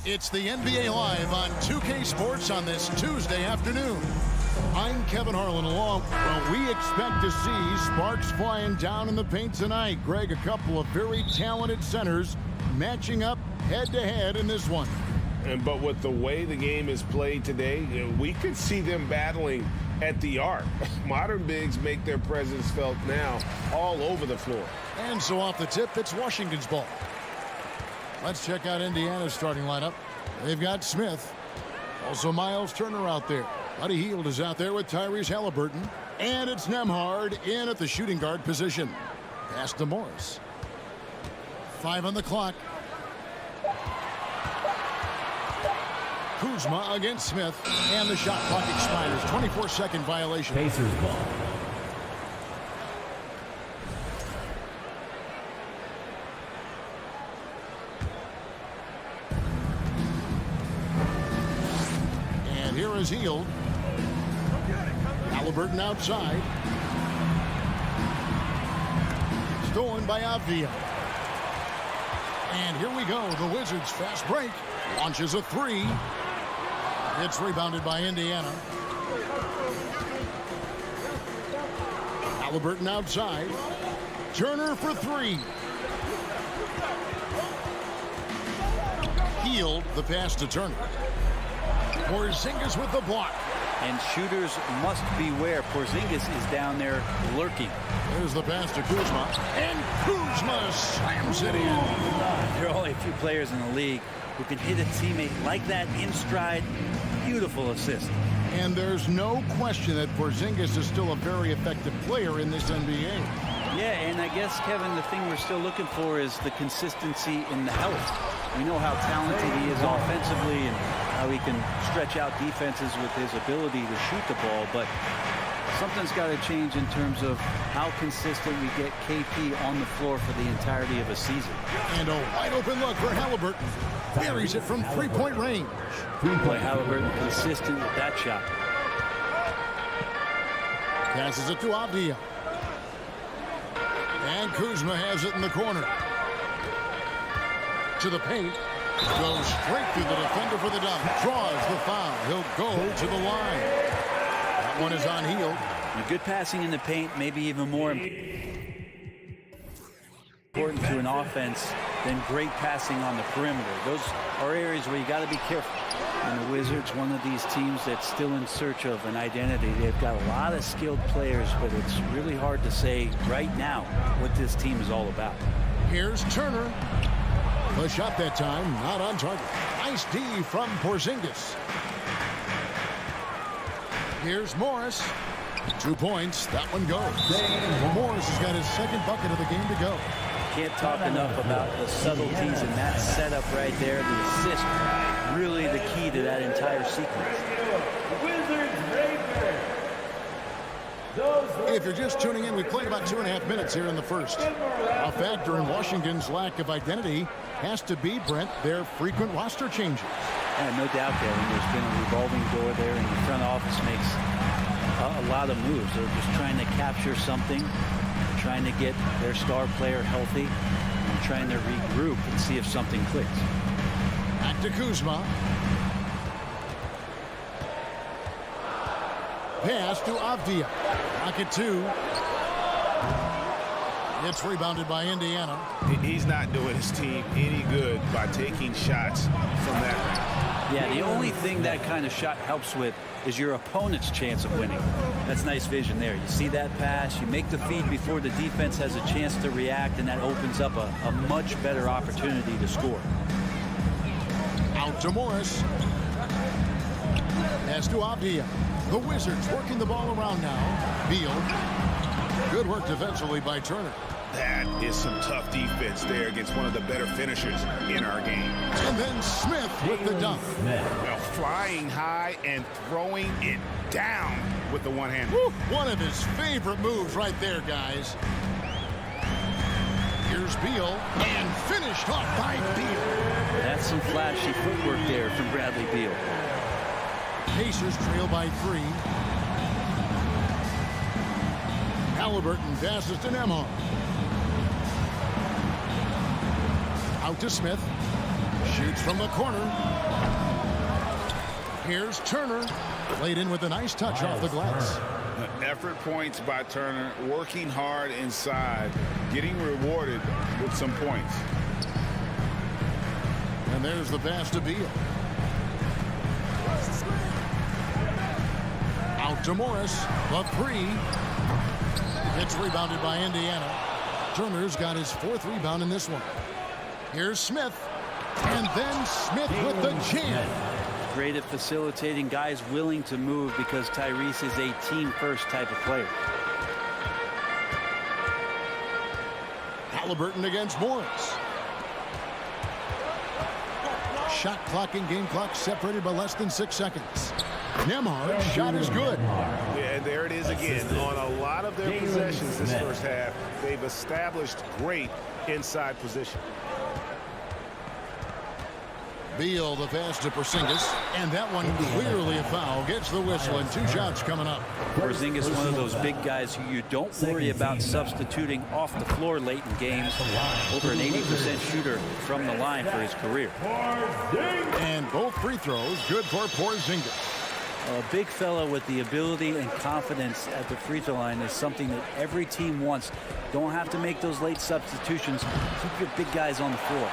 It's the NBA Live on 2K Sports on this Tuesday afternoon. I'm Kevin Harlan along. Well, we expect to see sparks flying down in the paint tonight. Greg, a couple of very talented centers matching up head-to-head in this one. But with the way the game is played today, we could see them battling at the arc. Modern bigs make their presence felt now all over the floor. And so off the tip, it's Washington's ball. Let's check out Indiana's starting lineup. They've got Smith. Also Miles Turner out there. Buddy Hield is out there with Tyrese Halliburton. And it's Nembhard in at the shooting guard position. Pass to Morris. 5 on the clock. Kuzma against Smith. And the shot clock expires. 24-second violation. Pacers ball. Here is Hield. Halliburton outside. Stolen by Avdia. And here we go. The Wizards fast break. Launches a three. It's rebounded by Indiana. Halliburton outside. Turner for three. Hield the pass to Turner. Porzingis with the block. And shooters must beware. Porzingis is down there lurking. There's the pass to Kuzma. And Kuzma slams it in. There are only a few players in the league who can hit a teammate like that in stride. Beautiful assist. And there's no question that Porzingis is still a very effective player in this NBA. Yeah, and I guess, Kevin, the thing we're still looking for is the consistency in the health. We know how talented he is offensively and how he can stretch out defenses with his ability to shoot the ball, but something's got to change in terms of how consistent we get KP on the floor for the entirety of a season. And a wide open look for Halliburton. Buries it from three-point range. Boy, Halliburton consistent with that shot. Passes it to Avdia. And Kuzma has it in the corner. To the paint. Goes straight through the defender for the dunk. Draws the foul. He'll go to the line. That one is on Hield. Good passing in the paint, maybe even more important to an offense than great passing on the perimeter. Those are areas where you got to be careful. And the Wizards, one of these teams that's still in search of an identity. They've got a lot of skilled players, but it's really hard to say right now what this team is all about. Here's Turner. The shot that time, not on target. Nice D from Porzingis. Here's Morris. 2 points. That one goes. Morris has got his second bucket of the game to go. Can't talk enough about the subtleties in that setup right there. The assist, really the key to that entire sequence. If you're just tuning in, we played about 2.5 minutes here in the first. A factor in Washington's lack of identity has to be, Brent, their frequent roster changes. Yeah, no doubt, Kevin. There's been a revolving door there, and the front office makes a lot of moves. They're just trying to capture something, trying to get their star player healthy, and trying to regroup and see if something clicks. Back to Kuzma. Pass to Avdia. Pocket 2. It's rebounded by Indiana. He's not doing his team any good by taking shots from that range. Yeah, the only thing that kind of shot helps with is your opponent's chance of winning. That's nice vision there. You see that pass, you make the feed before the defense has a chance to react, and that opens up a much better opportunity to score. Out to Morris. Pass to Avdia. The Wizards working the ball around now. Beal. Good work defensively by Turner. That is some tough defense there against one of the better finishers in our game. And then Smith with the dunk. Well, flying high and throwing it down with the one hand. One of his favorite moves right there, guys. Here's Beal, and finished off by Beal. That's some flashy footwork there from Bradley Beal. Pacers trail by 3. Halliburton passes to Nembhard. Out to Smith. Shoots from the corner. Here's Turner. Laid in with a nice touch off the glass. Effort points by Turner, working hard inside, getting rewarded with some points. And there's the pass to Beal. Out to Morris. The three. It's rebounded by Indiana. Turner's got his 4th rebound in this one. Here's Smith. And then Smith with the jam. Great at facilitating, guys willing to move because Tyrese is a team-first type of player. Halliburton against Morris. Shot clock and game clock separated by less than 6 seconds. Nembhard's shot is good. Yeah, and there it is again. On a lot of their possessions this first half, they've established great inside position. Beal the pass to Porzingis, and that one clearly a foul. Gets the whistle, and 2 shots coming up. Porzingis, one of those big guys who you don't worry about substituting off the floor late in games. Over an 80% shooter from the line for his career. And both free throws good for Porzingis. A big fellow with the ability and confidence at the free throw line is something that every team wants. Don't have to make those late substitutions. Keep your big guys on the floor.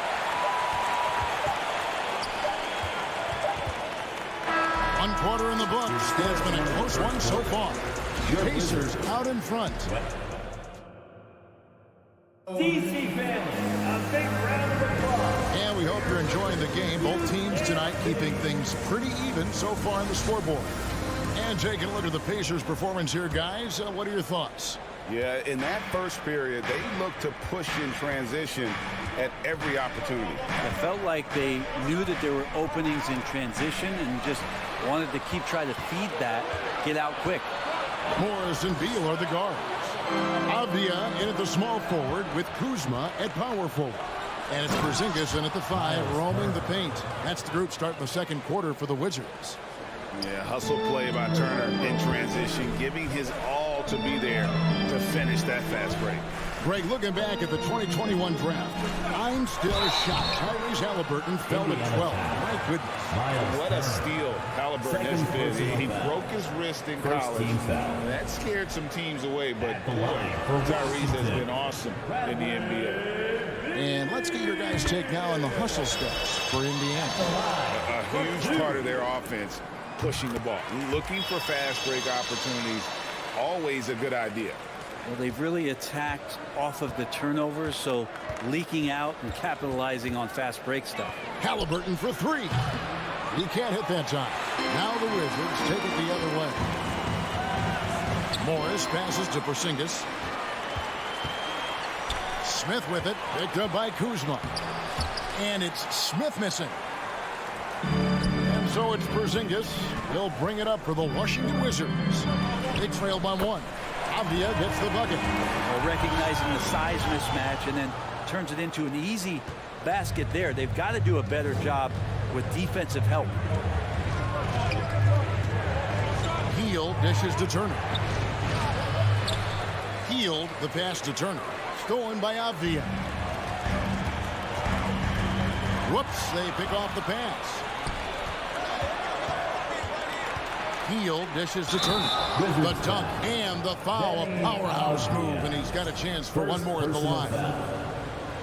One quarter in the books. It's been a close one so far. Pacers out in front. DC family, a big round of applause. And we hope you're enjoying the game. Both teams tonight keeping things pretty even so far on the scoreboard. And taking a look at the Pacers' performance here, guys. What are your thoughts? Yeah, in that first period, they looked to push in transition at every opportunity. It felt like they knew that there were openings in transition and just wanted to keep trying to feed that, get out quick. Morris and Beal are the guards. Avdia in at the small forward with Kuzma at power forward. And it's Porzingis in at the 5, roaming the paint. That's the group starting the second quarter for the Wizards. Yeah, hustle play by Turner in transition, giving his all to be there to finish that fast break. Greg, looking back at the 2021 draft, I'm still shocked. Tyrese Halliburton fell to 12. My goodness. What a steal Halliburton has been. He broke his wrist in college. That scared some teams away, but boy, Tyrese has been awesome in the NBA. And let's get your guys' take now on the hustle steps for Indiana. A huge part of their offense, pushing the ball, looking for fast break opportunities, always a good idea. Well, they've really attacked off of the turnovers, so leaking out and capitalizing on fast break stuff. Halliburton for 3. He can't hit that time. Now the Wizards take it the other way. Morris passes to Porzingis. Smith with it, picked up by Kuzma. And it's Smith missing. And so it's Porzingis. He'll bring it up for the Washington Wizards. They trail by 1. Avdia gets the bucket. Well, recognizing the size mismatch and then turns it into an easy basket there. They've got to do a better job with defensive help. Hield dishes to Turner. Hield the pass to Turner. Stolen by Avdia. Whoops, they pick off the pass. Hield dishes to Turner. The dunk and the foul. A powerhouse move, and he's got a chance for one more at the line.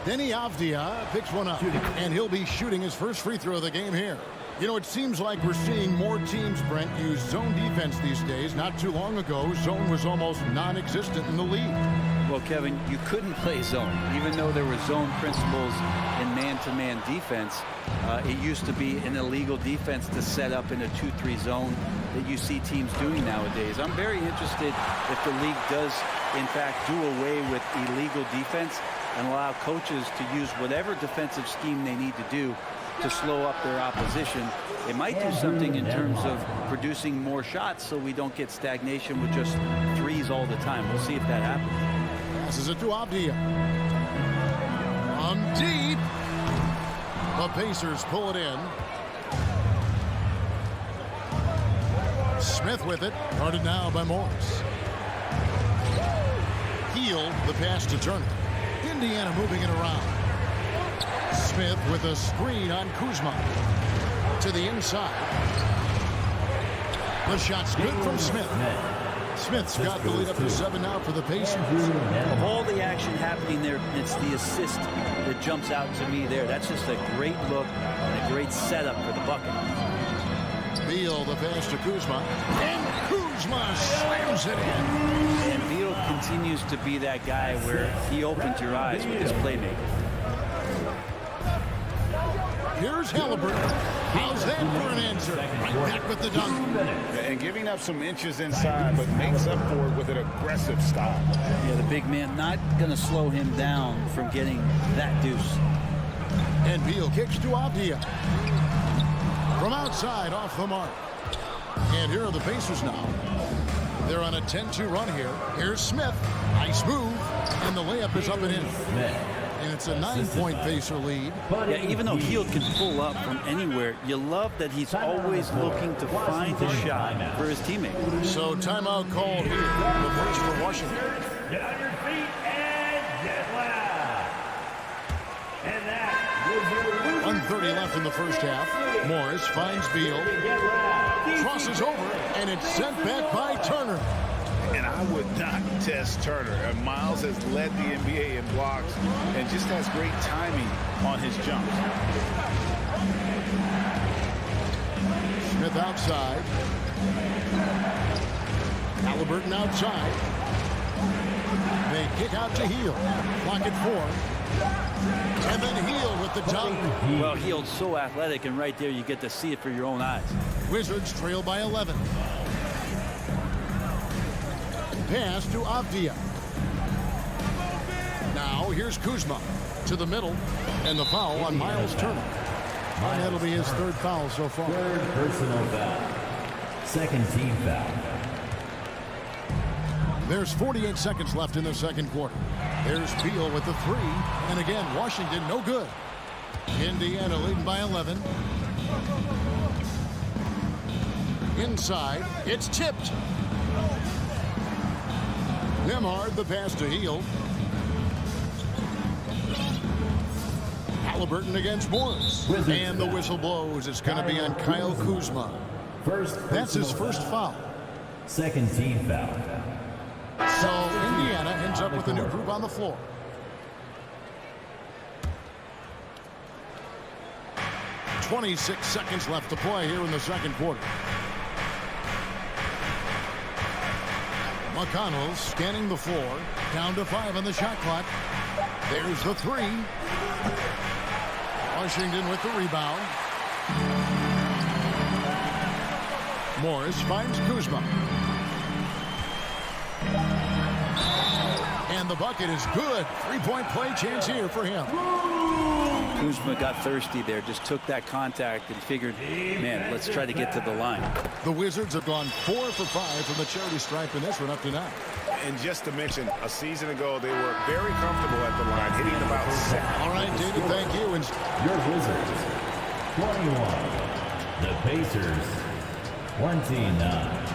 Denny Avdia picks one up, and he'll be shooting his first free throw of the game here. You know, it seems like we're seeing more teams, Brent, use zone defense these days. Not too long ago, zone was almost non-existent in the league. Well, Kevin, you couldn't play zone. Even though there were zone principles in man-to-man defense, it used to be an illegal defense to set up in a 2-3 zone that you see teams doing nowadays. I'm very interested if the league does, in fact, do away with illegal defense and allow coaches to use whatever defensive scheme they need to do to slow up their opposition. It might do something in terms of producing more shots so we don't get stagnation with just threes all the time. We'll see if that happens. Passes it to Avdia. Deep. The Pacers pull it in. Smith with it. Guarded now by Morris. Hield the pass to Turner. Indiana moving it around. Smith with a screen on Kuzma. To the inside. The shot's good from Smith. Smith's got the lead up to 7 now for the Pacers. Of all the action happening there, it's the assist that jumps out to me there. That's just a great look and a great setup for the bucket. Beal, the pass to Kuzma. And Kuzma slams it in. And Beal continues to be that guy where he opens your eyes with his playmaking. Here's Halliburton. How's that for an answer? Right back with the dunk. And giving up some inches inside, but makes up for it with an aggressive style. Yeah, the big man not going to slow him down from getting that deuce. And Beal kicks to Avdia. From outside, off the mark. And here are the Pacers now. They're on a 10-2 run here. Here's Smith. Nice move. And the layup is up and in. And it's a 9-point Pacer lead. Yeah, even though Hield can pull up from anywhere, you love that he's always looking to find a shot for his teammate. So timeout called here. The first for Washington. Get on your feet and get loud. And that 1:30 left in the first half. Morris finds Beal. Crosses over, and it's sent back by Turner. And I would not test Turner. Miles has led the NBA in blocks and just has great timing on his jumps. Smith outside. Halliburton outside. They kick out to Hield. Clock at 4. And then Hield with the dunk. Well, Hield's so athletic, and right there you get to see it for your own eyes. Wizards trail by 11. Pass to Avdia. Now here's Kuzma to the middle, and the foul on Miles Turner. And that'll be his third foul so far. Third personal foul. Second team foul. There's 48 seconds left in the second quarter. There's Beal with the 3, and again Washington no good. Indiana leading by 11. Inside, it's tipped. Nemhard, the pass to Hield. Halliburton against Morris. And the whistle blows. It's going to be on Kyle Kuzma. That's his first foul. Second team foul. So Indiana ends up with a new group on the floor. .26 seconds left to play here in the second quarter. McConnell scanning the floor. Down to 5 on the shot clock. There's the 3. Washington with the rebound. Morris finds Kuzma. And the bucket is good. 3-point play chance here for him. Kuzma got thirsty there, just took that contact and figured, man, let's try to get to the line. The Wizards have gone 4 for 5 from the charity stripe in this one up to now. And just to mention, a season ago, they were very comfortable at the line, hitting about 7. All right, David, thank you. And your Wizards, 21. The Pacers, 29.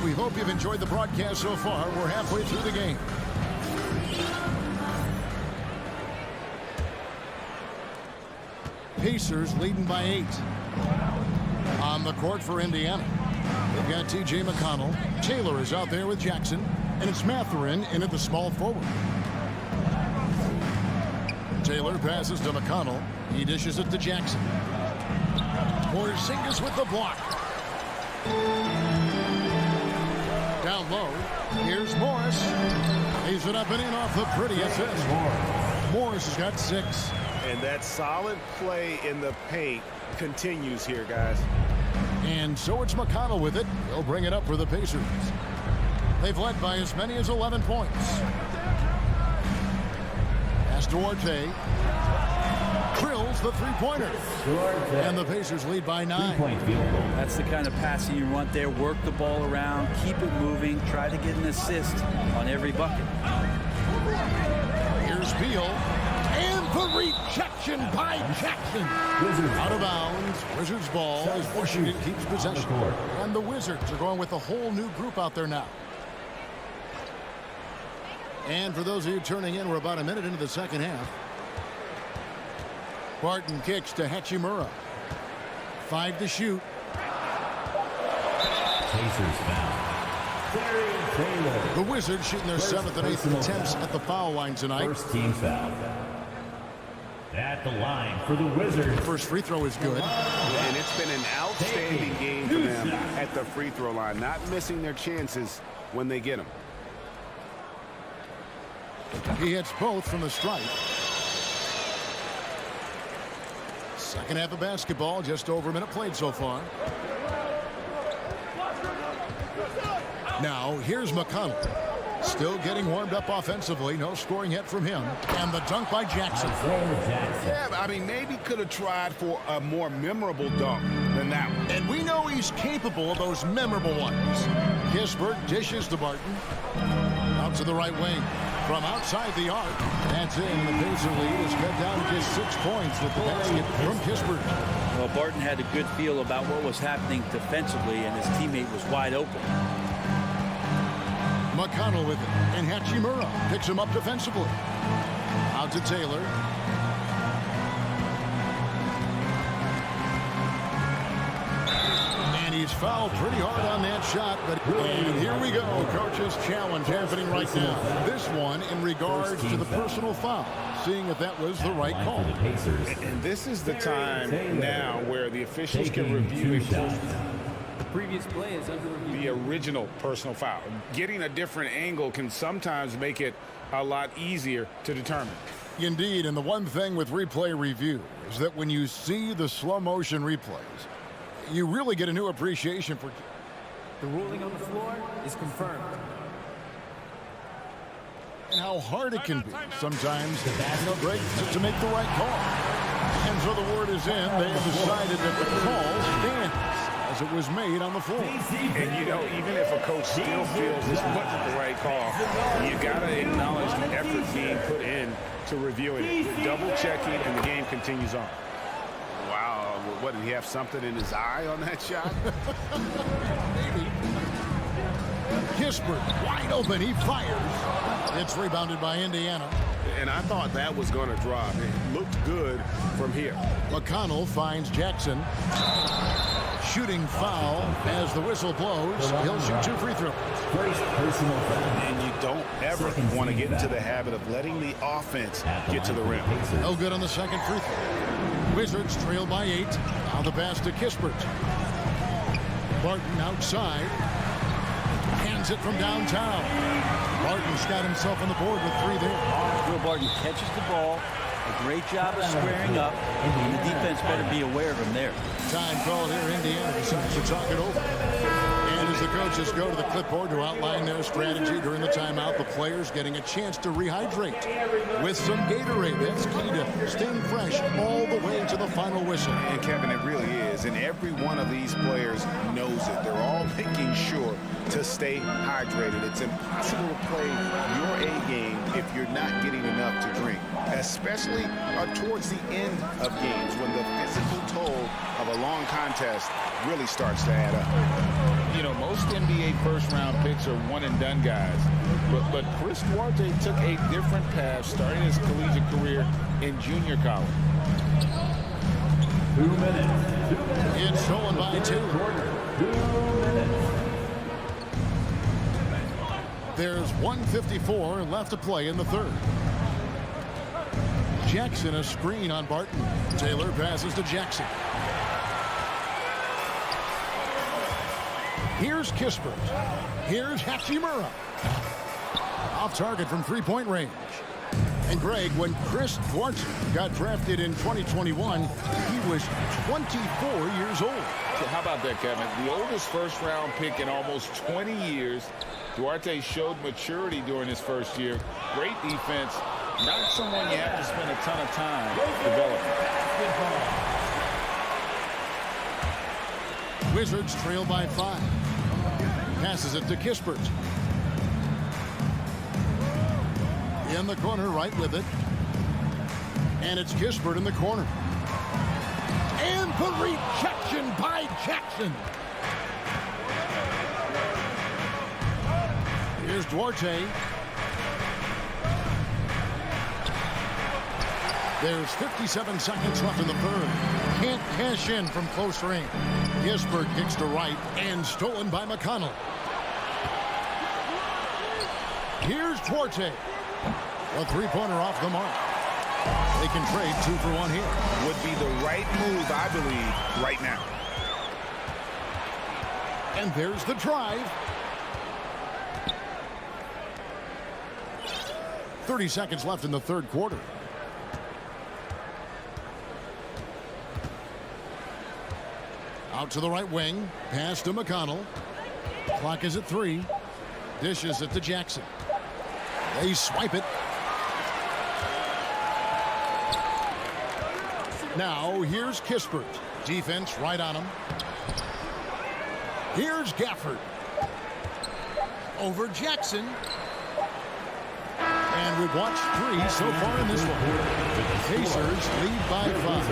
We hope you've enjoyed the broadcast so far. We're halfway through the game. Pacers leading by 8. On the court for Indiana, they've got T.J. McConnell. Taylor is out there with Jackson. And it's Mathurin in at the small forward. Taylor passes to McConnell. He dishes it to Jackson. Porzingis with the block. Down low, here's Morris. He's it up and in off the pretty assist. Morris has got 6. And that solid play in the paint continues here, guys. And so it's McConnell with it. He'll bring it up for the Pacers. They've led by as many as 11 points. Pass to Duarte. Drills the 3-pointer. And the Pacers lead by 9. That's the kind of passing you want there. Work the ball around, keep it moving, try to get an assist on every bucket. Here's Beal. And the rejection by Jackson. Out of bounds. Wizards ball as Washington keeps possession. And the Wizards are going with a whole new group out there now. And for those of you turning in, we're about a minute into the second half. Barton kicks to Hachimura. 5 to shoot. Pacers foul. The Wizards shooting their 7th and 8th attempts at the foul line tonight. First team foul. At the line for the Wizards. First free throw is good. And it's been an outstanding game for them at the free throw line. Not missing their chances when they get them. He hits both from the stripe. Second half of basketball, just over a minute played so far. Now, here's McConnell. Still getting warmed up offensively. No scoring yet from him. And the dunk by Jackson. Yeah, I mean, maybe could have tried for a more memorable dunk than that one. And we know he's capable of those memorable ones. Kispert dishes to Barton. Out to the right wing. From outside the arc. That's in. The Pacer lead is cut down to just 6 points with the basket from Kispert. Well, Barton had a good feel about what was happening defensively, and his teammate was wide open. McConnell with it. And Hachimura picks him up defensively. Out to Taylor. And he's fouled pretty hard on that shot. And here we go. Coach's challenge happening right now. This one in regards to the personal foul. Seeing if that was the right call. And this is the time now where the officials can review The previous play is under review. the original personal foul. Getting a different angle can sometimes make it a lot easier to determine. Indeed, and the one thing with replay review is that when you see the slow motion replays, you really get a new appreciation for The ruling on the floor is confirmed. and how hard it can be sometimes Greg, to make the right call. And so the word is in. They have decided that the call stands as it was made on the floor. And, you know, even if a coach still feels this wasn't the right call, you got to acknowledge the effort being put in to reviewing it. Double checking, and the game continues on. Wow, what, did he have something in his eye on that shot? Maybe. Kispert wide open. He fires. It's rebounded by Indiana. And I thought that was going to drop. It looked good from here. McConnell finds Jackson. Shooting foul as the whistle blows. He'll shoot 2 free throws. First personal foul. And you don't ever want to get into the habit of letting the offense get to the rim. No good on the second free throw. Wizards trail by 8. Now the pass to Kispert. Barton outside. Hands it from downtown. Barton's got himself on the board with 3 there. Will Barton catches the ball. A great job of squaring up. And the defense better be aware of him there. Time call here. Indiana decides to talk it over. And as the coaches go to the clipboard to outline their strategy during the timeout, the players getting a chance to rehydrate with some Gatorade. That's key to staying fresh all the way to the final whistle. And Kevin, it really is. And every one of these players knows it. They're all making sure to stay hydrated. It's impossible to play your A game if you're not getting enough to drink, especially towards the end of games when the physical toll of a long contest really starts to add up. You know, most NBA first-round picks are one-and-done guys. But Chris Duarte took a different path starting his collegiate career in junior college. 2 minutes. It's stolen by 2. 2 minutes. There's 1:54 left to play in the third. Jackson a screen on Barton. Taylor passes to Jackson. Here's Kispert. Here's Hachimura. Off target from 3-point range. And Greg, when Chris Duarte got drafted in 2021, he was 24 years old. So how about that, Kevin? The oldest first-round pick in almost 20 years. Duarte showed maturity during his first year. Great defense. Not someone you have to spend a ton of time developing. Wizards trail by 5. Passes it to Kispert. In the corner, right with it. And it's Kispert in the corner. And the rejection by Jackson. Here's Duarte. There's 57 seconds left in the third. Can't cash in from close range. Kispert kicks to right and stolen by McConnell. Here's Duarte. A three-pointer off the mark. They can trade 2 for 1 here. Would be the right move, I believe, right now. And there's the drive. 30 seconds left in the third quarter. Out to the right wing. Pass to McConnell. Clock is at 3. Dishes it to Jackson. They swipe it. Now here's Kispert. Defense right on him. Here's Gafford. Over Jackson. And we've watched 3 so far in this one. The Pacers lead by 5.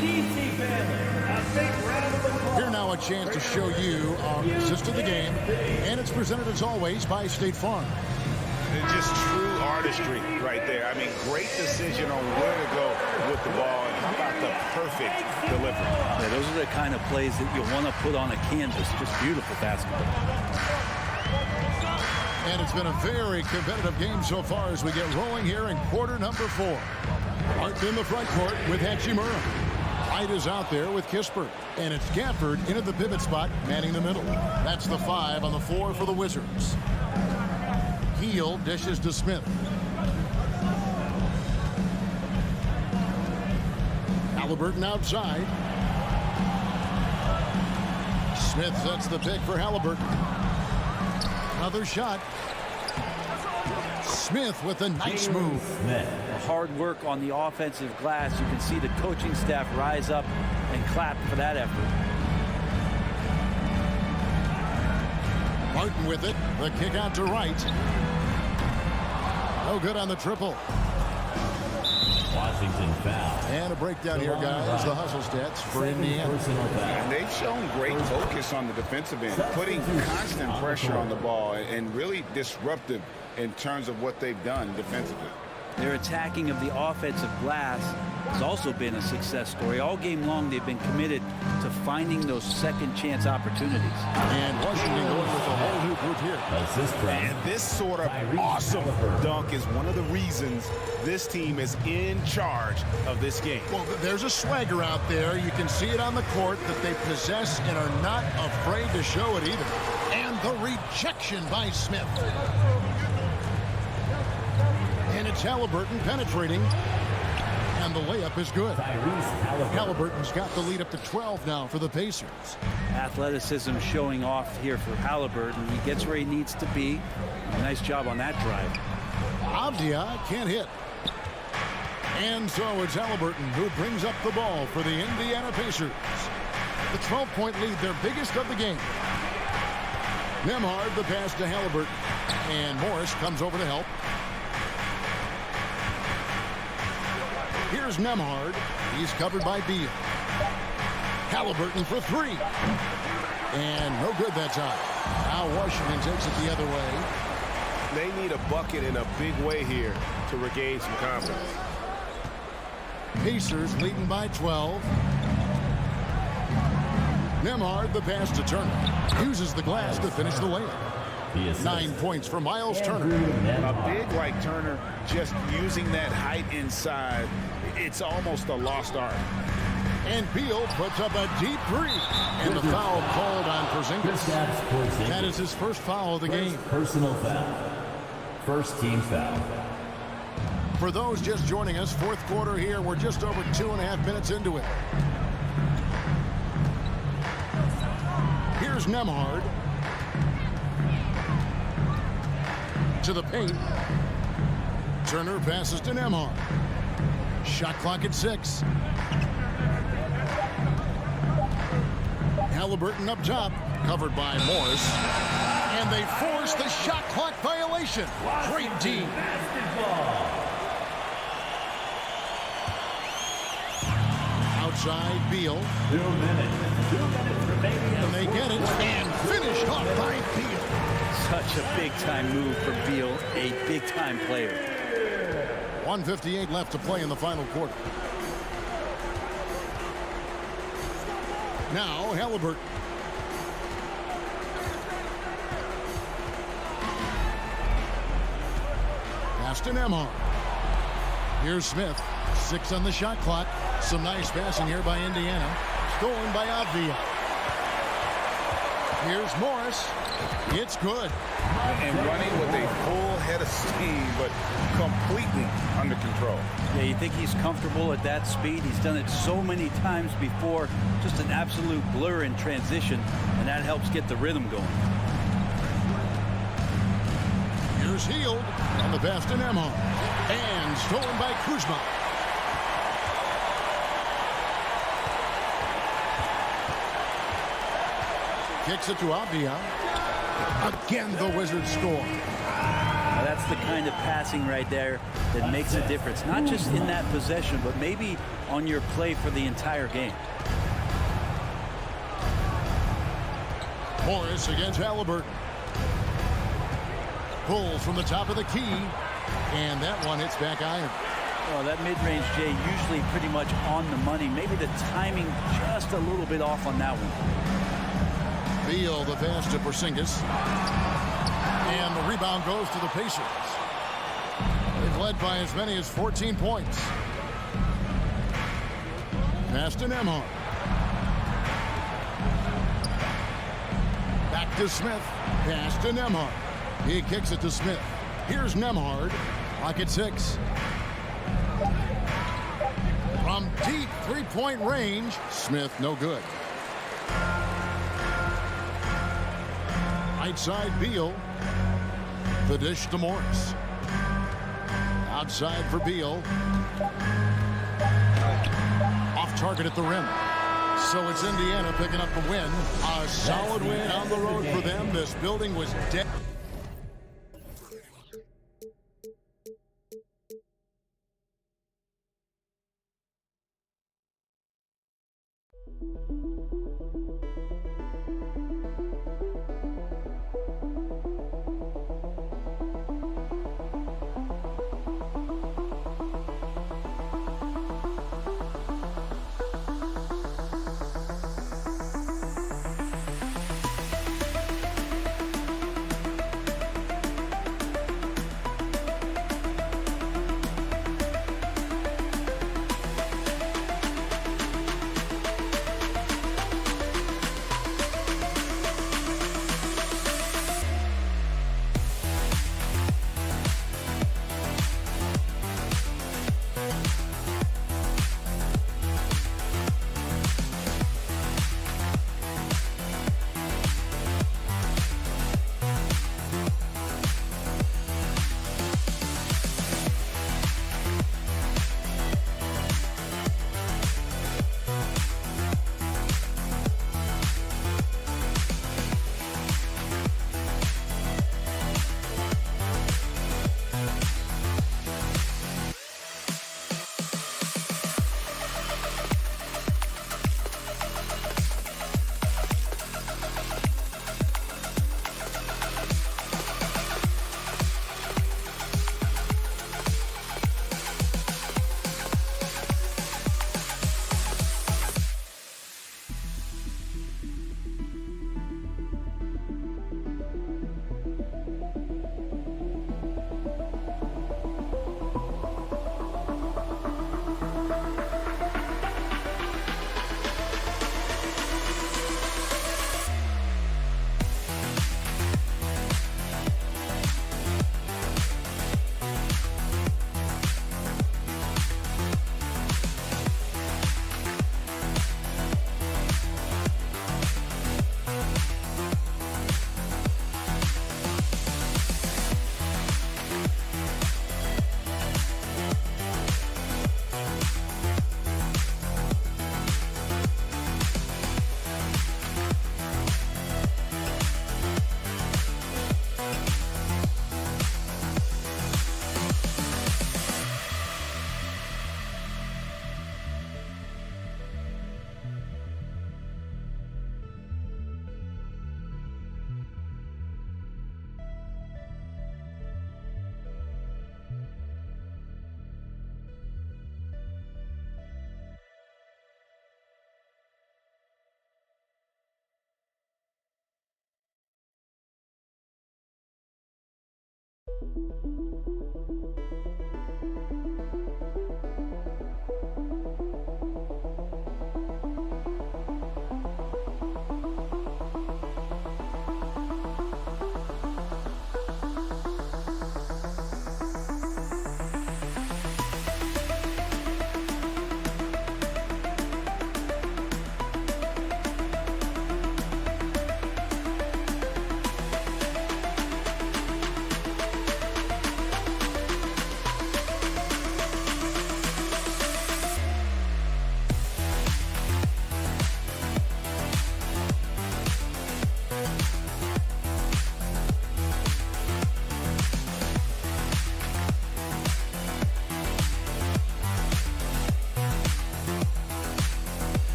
DC family, a big round of applause. Here now a chance to show you our assist of the game. And it's presented as always by State Farm. It's just true artistry right there. I mean, great decision on where to go with the ball. And how about the perfect delivery? Yeah, those are the kind of plays that you want to put on a canvas. Just beautiful basketball. And it's been a very competitive game so far as we get rolling here in quarter number 4. Martin in the front court with Hachimura. White is out there with Kispert. And it's Gafford in at the pivot spot, manning the middle. That's the 5 on the floor for the Wizards. Heel dishes to Smith. Halliburton outside. Smith sets the pick for Halliburton. Another shot. Smith with a nice move. Hard work on the offensive glass. You can see the coaching staff rise up and clap for that effort. Martin with it. The kick out to right. No good on the triple. Washington foul. And a breakdown here, guys. The hustle stats for Indiana. And they've shown great focus on the defensive end, putting constant pressure on the ball and really disruptive in terms of what they've done defensively. Their attacking of the offensive glass has also been a success story. All game long, they've been committed to finding those second chance opportunities. And Washington going with a whole new group here. And this sort of awesome dunk is one of the reasons this team is in charge of this game. Well, there's a swagger out there. You can see it on the court that they possess and are not afraid to show it either. And the rejection by Smith. And it's Halliburton penetrating. And the layup is good. Halliburton's got the lead up to 12 now for the Pacers. Athleticism showing off here for Halliburton. He gets where he needs to be. Nice job on that drive. Avdia can't hit. And so it's Halliburton who brings up the ball for the Indiana Pacers. The 12-point lead, their biggest of the game. Nembhard the pass to Halliburton. And Morris comes over to help. Here's Nembhard. He's covered by Beal. Halliburton for 3. And no good that time. Now Washington takes it the other way. They need a bucket in a big way here to regain some confidence. Pacers leading by 12. Nembhard the pass to Turner. Uses the glass to finish the layup. 9 points for Miles Turner. A big like Turner, just using that height inside, it's almost a lost art. And Beal puts up a deep 3. And the foul called on Porzingis. That is his first foul of the game. Personal foul. First team foul. For those just joining us, fourth quarter here. We're just over 2.5 minutes into it. Here's Nembhard. To the paint. Turner passes to Nembhard. Shot clock at 6. Halliburton up top, covered by Morris. And they force the shot clock violation. Great D. Outside, Beal. 2 minutes. 2 minutes remaining. And they get it. And finished off by Beal. Such a big-time move from Beal, a big-time player. 1:58 left to play in the final quarter. Now, Halliburton. Pass to Nembhard. Here's Smith. 6 on the shot clock. Some nice passing here by Indiana. Stolen by Avdia. Here's Morris. It's good. And running with a full head of steam, but completely under control. Yeah, you think he's comfortable at that speed? He's done it so many times before. Just an absolute blur in transition, and that helps get the rhythm going. Here's Hield on the pass to Nembhard. And stolen by Kuzma. Kicks it to Avdia. Again, the Wizards score. Now, that's the kind of passing right there that makes a difference. Not just in that possession, but maybe on your play for the entire game. Morris against Halliburton. Pulls from the top of the key. And that one hits back iron. Well, that mid-range, Jay, usually pretty much on the money. Maybe the timing just a little bit off on that one. Beal, the pass to Porzingis. And the rebound goes to the Pacers. They've led by as many as 14 points. Pass to Nembhard. Back to Smith. Pass to Nembhard. He kicks it to Smith. Here's Nembhard. Clock at 6. From deep three-point range, Smith no good. Right side, Beal. The dish to Morris. Outside for Beal. Off target at the rim. So it's Indiana picking up the win. A solid win on the road for them. This building was dead.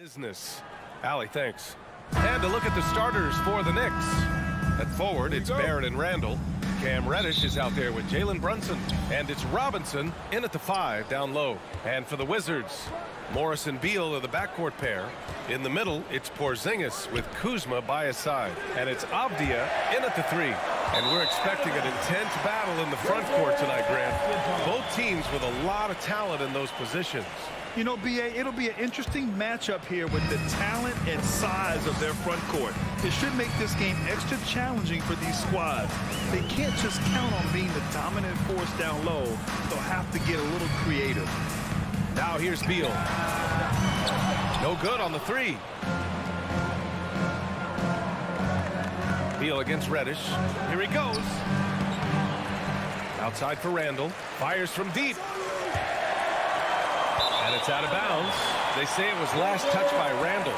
Business. Allie, thanks. And a look at the starters for the Knicks. At forward, it's Barrett and Randall. Cam Reddish is out there with Jalen Brunson. And it's Robinson in at the 5 down low. And for the Wizards, Morris and Beal are the backcourt pair. In the middle, it's Porzingis with Kuzma by his side. And it's Avdia in at the 3. And we're expecting an intense battle in the front court tonight, Grant. Both teams with a lot of talent in those positions. You know, B.A., it'll be an interesting matchup here with the talent and size of their front court. It should make this game extra challenging for these squads. They can't just count on being the dominant force down low. They'll have to get a little creative. Now here's Beal. No good on the 3. Beal against Reddish. Here he goes. Outside for Randall. Fires from deep. And it's out of bounds. They say it was last touched by Randall.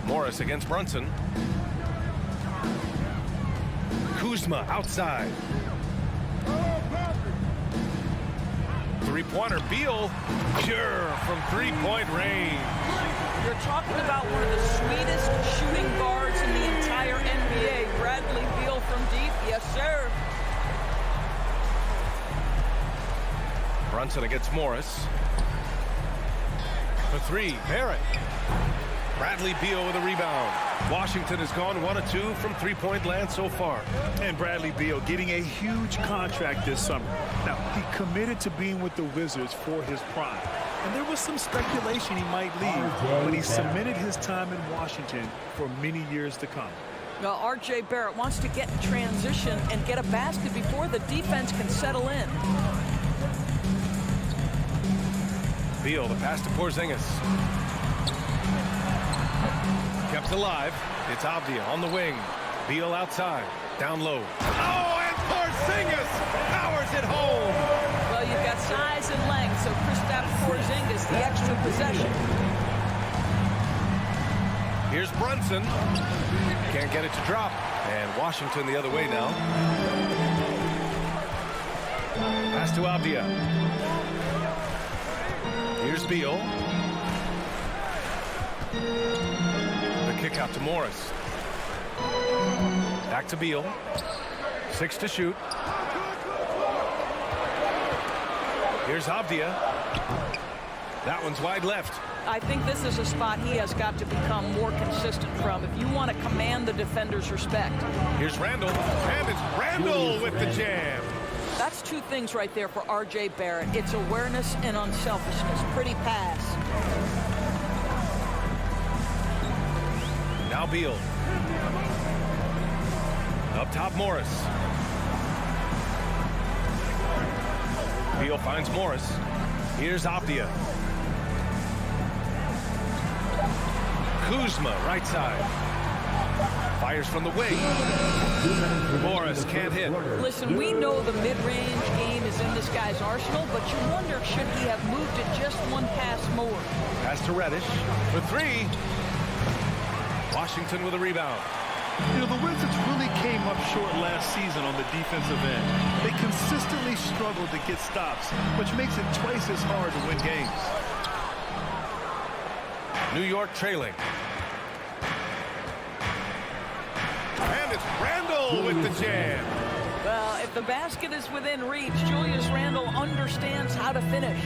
Morris against Brunson. Kuzma outside. Three-pointer. Beal pure from three-point range. You're talking about one of the sweetest shooting guards in the entire NBA. Bradley Beal from deep. Yes, sir. Brunson against Morris. For 3, Barrett. Bradley Beal with a rebound. Washington has gone 1 of 2 from three-point land so far. And Bradley Beal getting a huge contract this summer. Now, he committed to being with the Wizards for his prime. And there was some speculation he might leave, but he cemented his time in Washington for many years to come. Well, R.J. Barrett wants to get in transition and get a basket before the defense can settle in. Beal, the pass to Porzingis. Kept alive. It's Avdia on the wing. Beal outside. Down low. Oh, and Porzingis powers it home. Well, you've got size and length, so Kristaps Porzingis, the extra possession. Here's Brunson. Can't get it to drop. And Washington the other way now. Pass to Avdia. Here's Beal. The kick out to Morris. Back to Beal. 6 to shoot. Here's Avdia. That one's wide left. I think this is a spot he has got to become more consistent from if you want to command the defender's respect. Here's Randall. And it's Randall with the jam. That's two things right there for R.J. Barrett. It's awareness and unselfishness. Pretty pass. Now Beal. Up top, Morris. Beal finds Morris. Here's Avdia. Kuzma, right side. Fires from the wing. Morris can't hit. Listen, we know the mid-range game is in this guy's arsenal, but you wonder, should he have moved it just one pass more? Pass to Reddish for 3. Washington with a rebound. You know, the Wizards really came up short last season on the defensive end. They consistently struggled to get stops, which makes it twice as hard to win games. New York trailing. And it's Randall with the jam. Well, if the basket is within reach, Julius Randle understands how to finish.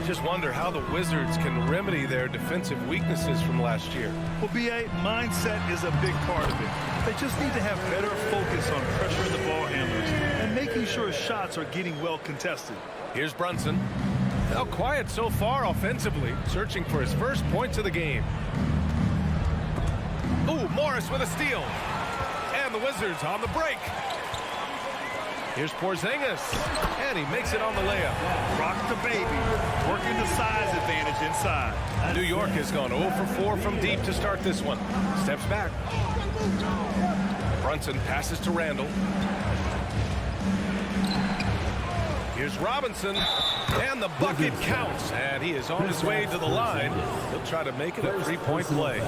Just wonder how the Wizards can remedy their defensive weaknesses from last year. Well, B.A., mindset is a big part of it. They just need to have better focus on pressuring the ball handlers and making sure shots are getting well contested. Here's Brunson. Now quiet so far offensively, searching for his first points of the game. Ooh, Morris with a steal. And the Wizards on the break. Here's Porzingis, and he makes it on the layup. Rock the baby, working the size advantage inside. New York has gone 0 for 4 from deep to start this one. Steps back. Brunson passes to Randall. Here's Robinson, and the bucket counts, and he is on his way to the line. He'll try to make it a 3-point play.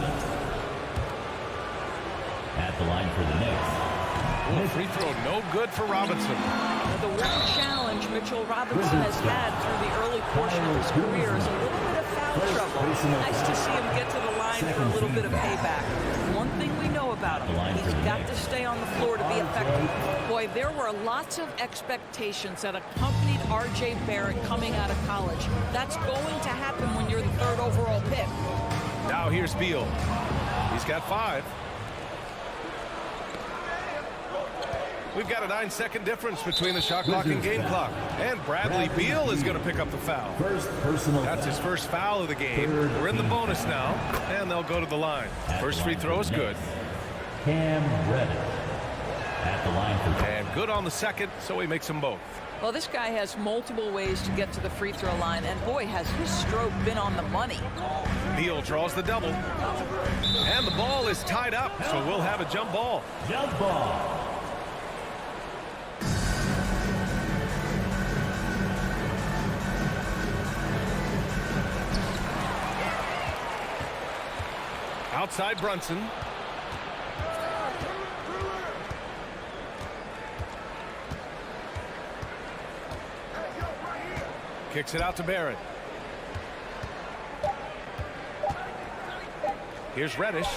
At the line for the Knicks. Ooh, free throw no good for Robinson. The one challenge Mitchell Robinson has had through the early portion of his career is a little bit of foul trouble. Nice to see him get to the line for a little bit of payback. One thing we know about him, he's got to stay on the floor to be effective. Boy, there were lots of expectations that accompanied R.J. Barrett coming out of college. That's going to happen when you're the 3rd overall pick. Now here's Beal. He's got 5. We've got a 9-second difference between the shot clock and game clock. And Bradley Beal is going to pick up the foul. That's his first foul of the game. We're in the bonus now, and they'll go to the line. First free throw is good. Cam Reddish at the line for. And good on the second, so he makes them both. Well, this guy has multiple ways to get to the free throw line, and boy, has his stroke been on the money. Beal draws the double. And the ball is tied up, so we'll have a jump ball. Jump ball. Outside Brunson. Kicks it out to Barrett. Here's Reddish.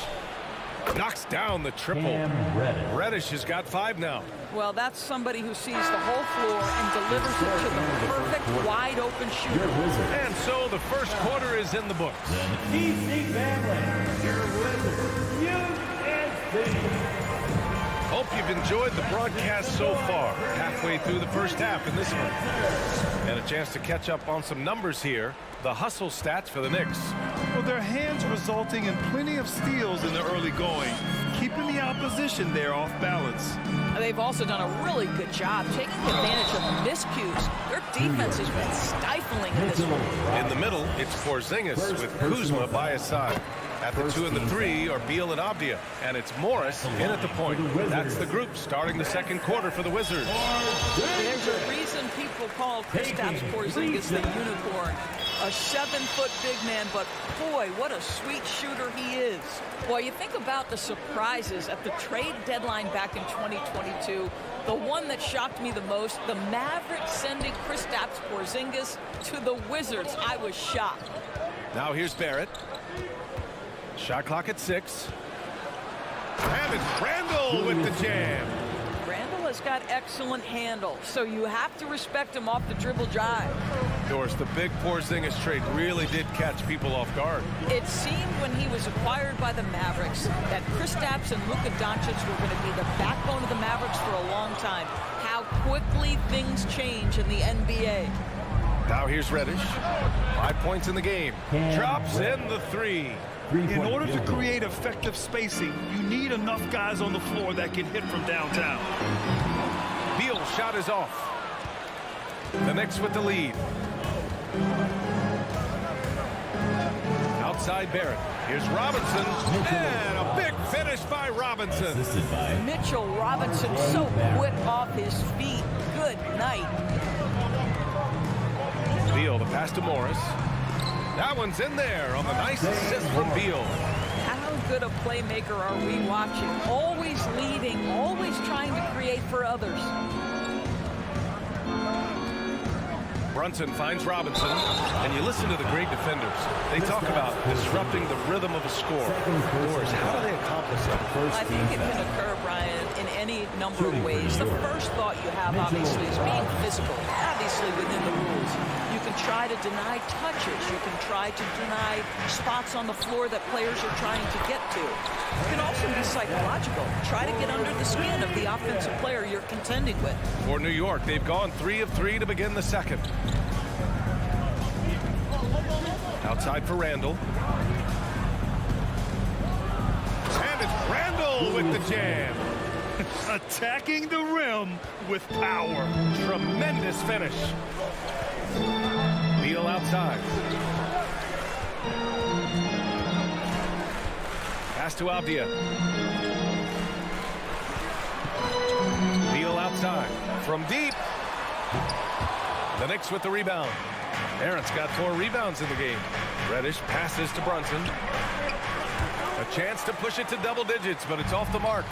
Knocks down the triple. Reddish has got 5 now. Well, that's somebody who sees the whole floor and delivers it to the perfect wide-open shooter. And so the first quarter is in the books. DC family, your Wizards, USA. Hope you've enjoyed the broadcast so far. Halfway through the first half in this one. And a chance to catch up on some numbers here. The hustle stats for the Knicks. Well, their hands resulting in plenty of steals in the early going, keeping the opposition there off balance. They've also done a really good job taking advantage of miscues. Their defense has been stifling in this one. In the middle, it's Porzingis with Kuzma by his side. At the 2 and the 3 are Beal and Avdia, and it's Morris in at the point. That's the group starting the second quarter for the Wizards. There's a reason people call Kristaps Porzingis the unicorn. A 7-foot big man, but boy, what a sweet shooter he is. Boy, you think about the surprises at the trade deadline back in 2022. The one that shocked me the most, the Mavericks sending Kristaps Porzingis to the Wizards. I was shocked. Now here's Barrett. Shot clock at 6. And it's Randall with the jam. Randall has got excellent handle, so you have to respect him off the dribble drive. Doris, the big Porzingis trade really did catch people off guard. It seemed when he was acquired by the Mavericks that Kristaps and Luka Doncic were going to be the backbone of the Mavericks for a long time. How quickly things change in the NBA. Now here's Reddish. 5 points in the game. Drops in the 3. In order to create effective spacing, you need enough guys on the floor that can hit from downtown. Beal's shot is off. The Knicks with the lead. Outside Barrett. Here's Robinson. And a big finish by Robinson. Mitchell Robinson so quick off his feet. Good night. Beal, the pass to Morris. That one's in there on the nice assist from Beal. How good a playmaker are we watching? Always leading, always trying to create for others. Brunson finds Robinson, and you listen to the great defenders. They talk about disrupting the rhythm of a score. Doris, how do they accomplish that? I think it can occur, Brian, in any number of ways. The first thought you have, obviously, is being physical, obviously within the rules. You can try to deny touches. You can try to deny spots on the floor that players are trying to get to. It can also be psychological. Try to get under the skin of the offensive player you're contending with. For New York, they've gone 3 of 3 to begin the second. Outside for Randall. And it's Randall with the jam. Attacking the rim with power. Tremendous finish. Beal outside. Pass to Avdia. Beal outside. From deep. The Knicks with the rebound. Barrett's got 4 rebounds in the game. Reddish passes to Brunson. A chance to push it to double digits, but it's off the mark.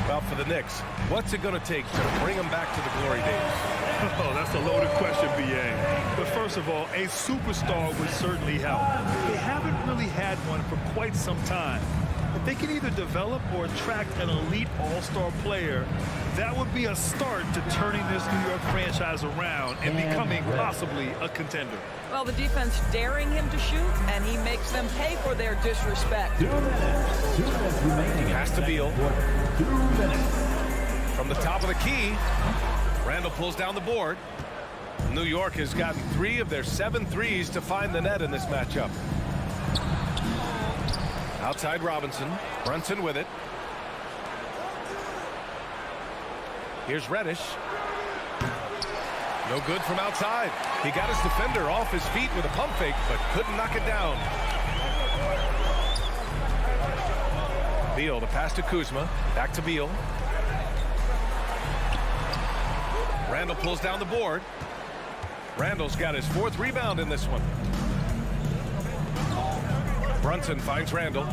Well, for the Knicks, what's it going to take to bring them back to the glory days? Oh, that's a loaded question, B.A. But first of all, a superstar would certainly help. They haven't really had one for quite some time. If they can either develop or attract an elite all-star player, that would be a start to turning this New York franchise around and becoming possibly a contender. Well, the defense daring him to shoot, and he makes them pay for their disrespect. 2 minutes. 2 minutes remaining. Pass to Beal. 2 minutes. From the top of the key, Randall pulls down the board. New York has gotten 3 of their 7 threes to find the net in this matchup. Outside Robinson. Brunson with it. Here's Reddish. No good from outside. He got his defender off his feet with a pump fake, but couldn't knock it down. Beal, the pass to Kuzma. Back to Beal. Randall pulls down the board. Randall's got his 4th rebound in this one. Brunson finds Randall.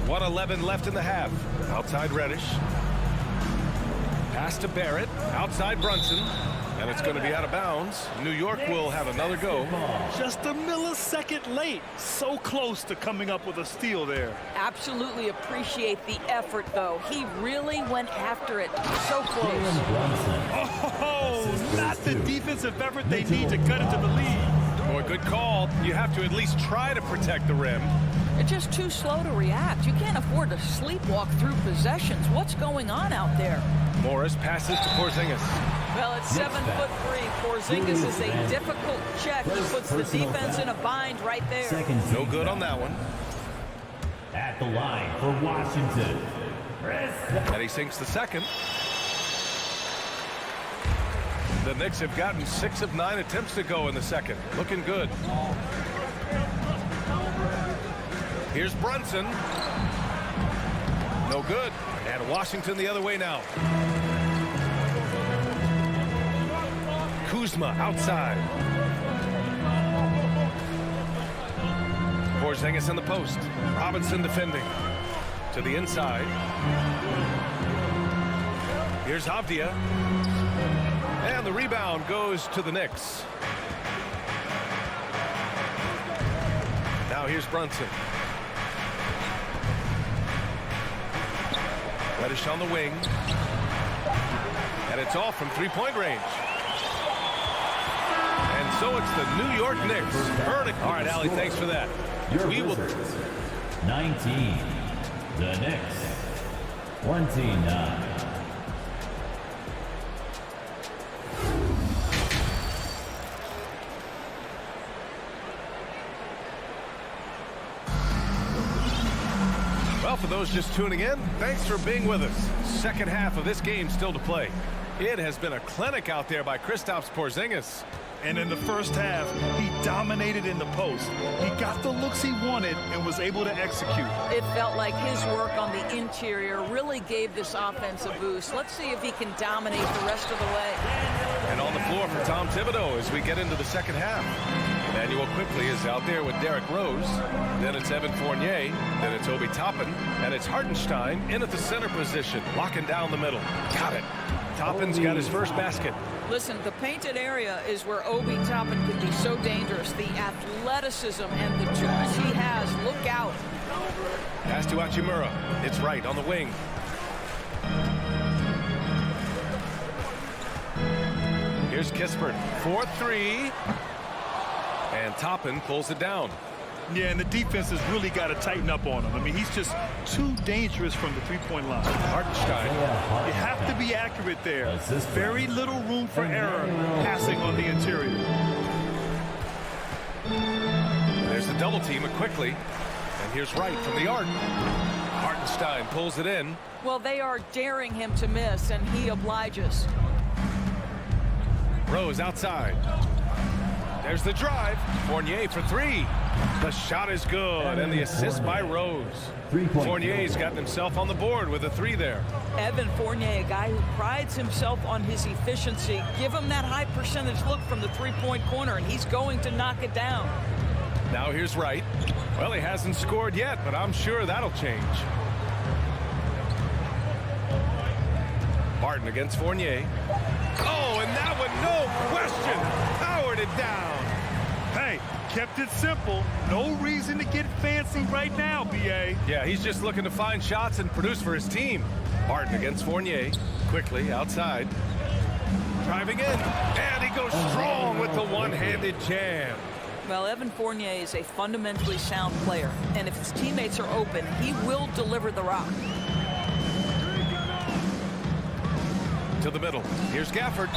1:11 left in the half. Outside Reddish. Pass to Barrett. Outside Brunson. And it's going to be out of bounds. New York will have another go. Just a millisecond late. So close to coming up with a steal there. Absolutely appreciate the effort, though. He really went after it. So close. Oh, not the defensive effort they need to cut into the lead. Boy, good call. You have to at least try to protect the rim. They're just too slow to react. You can't afford to sleepwalk through possessions. What's going on out there? Morris passes to Porzingis. Well, it's 7'3". Porzingis is a difficult check. He puts the defense in a bind right there. No good on that one. At the line for Washington. And he sinks the second. The Knicks have gotten 6 of 9 attempts to go in the second. Looking good. Here's Brunson. No good. And Washington the other way now. Kuzma outside. Porzingis in the post. Robinson defending. To the inside. Here's Avdia. And the rebound goes to the Knicks. Now here's Brunson. Reddish on the wing. And it's off from three-point range. And so it's the New York Knicks. Verdict. All right, Allie, thanks for that. We will 19. The Knicks 29. Well, for those just tuning in, thanks for being with us. Second half of this game still to play. It has been a clinic out there by Kristaps Porzingis. And in the first half, he dominated in the post. He got the looks he wanted and was able to execute. It felt like his work on the interior really gave this offense a boost. Let's see if he can dominate the rest of the way. And on the floor for Tom Thibodeau as we get into the second half. Emmanuel quickly is out there with Derrick Rose. Then it's Evan Fournier. Then it's Obi Toppin. And it's Hartenstein in at the center position, locking down the middle. Got it. Toppin's got his first basket. Listen, the painted area is where Obi Toppin could be so dangerous. The athleticism and the tools he has. Look out. Pass to Hachimura. It's right on the wing. Here's Kispert. 4-3. And Toppin pulls it down. Yeah, and the defense has really got to tighten up on him. I mean, he's just too dangerous from the three-point line. Hartenstein. You have to be accurate there. Very little room for error passing on the interior. There's the double team quickly. And here's Wright from the arc. Hartenstein pulls it in. Well, they are daring him to miss, and he obliges. Rose outside. There's the drive. Fournier for three. The shot is good, and the assist by Rose. Fournier's gotten himself on the board with a three there. Evan Fournier, a guy who prides himself on his efficiency. Give him that high percentage look from the three-point corner, and he's going to knock it down. Now here's Wright. Well, he hasn't scored yet, but I'm sure that'll change. Barton against Fournier. Oh, and that one, no question, powered it down. Hey, kept it simple. No reason to get fancy right now, B.A. Yeah, he's just looking to find shots and produce for his team. Barton against Fournier. Quickly outside. Driving in. And he goes strong with the one-handed jam. Well, Evan Fournier is a fundamentally sound player. And if his teammates are open, he will deliver the rock. To the middle. Here's Gafford.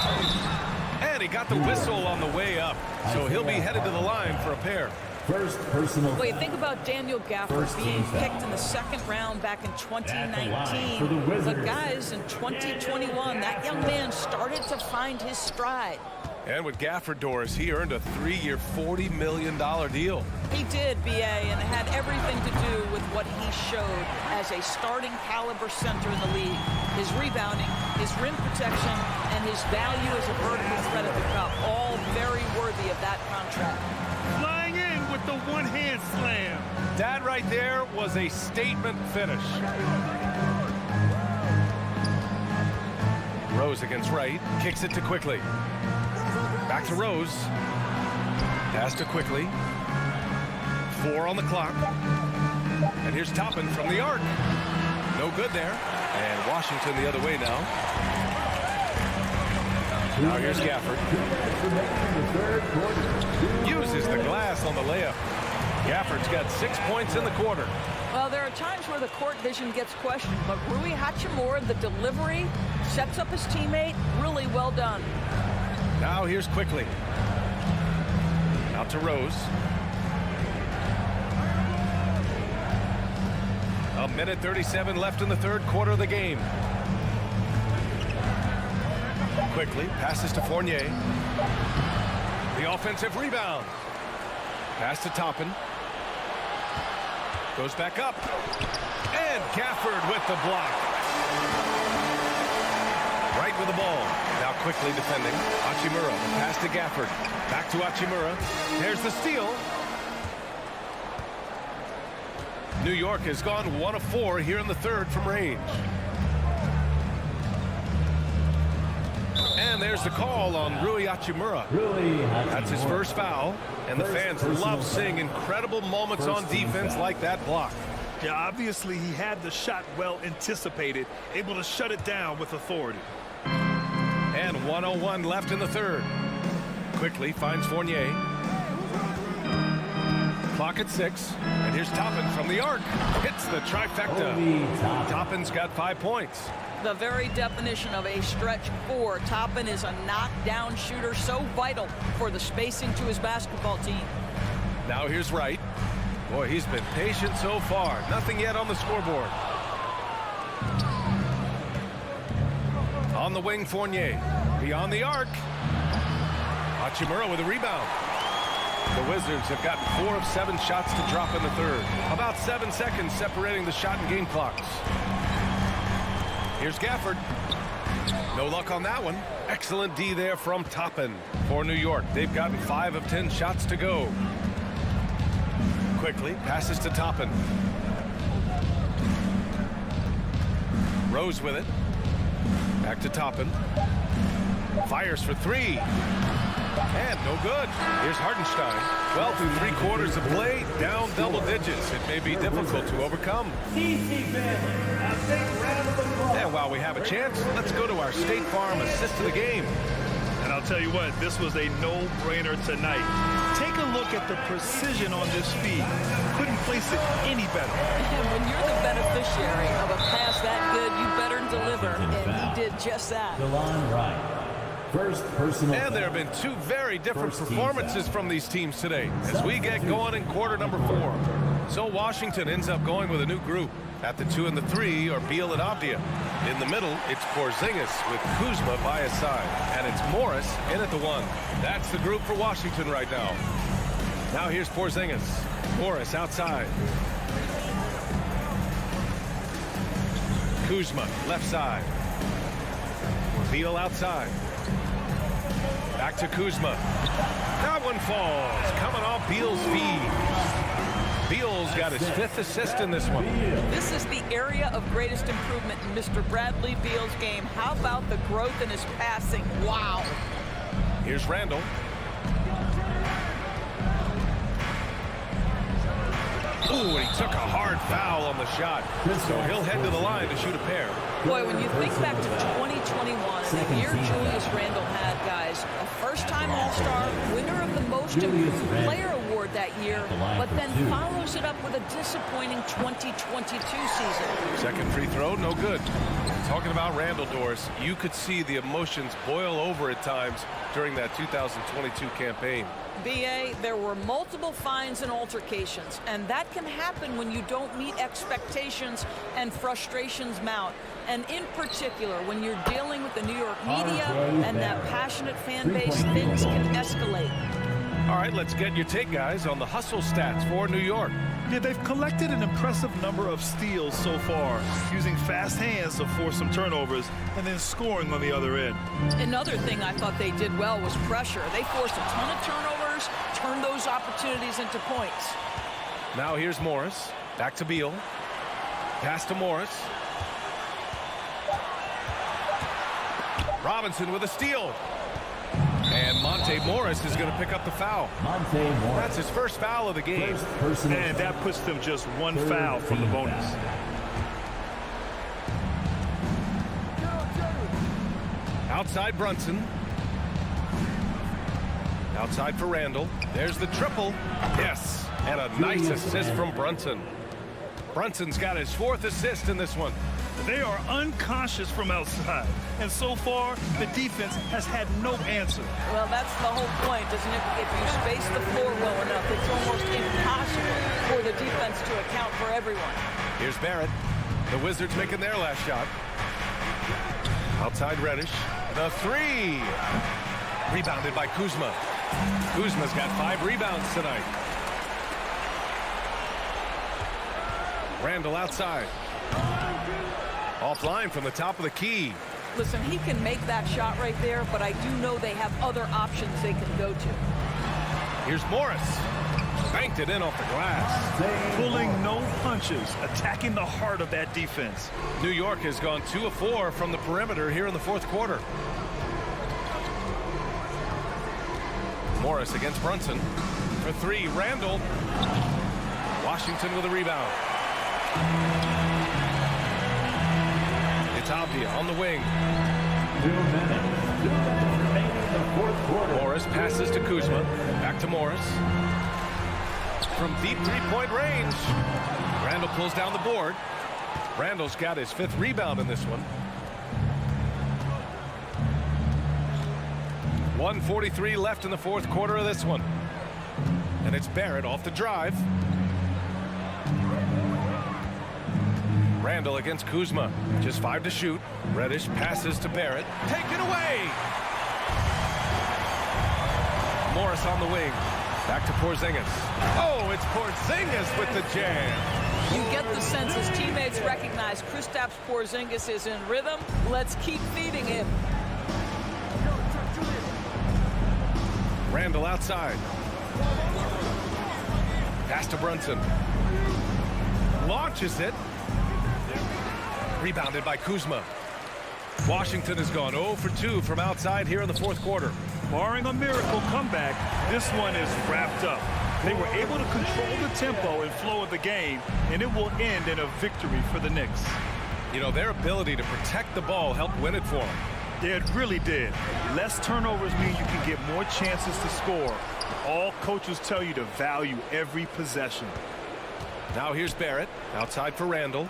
And he got the whistle on the way up. So he'll be headed to the line for a pair. First personal. Wait, think about Daniel Gafford being picked in the second round back in 2019. But guys, in 2021, that young man started to find his stride. And with Gafford, Doris, he earned a 3-year, $40 million deal. He did, B.A., and it had everything to do with what he showed as a starting caliber center in the league. His rebounding, his rim protection, and his value as a vertical threat at the cup, all very worthy of that contract. Flying in with the one-hand slam. That right there was a statement finish. Rose against Wright, kicks it to Quickly. Back to Rose. Pass to Quickly. 4 on the clock. And here's Toppin from the arc. No good there. And Washington the other way now. Now here's Gafford. Uses the glass on the layup. Gafford's got 6 points in the quarter. Well, there are times where the court vision gets questioned, but Rui Hachimura, the delivery, sets up his teammate. Really well done. Now here's Quickly. Out to Rose. A minute 37 left in the third quarter of the game. Quickly passes to Fournier. The offensive rebound. Pass to Toppin. Goes back up. And Gafford with the block. Right with the ball. Now quickly defending. Hachimura. Pass to Gafford. Back to Hachimura. There's the steal. New York has gone 1 of 4 here in the third from range. And there's the call on Rui Hachimura. That's his first foul. And the fans love seeing incredible moments on defense like that block. Yeah, obviously he had the shot well anticipated, able to shut it down with authority. And 1:01 left in the third. Quickly finds Fournier. Clock at 6. And here's Toppin from the arc. Hits the trifecta. Toppin's got 5 points. The very definition of a stretch 4. Toppin is a knockdown shooter, so vital for the spacing to his basketball team. Now here's Wright. Boy, he's been patient so far. Nothing yet on the scoreboard. On the wing, Fournier. Beyond the arc. Hachimura with a rebound. The Wizards have gotten 4 of 7 shots to drop in the third. About 7 seconds separating the shot and game clocks. Here's Gafford. No luck on that one. Excellent D there from Toppin for New York. They've gotten 5 of 10 shots to go. Quickly passes to Toppin. Rose with it. Back to Toppin. Fires for 3. And no good. Here's Hartenstein. 12 through 3/4 of play, down double digits. It may be difficult to overcome. And while we have a chance, let's go to our State Farm assist of the game. And I'll tell you what, this was a no-brainer tonight. Take a look at the precision on this feed. Couldn't place it any better. And when you're the beneficiary of a pass that good, you better deliver. And he did just that. And there have been 2 very different performances from these teams today as we get going in quarter number 4. So Washington ends up going with a new group. At the 2 and the 3 are Beal and Avdia. In the middle, it's Porzingis with Kuzma by his side. And it's Morris in at the 1. That's the group for Washington right now. Now here's Porzingis. Morris outside. Kuzma left side. Beal outside. Back to Kuzma. That one falls. Coming off Beal's feed. Beal's got his 5th assist in this one. This is the area of greatest improvement in Mr. Bradley Beal's game. How about the growth in his passing? Wow. Here's Randall. Ooh, he took a hard foul on the shot. So he'll head to the line to shoot a pair. Boy, when you think back to 2021, the year Julius Randle had, guys, a first-time All-Star, winner of the Most Improved Player Award that year, but then follows it up with a disappointing 2022 season. Second free throw, no good. Talking about Randall, Doris, you could see the emotions boil over at times during that 2022 campaign. B.A., there were multiple fines and altercations, and that can happen when you don't meet expectations and frustrations mount. And in particular, when you're dealing with the New York media and that passionate fan base, things can escalate. All right, let's get your take, guys, on the hustle stats for New York. Yeah, they've collected an impressive number of steals so far, using fast hands to force some turnovers and then scoring on the other end. Another thing I thought they did well was pressure. They forced a ton of turnovers, turned those opportunities into points. Now here's Morris. Back to Beal. Pass to Morris. Robinson with a steal. And Monte Morris is going to pick up the foul. That's his first foul of the game. And that puts them just 1 foul from the bonus. Outside Brunson. Outside for Randall. There's the triple. Yes. And a nice assist from Brunson. Brunson's got his 4th assist in this one. They are unconscious from outside, and so far the defense has had no answer. Well, that's the whole point, isn't it? If you space the floor well enough, it's almost impossible for the defense to account for everyone. Here's Barrett. The Wizards making their last shot. Outside Reddish. The three. Rebounded by Kuzma. Kuzma's got 5 rebounds tonight. Randall outside. Offline from the top of the key. Listen, he can make that shot right there, but I do know they have other options they can go to. Here's Morris. Banked it in off the glass. Pulling no punches, attacking the heart of that defense. New York has gone 2 of 4 from the perimeter here in the fourth quarter. Morris against Brunson. For 3, Randall. Washington with a rebound. It's Avdia on the wing. 2 minutes remaining in the fourth quarter. Morris passes to Kuzma. Back to Morris. From deep three-point range. Randall pulls down the board. Randall's got his 5th rebound in this one. 1:43 left in the fourth quarter of this one. And it's Barrett off the drive. Randall against Kuzma. Just 5 to shoot. Reddish passes to Barrett. Take it away! Morris on the wing. Back to Porzingis. Oh, it's Porzingis with the jam. You get the sense his teammates recognize Kristaps Porzingis is in rhythm. Let's keep feeding him. Randall outside. Pass to Brunson. Launches it. Rebounded by Kuzma. Washington has gone 0 for 2 from outside here in the fourth quarter. Barring a miracle comeback, this one is wrapped up. They were able to control the tempo and flow of the game, and it will end in a victory for the Knicks. You know, their ability to protect the ball helped win it for them. Yeah, it really did. Less turnovers mean you can get more chances to score. All coaches tell you to value every possession. Now here's Barrett, outside for Randall.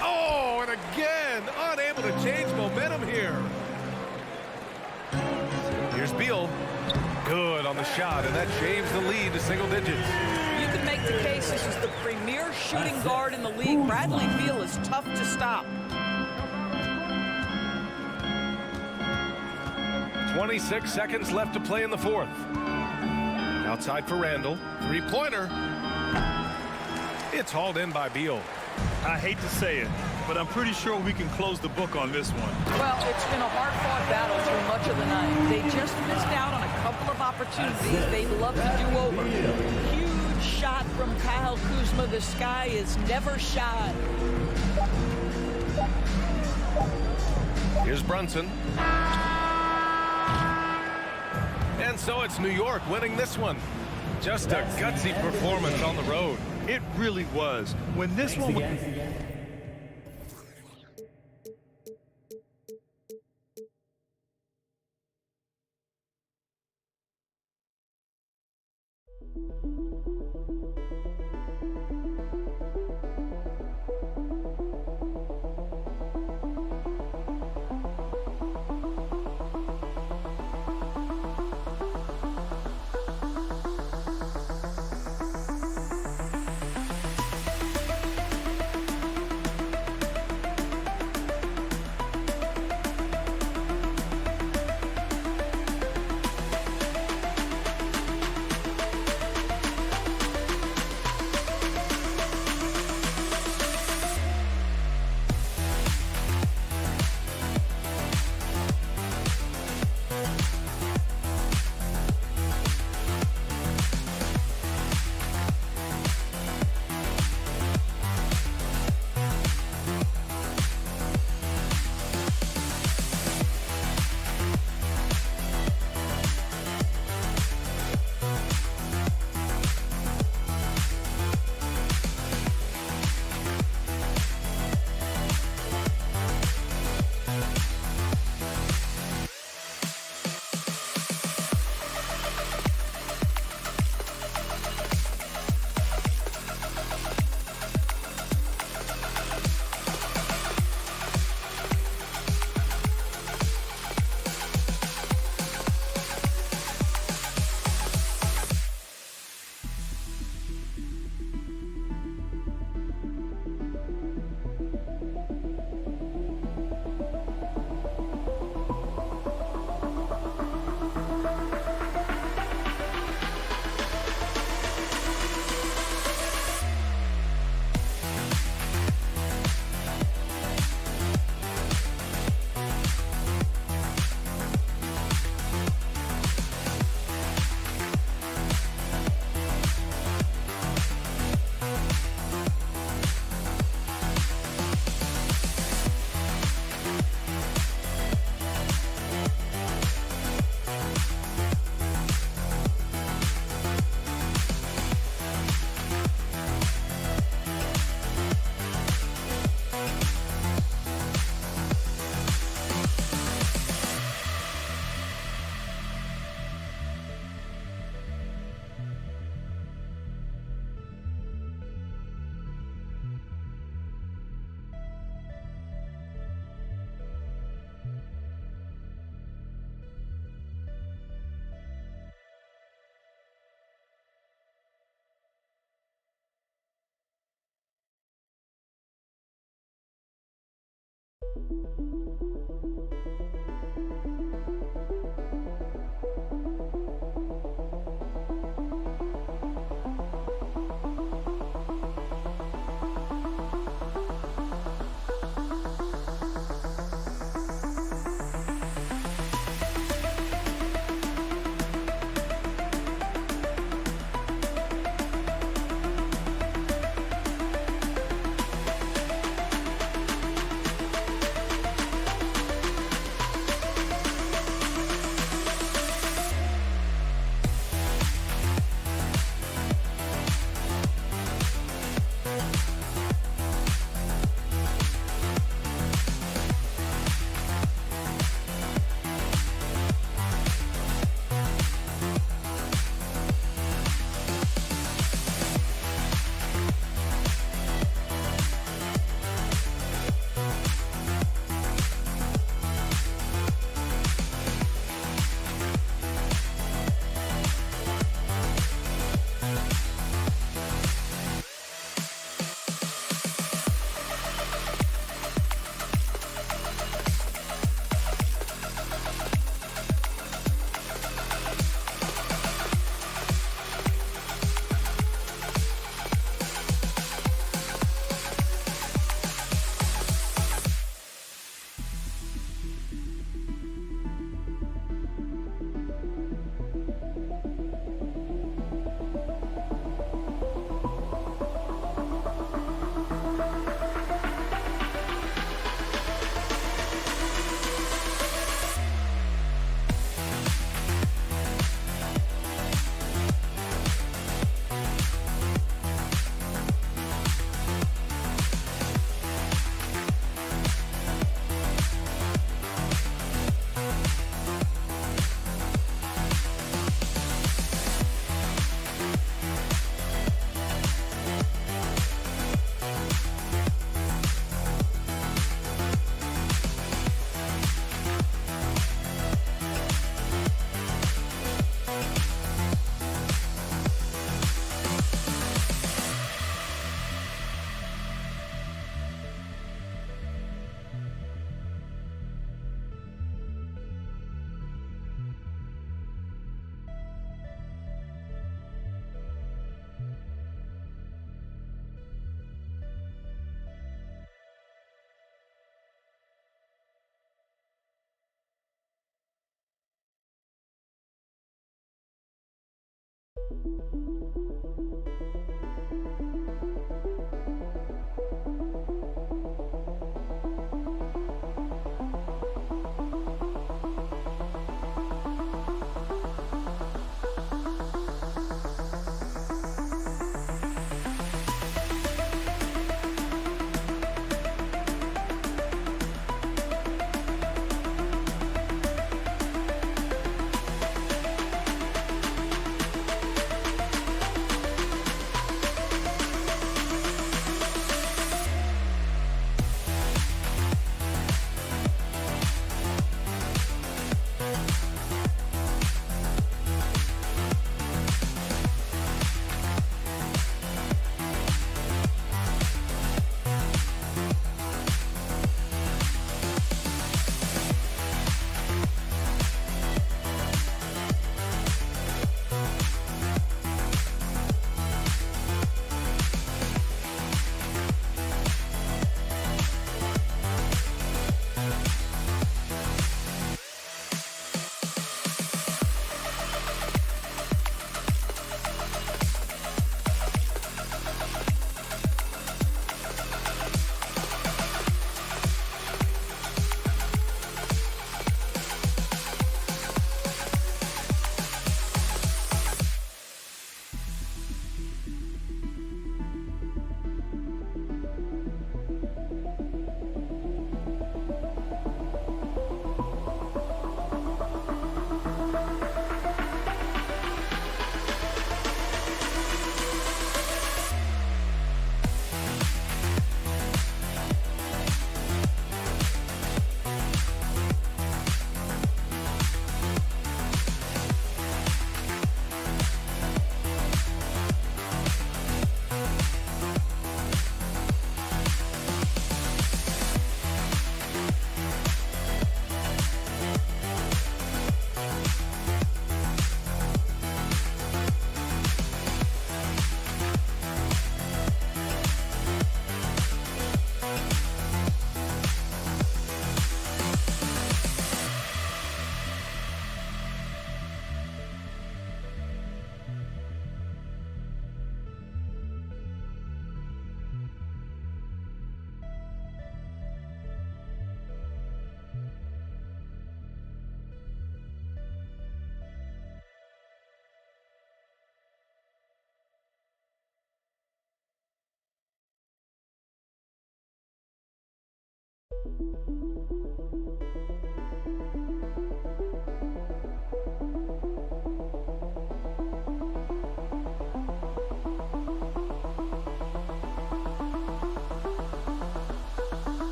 Oh, and again, unable to change momentum here. Here's Beal. Good on the shot, and that shaves the lead to single digits. You can make the case this is the premier shooting guard in the league. Bradley Beal is tough to stop. 26 seconds left to play in the fourth. Outside for Randall. 3-pointer. It's hauled in by Beal. I hate to say it, but I'm pretty sure we can close the book on this one. Well, it's been a hard-fought battle through much of the night. They just missed out on a couple of opportunities they'd love to do over. Huge shot from Kyle Kuzma. The sky is never shy. Here's Brunson. And so it's New York winning this one. Just a gutsy performance on the road. It really was. When this one was...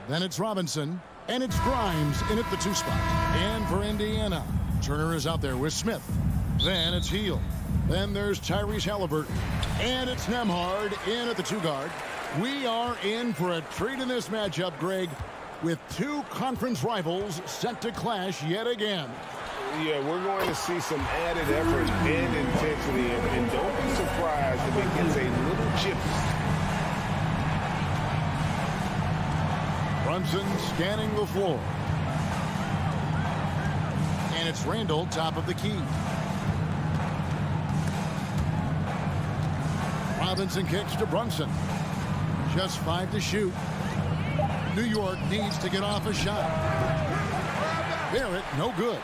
Then it's Robinson, and it's Grimes in at the 2 spot. And for Indiana, Turner is out there with Smith. Then it's Heel. Then there's Tyrese Halliburton. And it's Nembhard in at the 2 guard. We are in for a treat in this matchup, Greg, with 2 conference rivals set to clash yet again. Yeah, we're going to see some added effort and intensity, and don't be surprised if it gets a little chippy. Brunson scanning the floor. And it's Randall, top of the key. Robinson kicks to Brunson. Just 5 to shoot. New York needs to get off a shot. Barrett, no good.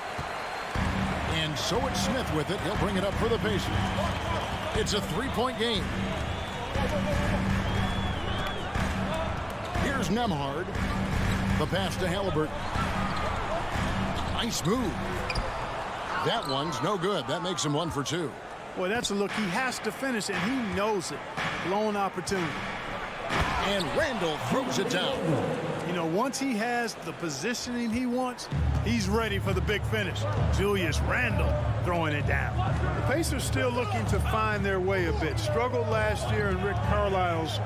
And so it's Smith with it. He'll bring it up for the Pacers. It's a 3-point game. Here's Nembhard. The pass to Halliburton. Nice move. That one's no good. That makes him 1 for 2. Boy, that's a look he has to finish, and he knows it. Blown opportunity. And Randall throws it down. You know, once he has the positioning he wants, he's ready for the big finish. Julius Randle throwing it down. The Pacers still looking to find their way a bit. Struggled last year in Rick Carlisle's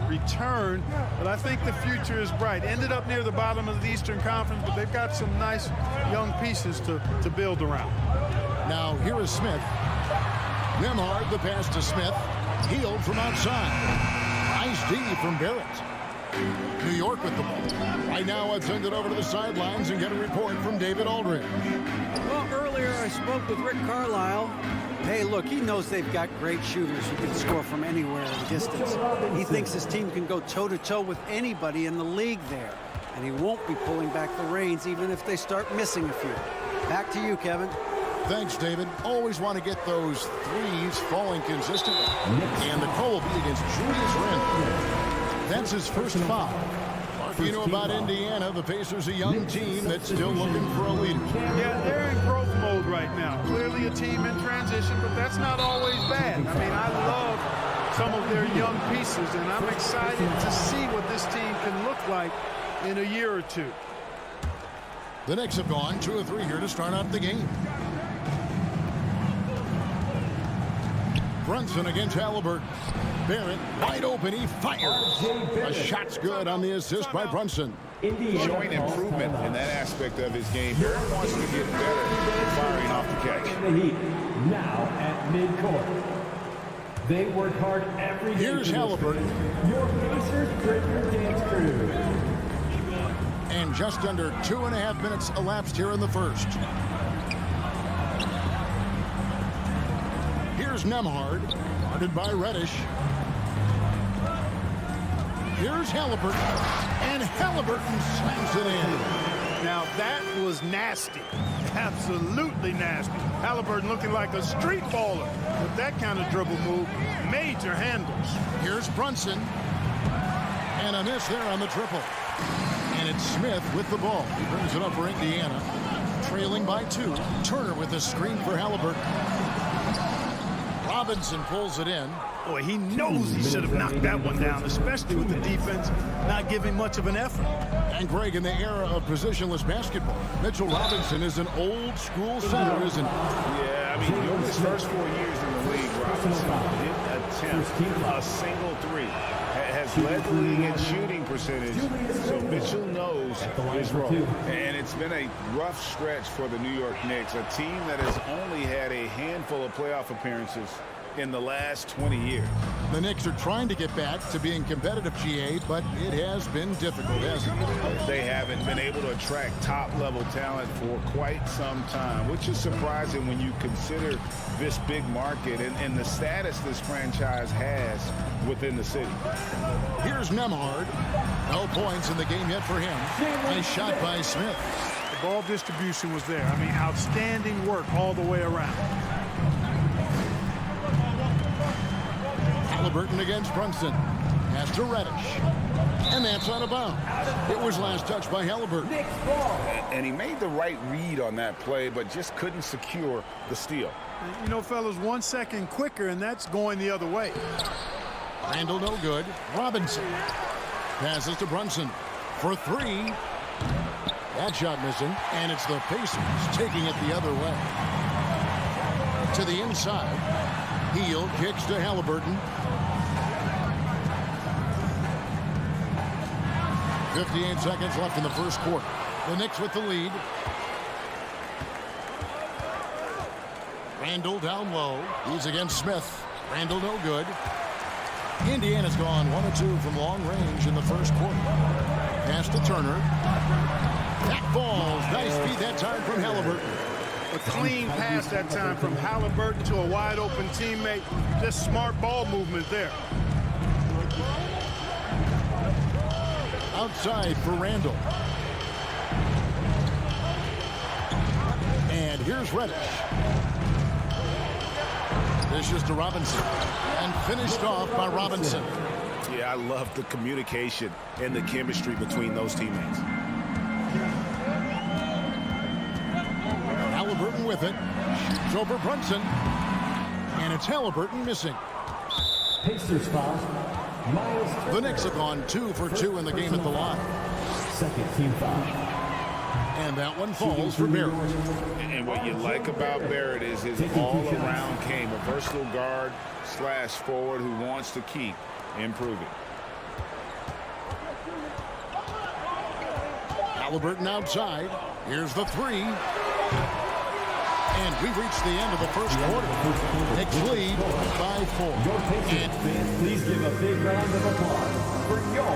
return, but I think the future is bright. Ended up near the bottom of the Eastern Conference, but they've got some nice young pieces to build around. Now here is Smith. Nembhard, the pass to Smith. Healed from outside. Nice D from Barrett. New York with the ball. Right now, I'll send it over to the sidelines and get a report from David Aldridge. Well, earlier I spoke with Rick Carlisle. Hey, look, he knows they've got great shooters who can score from anywhere in the distance. He thinks his team can go toe-to-toe with anybody in the league there. And he won't be pulling back the reins even if they start missing a few. Back to you, Kevin. Thanks, David. Always want to get those threes falling consistently. And the call will be against Julius Randle. That's his first foul. You know about Indiana, the Pacers, a young team that's still looking for a leader. Yeah, they're in growth mode right now. Clearly a team in transition, but that's not always bad. I mean, I love some of their young pieces, and I'm excited to see what this team can look like in a year or two. The Knicks have gone 2 of 3 here to start out the game. Brunson against Halliburton. Barrett wide open. He fires. A shot's good on the assist by Brunson. Showing improvement in that aspect of his game. Barrett wants to get better at firing off the catch. The Heat now at midcourt. They work hard every day. Here's Halliburton. Your Pacers Breaker Dance Crew. And just under 2.5 minutes elapsed here in the first. Here's Nemhard, guarded by Reddish. Here's Halliburton, and Halliburton slams it in. Now that was nasty, absolutely nasty. Halliburton looking like a street baller with that kind of dribble move. Major handles. Here's Brunson, and a miss there on the triple. And it's Smith with the ball. He brings it up for Indiana, trailing by 2. Turner with a screen for Halliburton. Robinson pulls it in. Boy, he knows he should have knocked that one down, especially with the defense not giving much of an effort. And Greg, in the era of positionless basketball, Mitchell Robinson is an old-school center, isn't he? Yeah, I mean, during his first 4 years in the league, Robinson didn't attempt a single three. Has led the league in shooting percentage, so Mitchell knows his role. And it's been a rough stretch for the New York Knicks, a team that has only had a handful of playoff appearances in the last 20 years. The Knicks are trying to get back to being competitive, GA, but it has been difficult, hasn't it? They haven't been able to attract top-level talent for quite some time, which is surprising when you consider this big market and the status this franchise has within the city. Here's Nemhard. No points in the game yet for him. Nice shot by Smith. The ball distribution was there. I mean, outstanding work all the way around. Halliburton against Brunson. Pass to Reddish. And that's out of bounds. It was last touched by Halliburton. And he made the right read on that play, but just couldn't secure the steal. You know, fellas, 1 second quicker, and that's going the other way. Randall no good. Robinson passes to Brunson for 3. That shot missing, and it's the Pacers taking it the other way. To the inside. Heel kicks to Halliburton. 58 seconds left in the first quarter. The Knicks with the lead. Randall down low. He's against Smith. Randall no good. Indiana's gone 1 of 2 from long range in the first quarter. Pass to Turner. That falls. Nice feed that time from Halliburton. A clean pass that time from Halliburton to a wide open teammate. Just smart ball movement there. Outside for Randall. And here's Reddish. This is to Robinson. And finished off by Robinson. Yeah, I love the communication and the chemistry between those teammates. Halliburton with it. Shoots over Brunson. And it's Halliburton missing. Pacers foul. The Knicks have gone 2 for 2 in the game at the line. Second team foul. And that one falls for Barrett. And what you like about Barrett is his all-around game, a versatile guard / forward who wants to keep improving. Halliburton outside. Here's the 3. And we've reached the end of the first quarter. Knicks lead by 4. Your Pacers fans, please give a big round of applause for your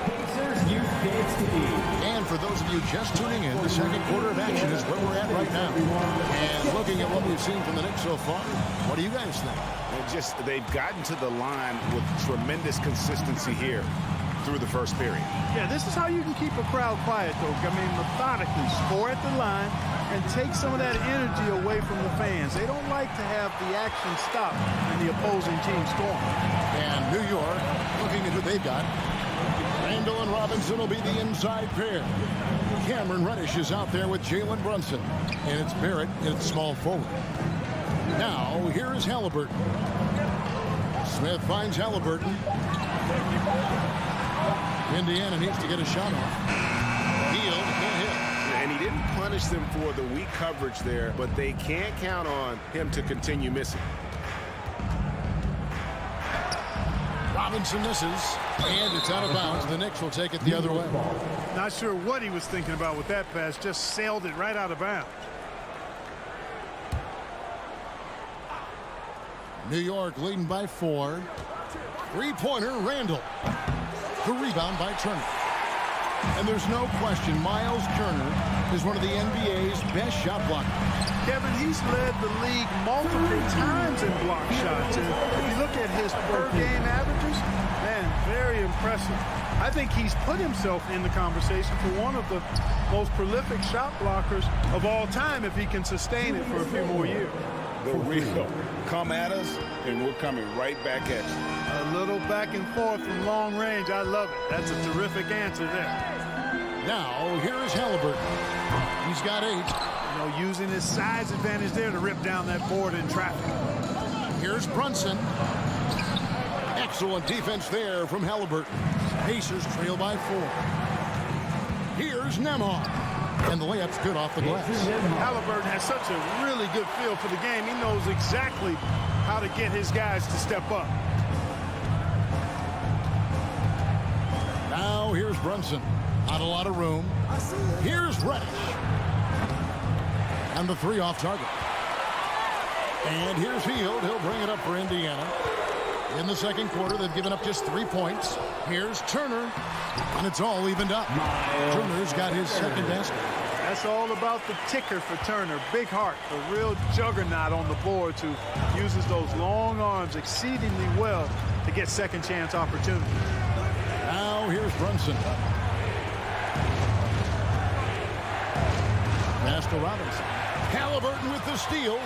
Pacers Youth Games to be. And for those of you just tuning in, the second quarter of action is where we're at right now. And looking at what we've seen from the Knicks so far, what do you guys think? They've gotten to the line with tremendous consistency here through the first period. Yeah, this is how you can keep a crowd quiet, though. I mean, methodically score at the line and take some of that energy away from the fans. They don't like to have the action stop and the opposing team scoring. And New York, looking at who they've got. Randall and Robinson will be the inside pair. Cameron Reddish is out there with Jalen Brunson. And it's Barrett at small forward. Now, here is Halliburton. Smith finds Halliburton. Indiana needs to get a shot off. Healed, can't hit. And he didn't punish them for the weak coverage there, but they can't count on him to continue missing. Robinson misses, and it's out of bounds. The Knicks will take it the other way. Not sure what he was thinking about with that pass. Just sailed it right out of bounds. New York leading by 4. Three-pointer, Randall. The rebound by Turner. And there's no question Miles Turner is one of the NBA's best shot blockers. Kevin, he's led the league multiple times in block shots. And if you look at his per-game averages, man, very impressive. I think he's put himself in the conversation for one of the most prolific shot blockers of all time if he can sustain it for a few more years. The real come at us, and we're coming right back at you. A little back and forth from long range. I love it. That's a terrific answer there. Now, here's Halliburton. He's got 8. You know, using his size advantage there to rip down that board in traffic. Here's Brunson. Excellent defense there from Halliburton. Pacers trail by 4. Here's Nembhard. And the layup's good off the glass. Halliburton has such a really good feel for the game. He knows exactly how to get his guys to step up. Now here's Brunson. Not a lot of room. Here's Reddish. And the 3 off target. And here's Hield. He'll bring it up for Indiana. In the second quarter, they've given up just 3 points. Here's Turner. And it's all evened up. Turner's got his second basket. That's all about the ticker for Turner. Big heart, a real juggernaut on the boards who uses those long arms exceedingly well to get second chance opportunities. Now here's Brunson. Pass to Robinson. Halliburton with the steal.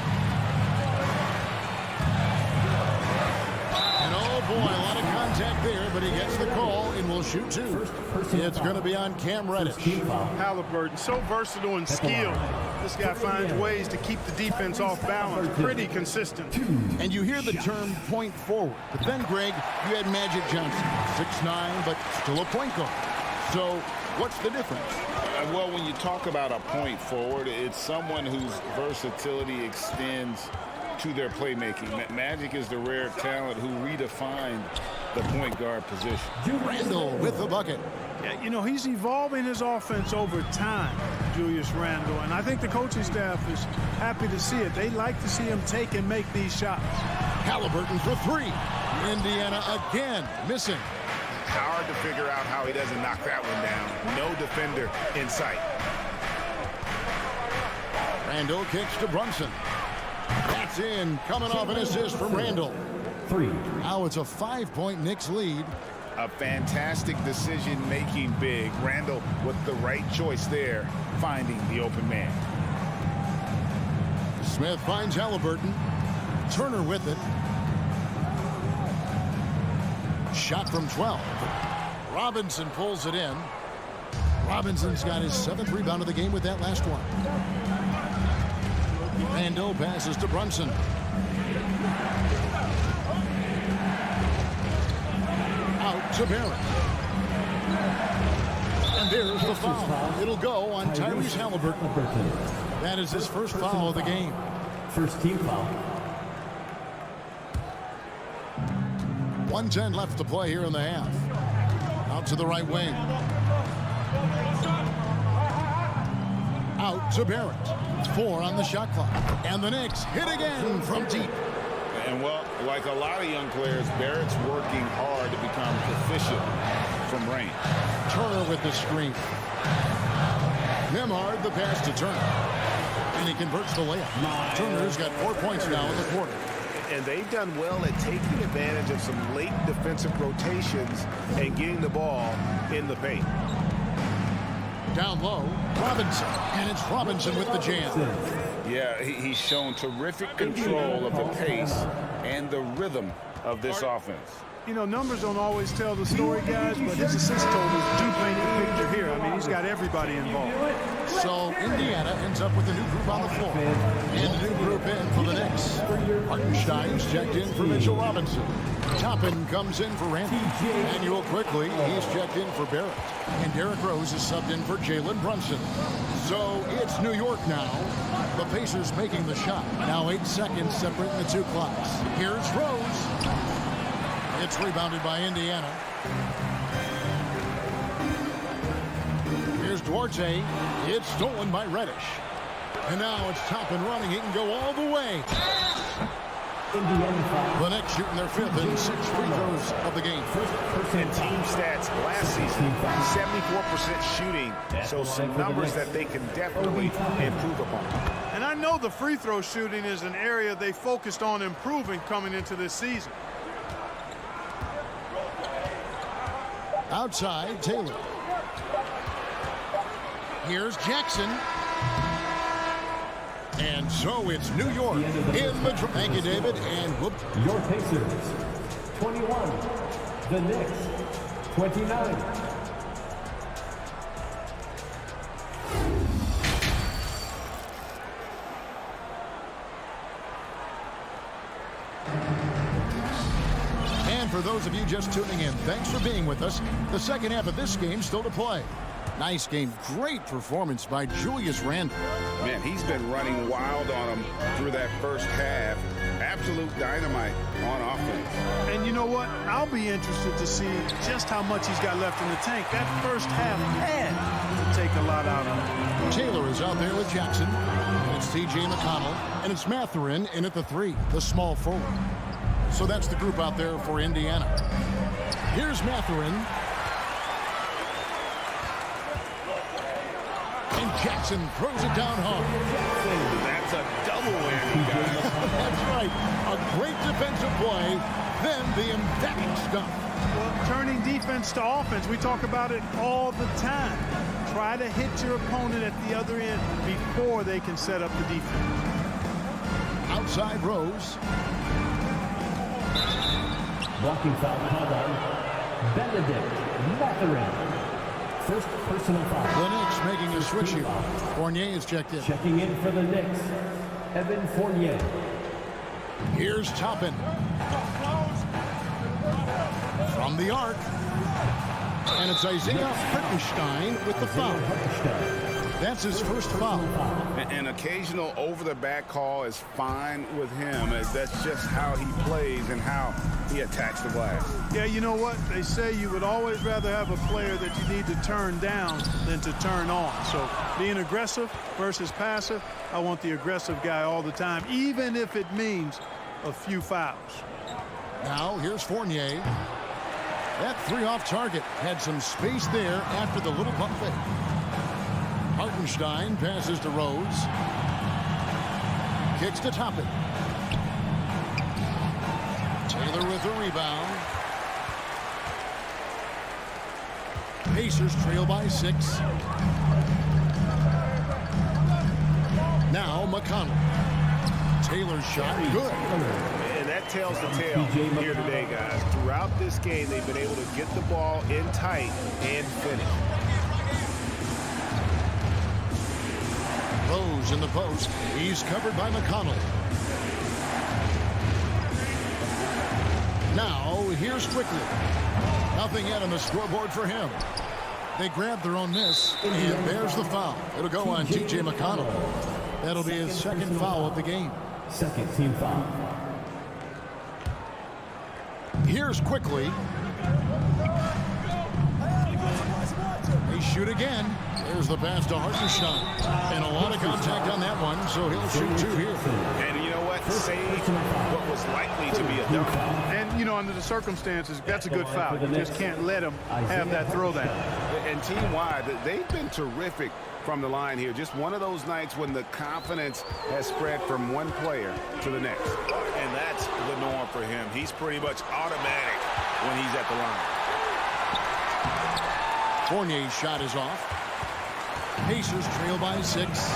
And oh boy, a lot of contact there, but he gets the call and will shoot 2. It's going to be on Cam Reddish. Halliburton, so versatile and skilled. This guy finds ways to keep the defense off balance. Pretty consistent. And you hear the term point forward. But then, Greg, you had Magic Johnson, 6'9", but still a point guard. So what's the difference? Well, when you talk about a point forward, it's someone whose versatility extends to their playmaking. Magic is the rare talent who redefined the point guard position. Randle with the bucket. Yeah, you know, he's evolving his offense over time, Julius Randle, and I think the coaching staff is happy to see it. They like to see him take and make these shots. Halliburton for 3. Indiana again missing. Hard to figure out how he doesn't knock that one down. No defender in sight. Randle kicks to Brunson. That's in, coming off an assist from Randle. 3. Now it's a 5-point Knicks lead. A fantastic decision-making big. Randle with the right choice there, finding the open man. Smith finds Halliburton. Turner with it. Shot from 12. Robinson pulls it in. Robinson's got his 7th rebound of the game with that last one. Randle passes to Brunson. Out to Barrett. And there's the foul. It'll go on Tyrese Halliburton. That is his first foul of the game. First team foul. 1:10 left to play here in the half. Out to the right wing. Out to Barrett. 4 on the shot clock. And the Knicks hit again from deep. And, well, like a lot of young players, Barrett's working hard to become proficient from range. Turner with the screen. Nembhard the pass to Turner. And he converts the layup. Turner's got 4 points now in the quarter. And they've done well at taking advantage of some late defensive rotations and getting the ball in the paint. Down low, Robinson. And it's Robinson with the jam. Yeah, he's shown terrific control of the pace and the rhythm of this offense. You know, numbers don't always tell the story, guys, but his assist totals do paint the picture here. I mean, he's got everybody involved. So Indiana ends up with a new group on the floor. And a new group in for the Knicks. Hartenstein's checked in for Mitchell Robinson. Toppin comes in for Randy. Manuel quickly, he's checked in for Barrett. And Derrick Rose is subbed in for Jalen Brunson. So it's New York now. The Pacers making the shot. Now 8 seconds separating the 2 clocks. Here's Rose. It's rebounded by Indiana. Here's Duarte. It's stolen by Reddish. And now it's Toppin running. He can go all the way. The Knicks shooting their 5th and 6th free throws of the game. And team stats last season, 74% shooting, so some numbers that they can definitely improve upon. And I know the free throw shooting is an area they focused on improving coming into this season. Outside, Taylor. Here's Jackson. And so it's New York in the... Thank you, David. And whoop. Your Pacers, 21. The Knicks, 29. And for those of you just tuning in, thanks for being with us. The second half of this game still to play. Nice game. Great performance by Julius Randle. Man, he's been running wild on him through that first half. Absolute dynamite on offense. And you know what? I'll be interested to see just how much he's got left in the tank. That first half had to take a lot out of him. Taylor is out there with Jackson. And it's T.J. McConnell. And it's Mathurin in at the 3, the small forward. So that's the group out there for Indiana. Here's Mathurin. And Jackson throws it down hard. That's a double whammy, guys. That's right. A great defensive play, then the emphatic stuff. Well, turning defense to offense, we talk about it all the time. Try to hit your opponent at the other end before they can set up the defense. Outside Rose. Blocking foul called on Benedict Mathurin. First personal foul. The Knicks making a switch here. Fournier is checked in. Checking in for the Knicks, Evan Fournier. Here's Toppin. From the arc. And it's Isaiah Hartenstein with the foul. That's his first foul. An occasional over-the-back call is fine with him, as that's just how he plays and how he attacks the glass. Yeah, you know what? They say you would always rather have a player that you need to turn down than to turn on. So being aggressive versus passive, I want the aggressive guy all the time, even if it means a few fouls. Now here's Fournier. That 3 off target had some space there after the little pump fake. Hartenstein passes to Rose. Kicks to Toppin. Taylor with the rebound. Pacers trail by 6. Now McConnell. Taylor's shot good. And that tells the tale here today, guys. Throughout this game, they've been able to get the ball in tight and finish. Rose in the post. He's covered by McConnell. Now, here's Quickly. Nothing yet on the scoreboard for him. They grab their own miss, and there's the foul. It'll go on T.J. McConnell. That'll be his second foul of the game. Second team foul. Here's Quickly. They shoot again. There's the pass to Hartenstein. And a lot of contact on that one, so he'll shoot 2 here. And you know what? Save what was likely to be a dunk. And, you know, under the circumstances, that's a good foul. You just can't let him have that throwdown. And team-wide, they've been terrific from the line here. Just one of those nights when the confidence has spread from one player to the next. And that's the norm for him. He's pretty much automatic when he's at the line. Fournier's shot is off. Pacers trail by 6.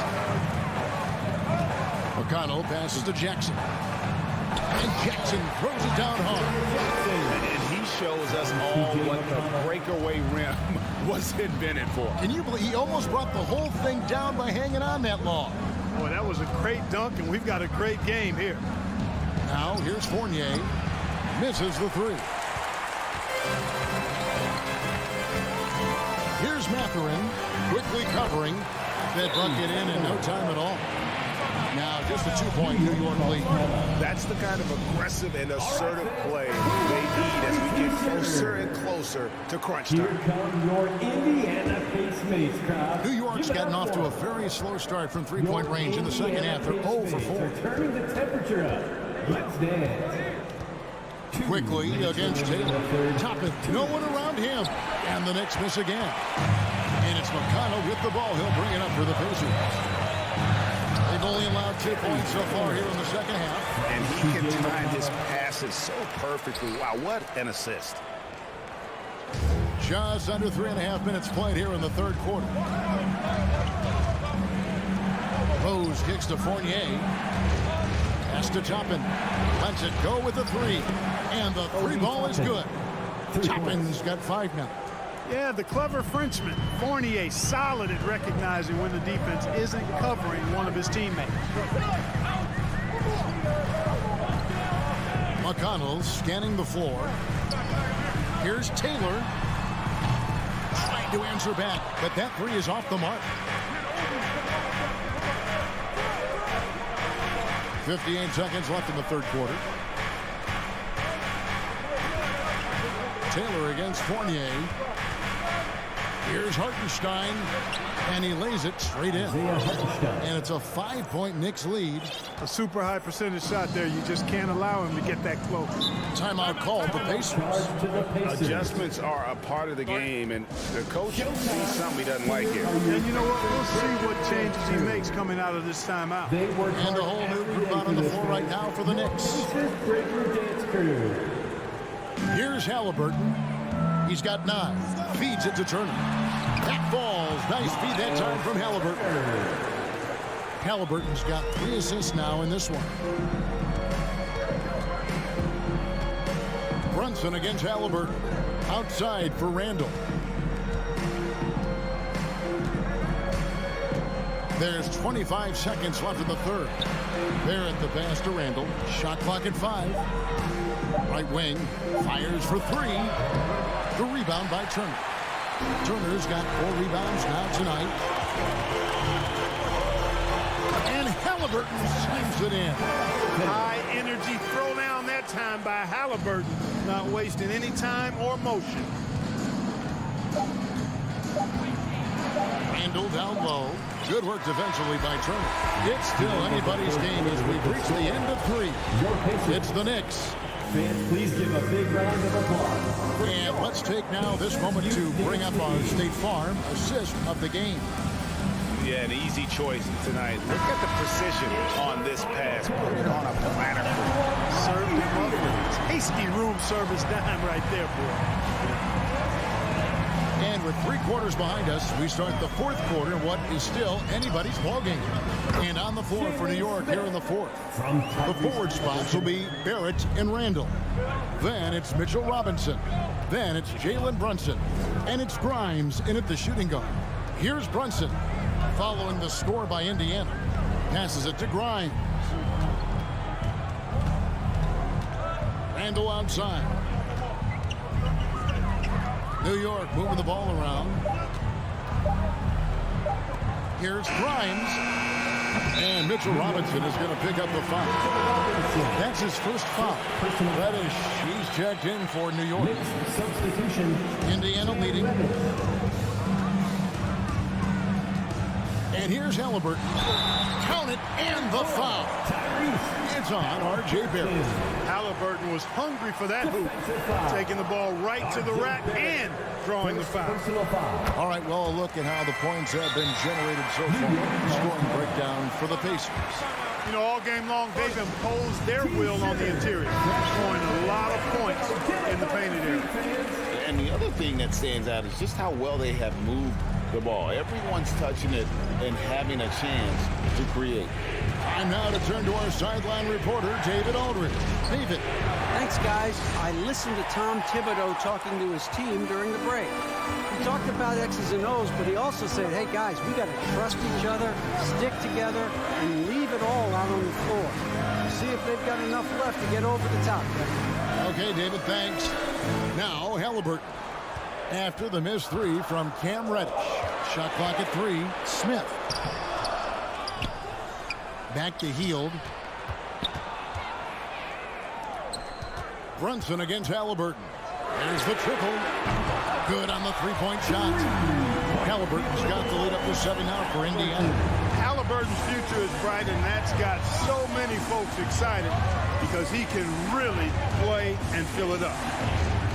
McConnell passes to Jackson. And Jackson throws it down hard. And he shows us all what the breakaway rim was invented for. Can you believe he almost brought the whole thing down by hanging on that long? Boy, that was a great dunk, and we've got a great game here. Now, here's Fournier. Misses the 3. Here's Mathurin, quickly covering. That bucket in no time at all. Now, just a 2-point New York lead. That's the kind of aggressive and assertive play they need as we get closer and closer to crunch time. Here come your Indiana Pacemates crowd. New York's gotten off to a very slow start from 3-point range in the second half. They're 0 for 4. Turning the temperature up let's dance. Quickly against Taylor. Toppin, no one around him. And the Knicks miss again. And it's McConnell with the ball. He'll bring it up for the Pacers. They've only allowed 2 points so far here in the second half. And he can time his passes so perfectly. Wow, what an assist. Just under 3.5 minutes played here in the third quarter. Rose kicks to Fournier. Pass to Toppin. Lets it go with the three. And the three ball is good. Toppin's got 5 now. Yeah, the clever Frenchman, Fournier, solid at recognizing when the defense isn't covering one of his teammates. McConnell scanning the floor. Here's Taylor. Trying to answer back, but that three is off the mark. 58 seconds left in the third quarter. Taylor against Fournier. Here's Hartenstein, and he lays it straight in. And it's a 5-point Knicks lead. A super high percentage shot there. You just can't allow him to get that close. Timeout called the Pacers. Adjustments are a part of the game, and the coach sees something he doesn't like here. And you know what? We'll see what changes he makes coming out of this timeout. And a whole new group out on the floor right now for the Knicks. Here's Halliburton. He's got 9. Feeds it to Turner. That falls. Nice feed that time from Halliburton. Halliburton's got 3 assists now in this one. Brunson against Halliburton. Outside for Randall. There's 25 seconds left in the third. There at the pass to Randall. Shot clock at 5. Right wing. Fires for 3. The rebound by Turner. Turner's got 4 rebounds now tonight. And Halliburton slams it in. High energy throw down that time by Halliburton. Not wasting any time or motion. Randall down low. Good work defensively by Turner. It's still anybody's game as we've reached the end of 3. It's the Knicks. Fans, please give a big round of applause. And let's take now this moment to bring up our State Farm assist of the game. Yeah, an easy choice tonight. Look at the precision on this pass. Put it on a platter. Served him up with tasty room service dime right there, boy. And with 3 quarters behind us, we start the fourth quarter, what is still anybody's ballgame. And on the floor for New York here in the fourth. The forward spots will be Barrett and Randall. Then it's Mitchell Robinson. Then it's Jalen Brunson. And it's Grimes in at the shooting guard. Here's Brunson following the score by Indiana. Passes it to Grimes. Randall outside. New York moving the ball around. Here's Grimes. And Mitchell Robinson is going to pick up the foul. That's his first foul. Reddish, he's checked in for New York. Substitution. Indiana leading. And here's Halliburton. Count it, and the foul. It's on R.J. Barrett. Halliburton was hungry for that hoop. Taking the ball right to the rack and drawing the foul. All right, well, a look at how the points have been generated so far. Scoring breakdown for the Pacers. You know, all game long, they've imposed their will on the interior, scoring a lot of points in the painted area. And the other thing that stands out is just how well they have moved the ball. Everyone's touching it and having a chance to create. Time now to turn to our sideline reporter, David Aldridge. David. Thanks, guys. I listened to Tom Thibodeau talking to his team during the break. He talked about X's and O's, but he also said, hey, guys, we got to trust each other, stick together, and leave it all out on the floor. See if they've got enough left to get over the top. Okay, David, thanks. Now, Halliburton. After the missed 3 from Cam Reddish. Shot clock at 3. Smith. Back to Hield. Brunson against Halliburton. There's the triple. Good on the 3-point shot. Halliburton's got the lead up to 7 now for Indiana. Halliburton Halliburton's future is bright, and that's got so many folks excited because he can really play and fill it up.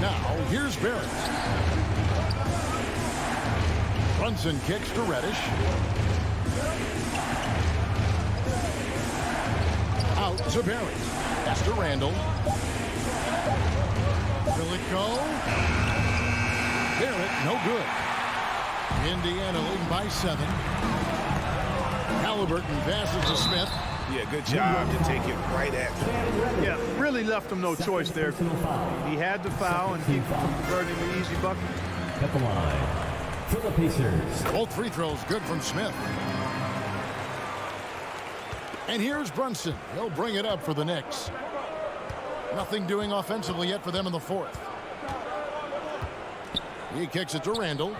Now, here's Barrett. Brunson kicks to Reddish. Out to Barrett. Pass to Randall. Will it go? Barrett, no good. Indiana leading by 7. Halliburton passes to Smith. Yeah, good job to take it right at him. Yeah, really left him no choice there. He had to foul and keep converting the easy bucket. At the line for the Pacers. Both free throws good from Smith. And here's Brunson. He'll bring it up for the Knicks. Nothing doing offensively yet for them in the fourth. He kicks it to Randall.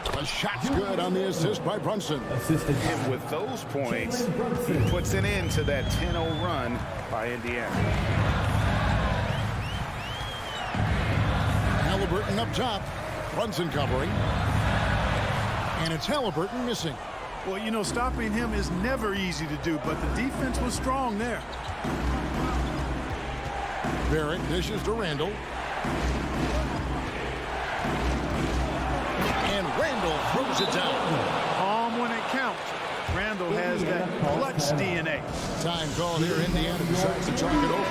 The shot's good on the assist by Brunson. And with those points, he puts an end to that 10-0 run by Indiana. Halliburton up top. Brunson covering. And it's Halliburton missing. Well, you know, stopping him is never easy to do, but the defense was strong there. Barrett dishes to Randall. And Randall throws it down. Calm when it counts. Randall has that clutch DNA. Time call here. Indiana decides to talk it over.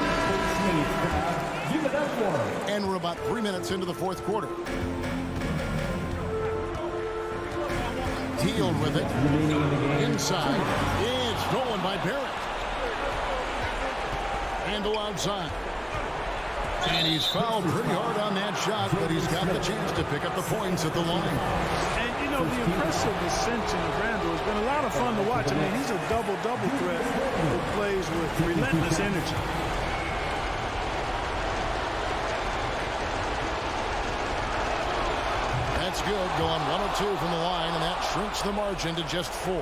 And we're about 3 minutes into the fourth quarter. Teal with it. Inside. It's stolen by Barrett. Randall outside. And he's fouled pretty hard on that shot, but he's got the chance to pick up the points at the line. And, you know, the impressive ascension of Randall has been a lot of fun to watch. I mean, he's a double-double threat who plays with relentless energy. That's good, going 1 of 2 from the line, and that shrinks the margin to just 4.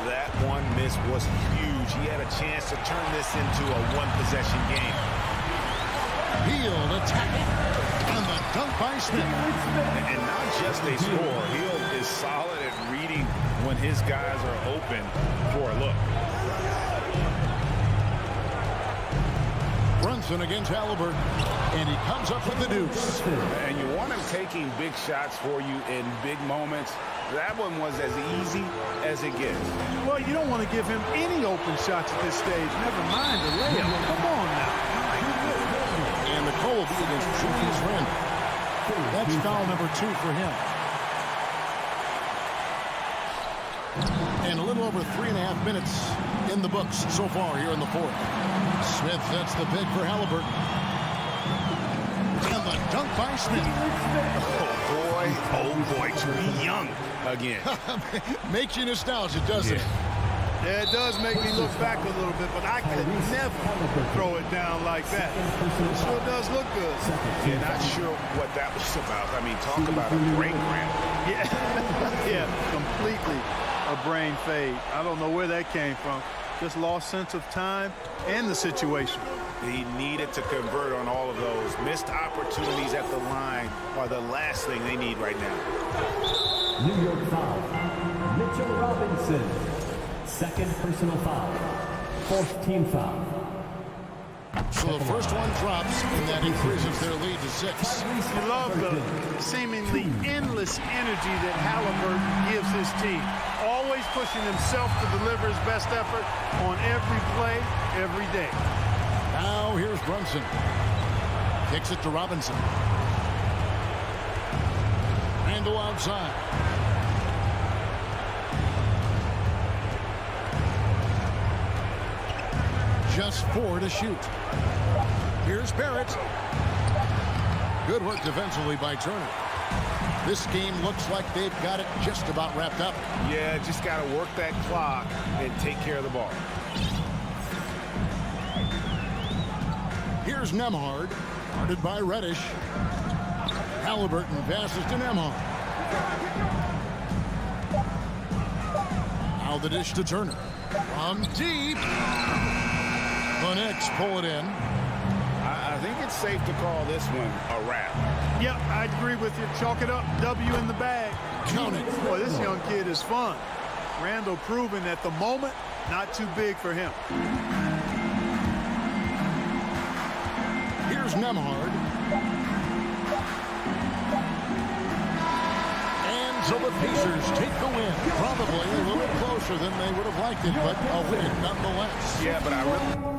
That one miss was huge. He had a chance to turn this into a one-possession game. Hield attacking, and the dunk by Smith. And not just a score. Hield is solid at reading when his guys are open for a look. Brunson against Halliburton, and he comes up with the deuce. And you want him taking big shots for you in big moments. That one was as easy as it gets. Well, you don't want to give him any open shots at this stage. Never mind the layup. Come on now. And the call will be against Julius Randle. That's foul number 2 for him. And a little over 3.5 minutes in the books so far here in the fourth. Smith sets the pick for Halliburton. And the dunk by Smith. Oh boy, Trey Young again. Makes you nostalgic, doesn't it? Yeah, it does make me look back a little bit, but I could never throw it down like that. It sure does look good. Yeah, not sure what that was about. I mean, talk about a brain cramp. Yeah, yeah, completely a brain fade. I don't know where that came from. Just lost sense of time and the situation. He needed to convert on all of those. Missed opportunities at the line are the last thing they need right now. New York foul. Mitchell Robinson. Second personal foul. Fourth team foul. So the first one drops, and that increases their lead to 6. You love the seemingly endless energy that Halliburton gives his team. Always pushing himself to deliver his best effort on every play, every day. Now here's Brunson. Kicks it to Robinson. Randall outside. Just 4 to shoot. Here's Barrett. Good work defensively by Turner. This game looks like they've got it just about wrapped up. Yeah, just got to work that clock and take care of the ball. Here's Nembhard, guarded by Reddish. Halliburton passes to Nembhard. Now the dish to Turner. From deep. The Knicks pull it in. I think it's safe to call this one a wrap. Yep, I agree with you. Chalk it up. W in the bag. Count it. Boy, this young kid is fun. Randall proving that the moment, not too big for him. Here's Nemhard. And so the Pacers take the win. Probably a little closer than they would have liked it, but a win nonetheless. Yeah, but I really...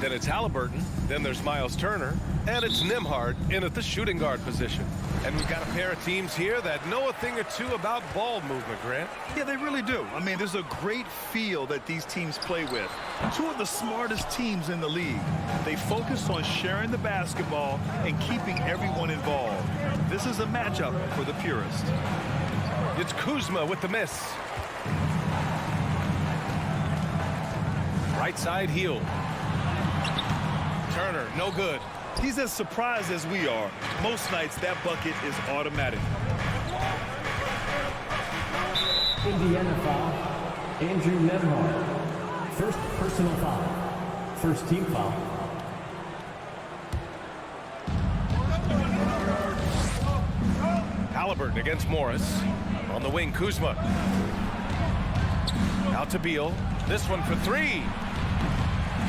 Then it's Halliburton. Then there's Miles Turner. And it's Nembhard in at the shooting guard position. And we've got a pair of teams here that know a thing or two about ball movement, Grant. Yeah, they really do. I mean, there's a great feel that these teams play with. Two of the smartest teams in the league. They focus on sharing the basketball and keeping everyone involved. This is a matchup for the purist. It's Kuzma with the miss. Right side heel. Turner, no good. He's as surprised as we are. Most nights, that bucket is automatic. Indiana foul. Andrew Nembhard. First personal foul. First team foul. Halliburton against Morris. On the wing, Kuzma. Out to Beal. This one for three.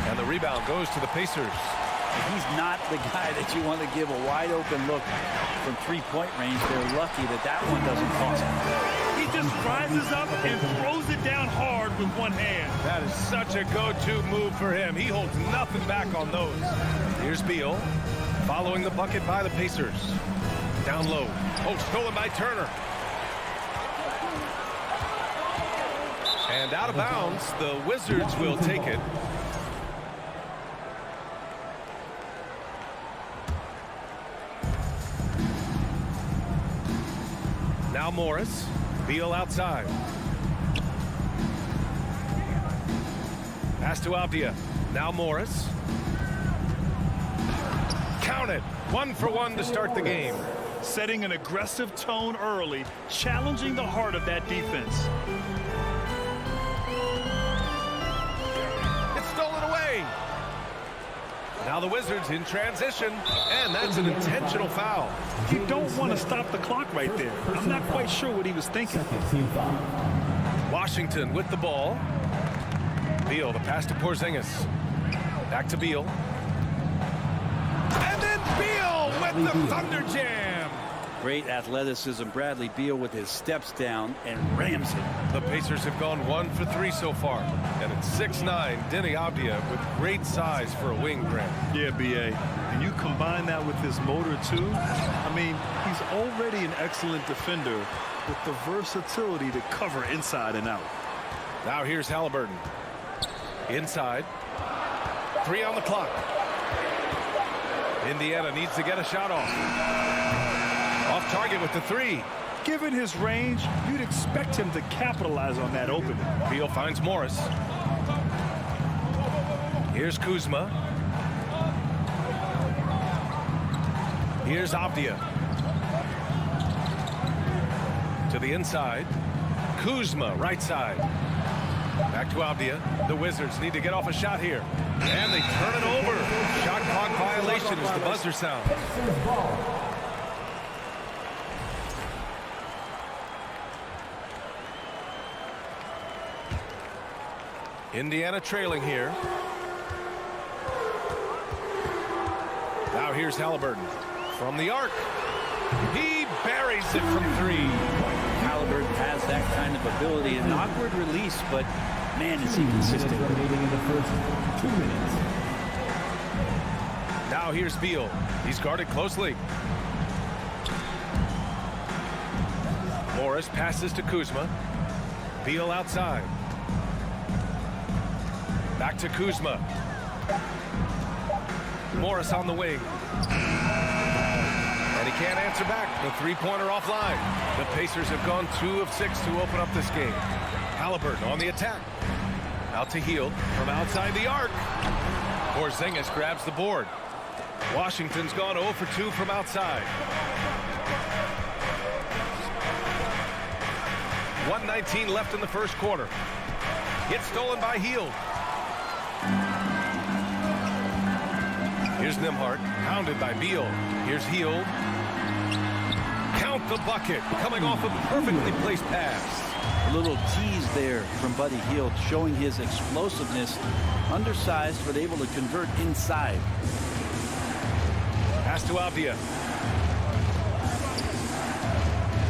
And the rebound goes to the Pacers. He's not the guy that you want to give a wide open look from three-point range. They're lucky that that one doesn't cost him. He just rises up and throws it down hard with one hand. That is such a go-to move for him. He holds nothing back on those. Here's Beal, following the bucket by the Pacers. Down low. Oh, stolen by Turner. And out of bounds, the Wizards will take it. Now Morris. Beal outside. Pass to Abdia. Now Morris. Count it. 1 for 1 to start the game. Setting an aggressive tone early, challenging the heart of that defense. It's stolen away. Now the Wizards in transition, and that's an intentional foul. You don't want to stop the clock right there. I'm not quite sure what he was thinking. Washington with the ball. Beal, the pass to Porzingis. Back to Beal. And then Beal with the Thunder Jam. Great athleticism. Bradley Beal with his steps down and rams it. The Pacers have gone 1 for 3 so far. And it's 6'9", Denny Abdia with great size for a wing, Grant. Yeah, B.A. And you combine that with his motor, too. I mean, he's already an excellent defender with the versatility to cover inside and out. Now here's Halliburton. Inside. 3 on the clock. Indiana needs to get a shot off. Off target with the 3. Given his range, you'd expect him to capitalize on that opening. Beal finds Morris. Here's Kuzma. Here's Avdia. To the inside. Kuzma, right side. Back to Avdia. The Wizards need to get off a shot here. And they turn it over. Shot clock violation as the buzzer sounds. Indiana trailing here. Now here's Halliburton from the arc. He buries it from 3. Halliburton has that kind of ability. An awkward release, but man, is he consistent. Remaining in the first 2 minutes. Now here's Beal. He's guarded closely. Morris passes to Kuzma. Beal outside. Back to Kuzma. Morris on the wing. And he can't answer back. The three-pointer offline. The Pacers have gone 2 of 6 to open up this game. Halliburton on the attack. Out to Hield from outside the arc. Porzingis grabs the board. Washington's gone 0 for 2 from outside. 1:19 left in the first quarter. Gets stolen by Hield. Here's Nembhard, pounded by Beal. Here's Hield. Count the bucket, coming off a perfectly placed pass. A little tease there from Buddy Hield, showing his explosiveness. Undersized, but able to convert inside. Pass to Avdia.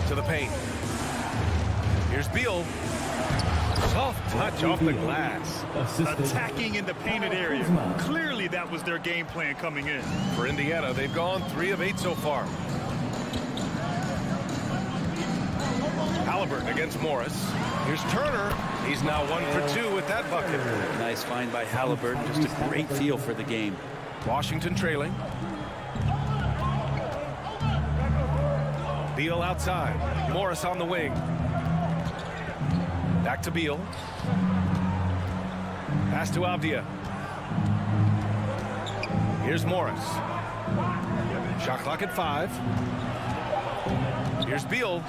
To the paint. Here's Beal. Soft touch off the glass. Attacking in the painted area. Clearly that was their game plan coming in. For Indiana, they've gone 3 of 8 so far. Halliburton against Morris. Here's Turner. He's now 1 for 2 with that bucket. Nice find by Halliburton. Just a great feel for the game. Washington trailing. Beal outside. Morris on the wing. Back to Beal. Pass to Avdia. Here's Morris. Shot clock at 5. Here's Beal.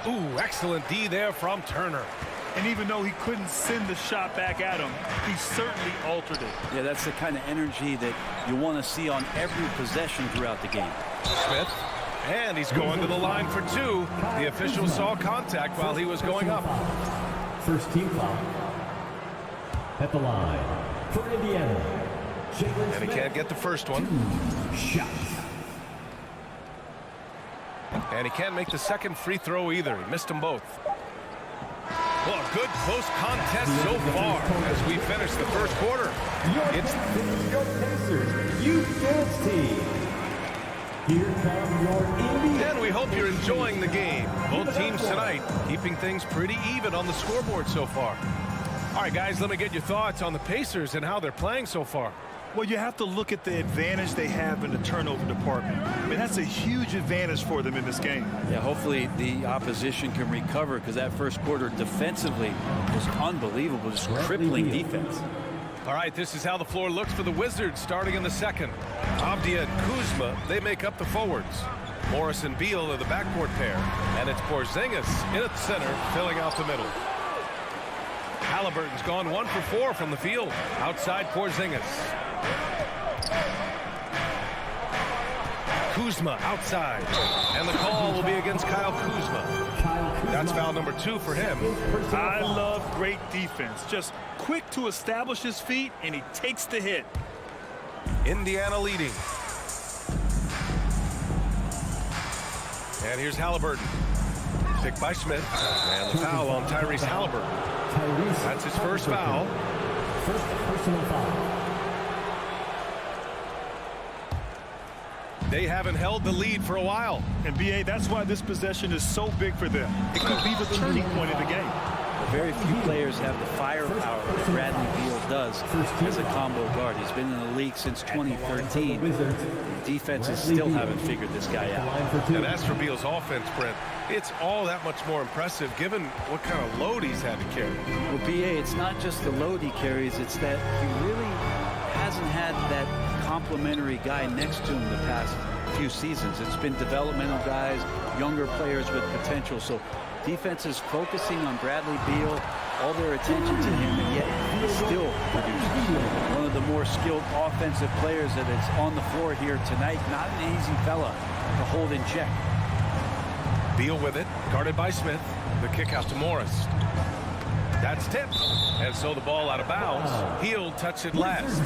Ooh, excellent D there from Turner. And even though he couldn't send the shot back at him, he certainly altered it. Yeah, that's the kind of energy that you want to see on every possession throughout the game. Smith. And he's going to the line for 2. The official saw contact while he was going up. First team foul. At the line for Indiana. And he can't get the first one. Shots. And he can't make the second free throw either. He missed them both. Well, a good close contest so far as we finish the first quarter. It's your Pacers Youth Dance Team. Here come your Indiana. And we hope you're enjoying the game. Both teams tonight keeping things pretty even on the scoreboard so far. All right, guys, let me get your thoughts on the Pacers and how they're playing so far. Well, you have to look at the advantage they have in the turnover department. I mean, that's a huge advantage for them in this game. Yeah, hopefully the opposition can recover, because that first quarter defensively was unbelievable, just crippling defense. All right, this is how the floor looks for the Wizards starting in the second. Avdia and Kuzma, they make up the forwards. Morris and Beal are the backcourt pair. And it's Porzingis in at the center, filling out the middle. Halliburton's gone 1 for 4 from the field. Outside Porzingis. Kuzma outside. And the call will be against Kyle Kuzma. That's foul number 2 for him. I love great defense. Just quick to establish his feet, and he takes the hit. Indiana leading. And here's Halliburton. Picked by Smith. And the foul on Tyrese Halliburton. That's his first foul. First personal foul. They haven't held the lead for a while. And B.A., that's why this possession is so big for them. It could be the turning point of the game. Very few players have the firepower that Bradley Beal does as a combo guard. He's been in the league since 2013. Defenses still haven't figured this guy out. And as for Beal's offense, Brent, it's all that much more impressive given what kind of load he's had to carry. Well, B.A., it's not just the load he carries, it's that he really complementary guy next to him the past few seasons. It's been developmental guys, younger players with potential. So defense is focusing on Bradley Beal, all their attention to him, and yet he still produces. One of the more skilled offensive players that is on the floor here tonight. Not an easy fella to hold in check. Beal with it, guarded by Smith. The kick out to Morris. That's tipped. And so the ball out of bounds. He'll touch it last.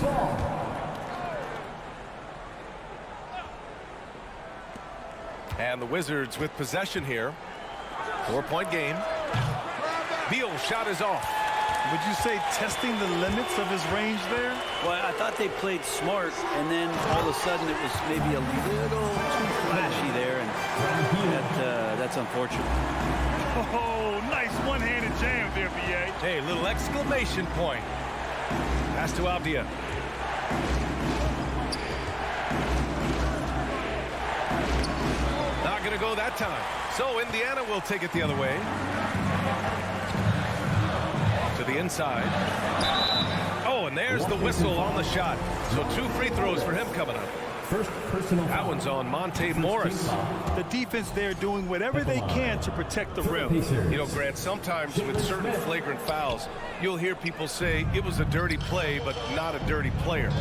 And the Wizards with possession here. 4-point game. Beal's shot is off. Would you say testing the limits of his range there? Well, I thought they played smart, and then all of a sudden it was maybe a little too flashy there, and that's unfortunate. Oh, nice one-handed jam there, B.A. Hey, little exclamation point. Pass to Avdia. Not going to go that time. So Indiana will take it the other way. To the inside. Oh, and there's the whistle on the shot. So 2 free throws for him coming up. First personal That one's on Monte Morris. The defense there doing whatever they can to protect the rim. You know, Grant, sometimes with certain flagrant fouls, you'll hear people say it was a dirty play, but not a dirty player.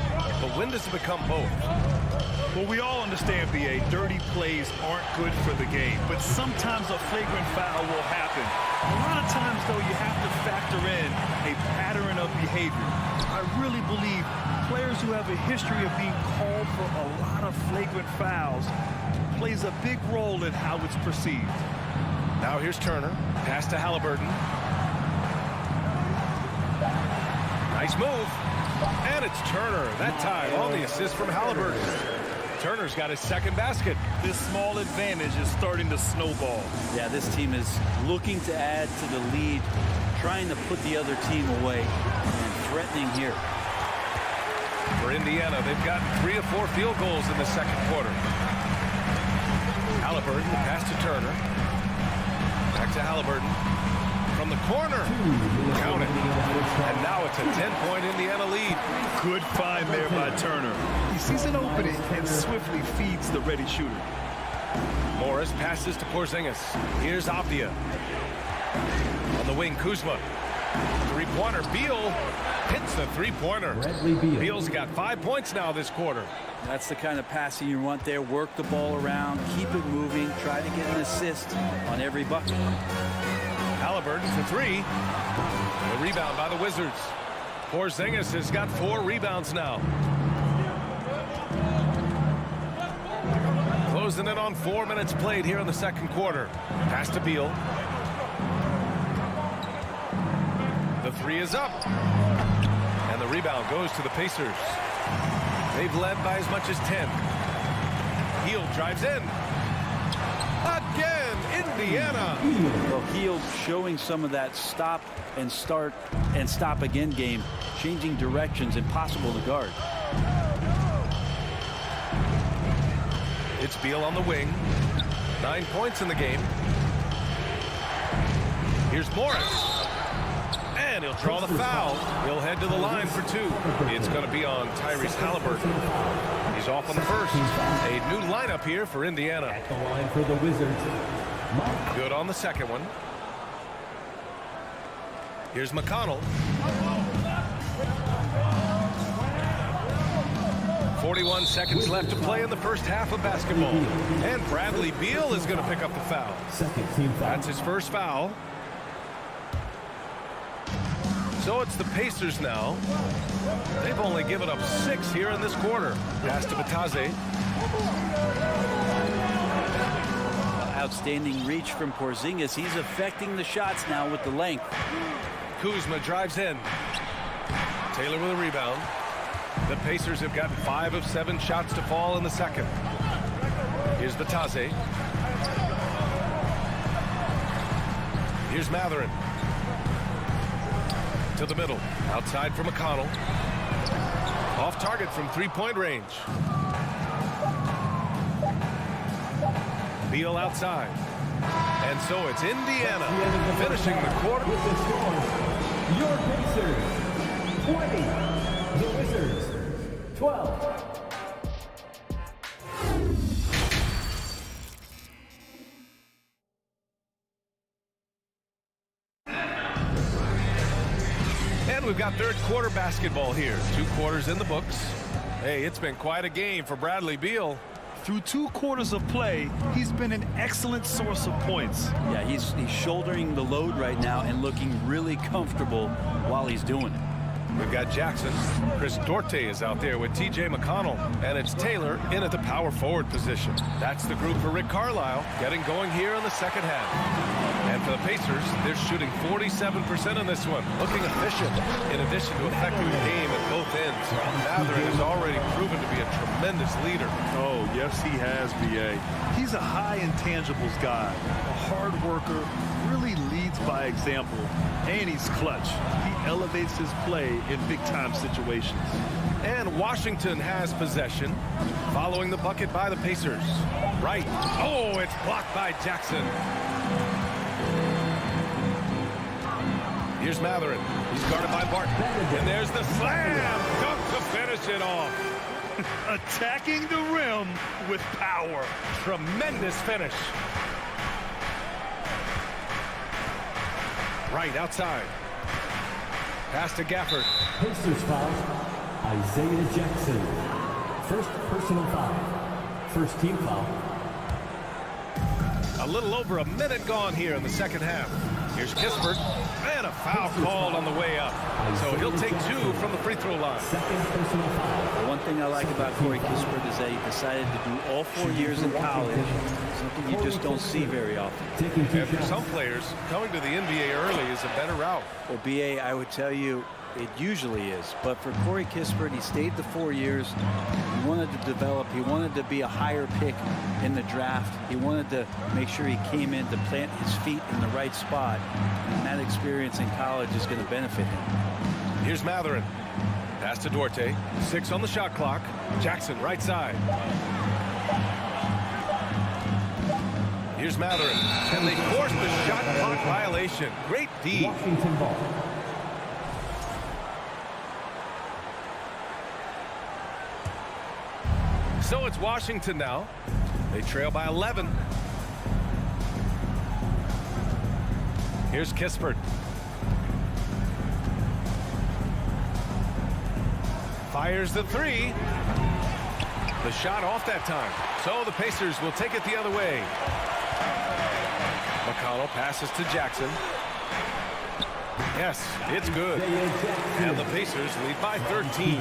But when does it become both? Well, we all understand, B.A., dirty plays aren't good for the game, but sometimes a flagrant foul will happen. A lot of times, though, you have to factor in a pattern of behavior. I really believe players who have a history of being called for a lot of flagrant fouls plays a big role in how it's perceived. Now here's Turner. Pass to Halliburton. Nice move. And it's Turner. That time on the assist from Halliburton. Turner's got his second basket. This small advantage is starting to snowball. Yeah, this team is looking to add to the lead, trying to put the other team away, and threatening here. For Indiana, they've gotten 3 of 4 field goals in the second quarter. Halliburton, the pass to Turner. Back to Halliburton. From the corner. Count it. And now it's a 10-point Indiana lead. Good find there by Turner. He sees an opening and swiftly feeds the ready shooter. Morris passes to Porzingis. Here's Avdia. On the wing, Kuzma. Three-pointer. Beal hits the three-pointer. Beal's got 5 points now this quarter. That's the kind of passing you want there. Work the ball around, keep it moving, try to get an assist on every bucket. Halliburton for 3. The rebound by the Wizards. Porzingis has got 4 rebounds now. Closing in on 4 minutes played here in the second quarter. Pass to Beal. The 3 is up. And the rebound goes to the Pacers. They've led by as much as 10. Hield drives in. Again, Indiana. Well, Hield showing some of that stop and start and stop again game, changing directions, impossible to guard. It's Beal on the wing. 9 points in the game. Here's Morris. And he'll draw the foul. He'll head to the line for 2. It's going to be on Tyrese Halliburton. He's off on the first. A new lineup here for Indiana. At the line for the Wizards. Good on the second one. Here's McConnell. 41 seconds left to play in the first half of basketball. And Bradley Beal is going to pick up the foul. Second team foul. That's his first foul. So it's the Pacers now. They've only given up 6 here in this quarter. Pass to Batase. Outstanding reach from Porzingis. He's affecting the shots now with the length. Kuzma drives in. Taylor with a rebound. The Pacers have gotten 5 of 7 shots to fall in the second. Here's Batase. Here's Matherin. To the middle. Outside for McConnell. Off target from 3-point range. Beal outside. And so it's Indiana finishing the quarter. With the score, your Pacers 20, the Wizards 12. got third quarter basketball here. 2 quarters in the books. Hey, it's been quite a game for Bradley Beal. Through 2 quarters of play, he's been an excellent source of points. Yeah, he's shouldering the load right now and looking really comfortable while he's doing it. We've got Jackson. Chris Duarte is out there with T.J. McConnell. And it's Taylor in at the power forward position. That's the group for Rick Carlisle getting going here in the second half. And for the Pacers, they're shooting 47% in this one. Looking efficient in addition to effective game at both ends. Mathurin has already proven to be a tremendous leader. Oh, yes, he has, B.A. He's a high intangibles guy, a hard worker, really leads by example, and he's clutch. He elevates his play in big-time situations. And Washington has possession, following the bucket by the Pacers. Right. Oh, it's blocked by Jackson. Here's Mathurin. He's guarded by Barton. And there's the slam dunk to finish it off. Attacking the rim with power. Tremendous finish. Right outside. Pass to Gafford. Pacers foul. Isaiah Jackson. First personal foul. First team foul. A little over a minute gone here in the second half. Here's Kispert. And a foul called on the way up. So he'll take 2 from the free throw line. Second personal foul. The one thing I like about Corey Kispert is that he decided to do all 4 years in college. Something you just don't see very often. And for some players, coming to the NBA early is a better route. Well, B.A., I would tell you it usually is. But for Corey Kispert, he stayed the 4 years. He wanted to develop. He wanted to be a higher pick in the draft. He wanted to make sure he came in to plant his feet in the right spot. And that experience in college is going to benefit him. Here's Mathurin. Pass to Duarte. 6 on the shot clock. Jackson, right side. Here's Mathurin. And they force the shot clock violation. Great D. Washington ball. So it's Washington now. They trail by 11. Here's Kispert. Fires the 3. The shot off that time. So the Pacers will take it the other way. McConnell passes to Jackson. Yes, it's good. And the Pacers lead by 13.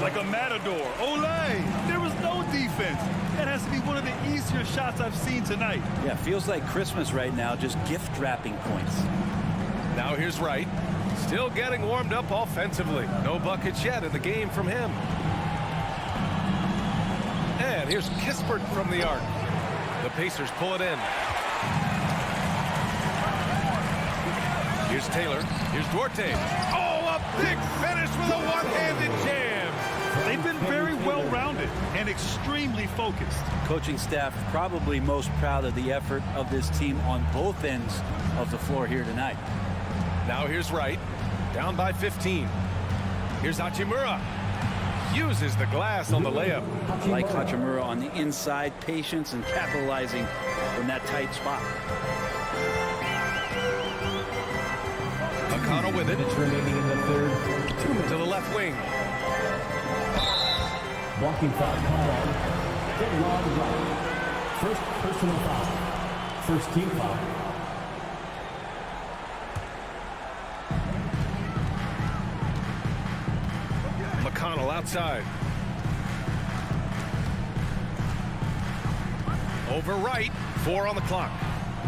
Like a matador. Olay! There was no defense. That has to be one of the easier shots I've seen tonight. Yeah, feels like Christmas right now, just gift wrapping points. Now here's Wright. Still getting warmed up offensively. No buckets yet in the game from him. And here's Kispert from the arc. The Pacers pull it in. Here's Taylor. Here's Duarte. Oh, a big finish with a one-handed jam. They've been very well-rounded and extremely focused. Coaching staff probably most proud of the effort of this team on both ends of the floor here tonight. Now here's Wright. Down by 15. Here's Hachimura. Uses the glass on the layup. Like Hachimura on the inside, patience and capitalizing from that tight spot. McConnell with it. Minutes remaining in the third. 2 minutes. To the left wing. Blocking foul call on Delon Wright. First personal foul. First team foul. McConnell outside. Over Wright. 4 on the clock.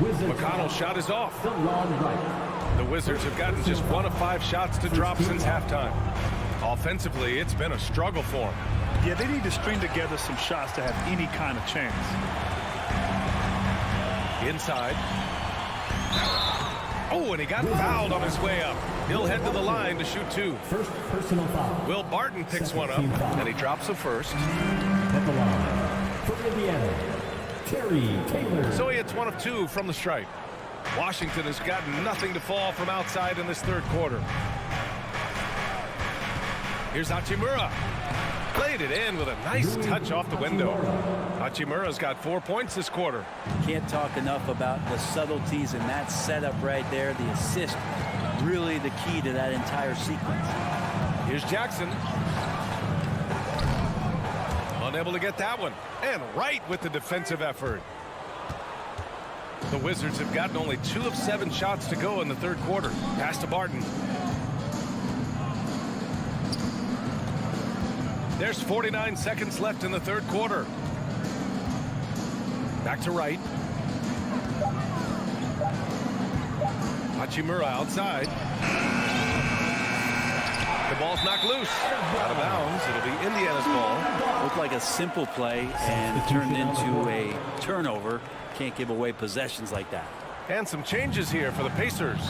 McConnell's shot is off. Delon Wright. The Wizards have gotten just 1 of 5 shots to drop since halftime. Offensively, it's been a struggle for them. Yeah, they need to string together some shots to have any kind of chance. Inside. Oh, and he got fouled on his way up. He'll head to the line to shoot 2. First personal foul. Will Barton picks one up, and he drops the first. At the line. For Indiana, Terry Taylor. So he hits 1 of 2 from the stripe. Washington has gotten nothing to fall from outside in this third quarter. Here's Hachimura. Played it in with a nice touch off the window. Hachimura's got 4 points this quarter. Can't talk enough about the subtleties in that setup right there. The assist really the key to that entire sequence. Here's Jackson. Unable to get that one. And right with the defensive effort. The Wizards have gotten only 2 of 7 shots to go in the third quarter. Pass to Barton. There's 49 seconds left in the third quarter. Back to Wright. Hachimura outside. The ball's knocked loose. Out of bounds. It'll be Indiana's ball. Looked like a simple play and it turned into a turnover. Can't give away possessions like that. And some changes here for the Pacers.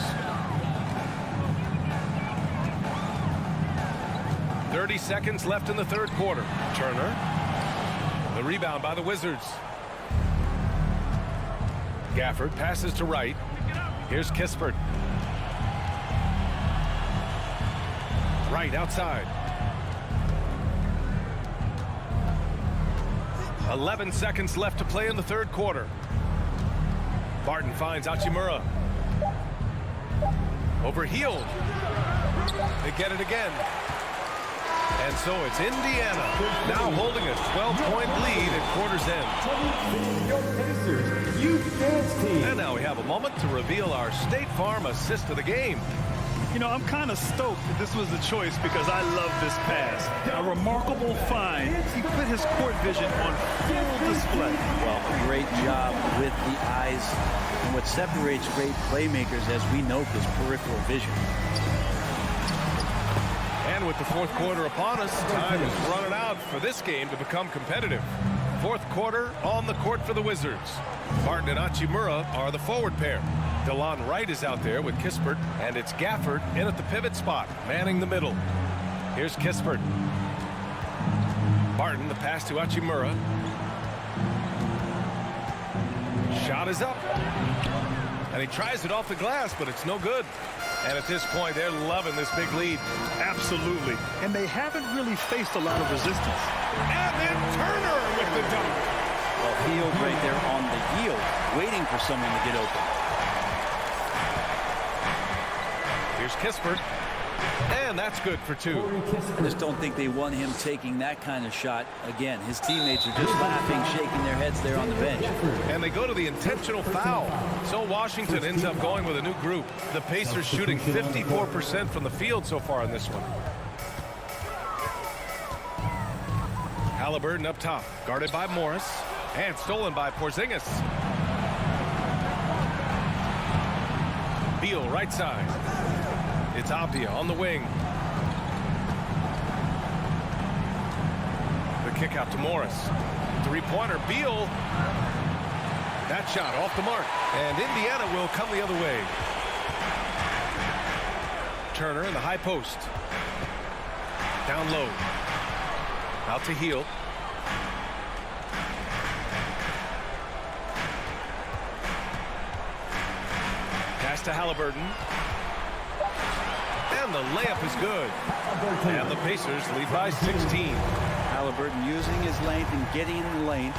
30 seconds left in the third quarter. Turner. The rebound by the Wizards. Gafford passes to Wright. Here's Kispert. Wright outside. 11 seconds left to play in the third quarter. Barton finds Hachimura. Overhealed. They get it again. And so it's Indiana now holding a 12-point lead at quarter's end. Your Pacers Youth Dance Team. And now we have a moment to reveal our State Farm assist of the game. You know, I'm kind of stoked that this was the choice because I love this pass. A remarkable find. He put his court vision on full display. Well, great job with the eyes. And what separates great playmakers, as we note, is peripheral vision. And with the fourth quarter upon us, time is running out for this game to become competitive. Fourth quarter on the court for the Wizards. Barton and Hachimura are the forward pair. DeLon Wright is out there with Kispert, and it's Gafford in at the pivot spot, manning the middle. Here's Kispert. Barton, the pass to Hachimura. Shot is up. And he tries it off the glass, but it's no good. And at this point, they're loving this big lead. Absolutely. And they haven't really faced a lot of resistance. And then Turner with the dunk. Well, Hield right there on the heel, waiting for someone to get open. Here's Kispert. And that's good for 2. I just don't think they want him taking that kind of shot again. His teammates are just laughing, shaking their heads there on the bench. And they go to the intentional foul. So Washington ends up going with a new group. The Pacers shooting 54% from the field so far in this one. Halliburton up top, guarded by Morris. And stolen by Porzingis. Beal right side. It's Abdia on the wing. The kick out to Morris. Three-pointer, Beal. That shot off the mark. And Indiana will come the other way. Turner in the high post. Down low. Out to Hield. Pass to Halliburton. And the layup is good. And the Pacers lead by 16. Halliburton using his length and getting in the lane.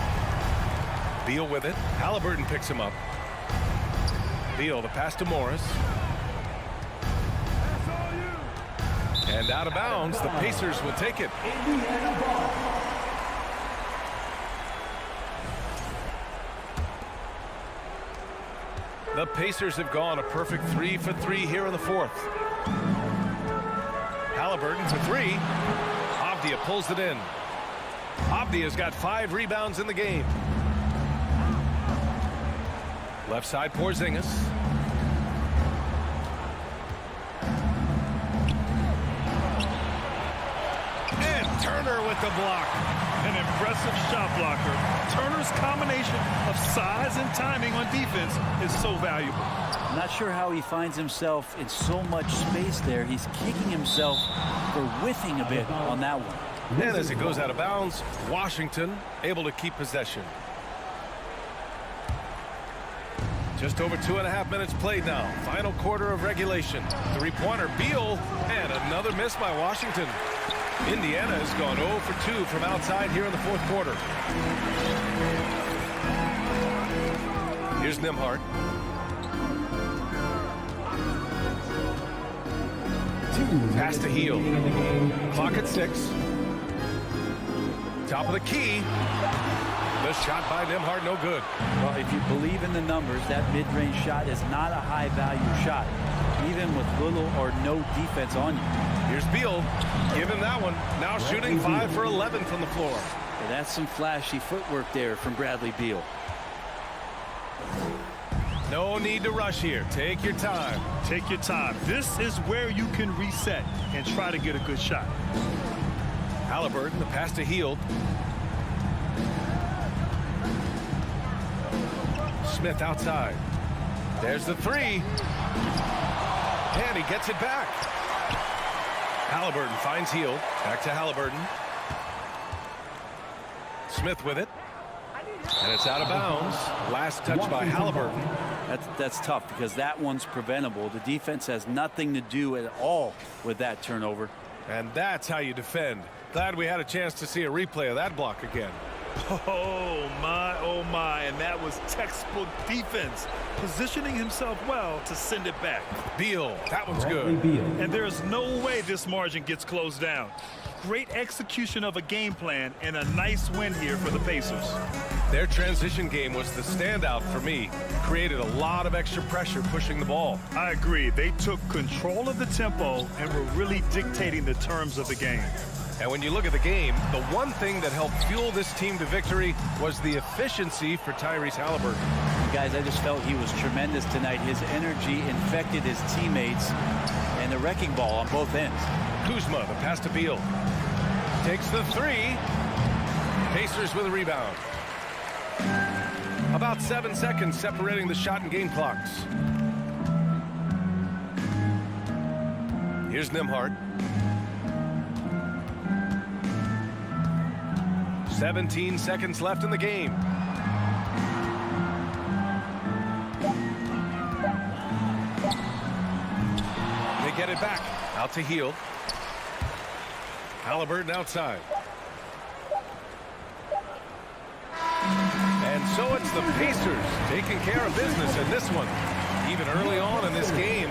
Beal with it. Halliburton picks him up. Beal, the pass to Morris. And out of bounds, the Pacers will take it. The Pacers have gone a perfect 3 for 3 here in the fourth. Halliburton for 3. Abdia pulls it in. Abdia's got 5 rebounds in the game. Left side, Porzingis. And Turner with the block. An impressive shot blocker. Turner's combination of size and timing on defense is so valuable. I'm not sure how he finds himself in so much space there. He's kicking himself for whiffing a bit on that one. And as it goes out of bounds, Washington able to keep possession. Just over 2.5 minutes played now. Final quarter of regulation. Three-pointer, Beal, and another miss by Washington. Indiana has gone 0 for 2 from outside here in the fourth quarter. Here's Nembhard. Pass to Heel. Clock at 6. Top of the key. The shot by Nembhard, no good. Well, if you believe in the numbers, that mid-range shot is not a high-value shot, even with little or no defense on you. Here's Beal. Give him that one. Now shooting 5 for 11 from the floor. Well, that's some flashy footwork there from Bradley Beal. No need to rush here. Take your time. Take your time. This is where you can reset and try to get a good shot. Halliburton, the pass to Hield. Smith outside. There's the 3. And he gets it back. Halliburton finds Hield. Back to Halliburton. Smith with it. And it's out of bounds. Last touch by Halliburton. That's tough because that one's preventable. The defense has nothing to do at all with that turnover. And that's how you defend. Glad we had a chance to see a replay of that block again. Oh my, and that was textbook defense, positioning himself well to send it back. Beal, that one's good. And there's no way this margin gets closed down. Great execution of a game plan and a nice win here for the Pacers. Their transition game was the standout for me. Created a lot of extra pressure pushing the ball. I agree. They took control of the tempo and were really dictating the terms of the game. And when you look at the game, the one thing that helped fuel this team to victory was the efficiency for Tyrese Halliburton. Guys, I just felt he was tremendous tonight. His energy infected his teammates and the wrecking ball on both ends. Kuzma, the pass to Beal. Takes the 3. Pacers with a rebound. About 7 seconds separating the shot and game clocks. Here's Nembhard. 17 seconds left in the game. They get it back. Out to Hield. Halliburton outside. And so it's the Pacers taking care of business in this one. Even early on in this game.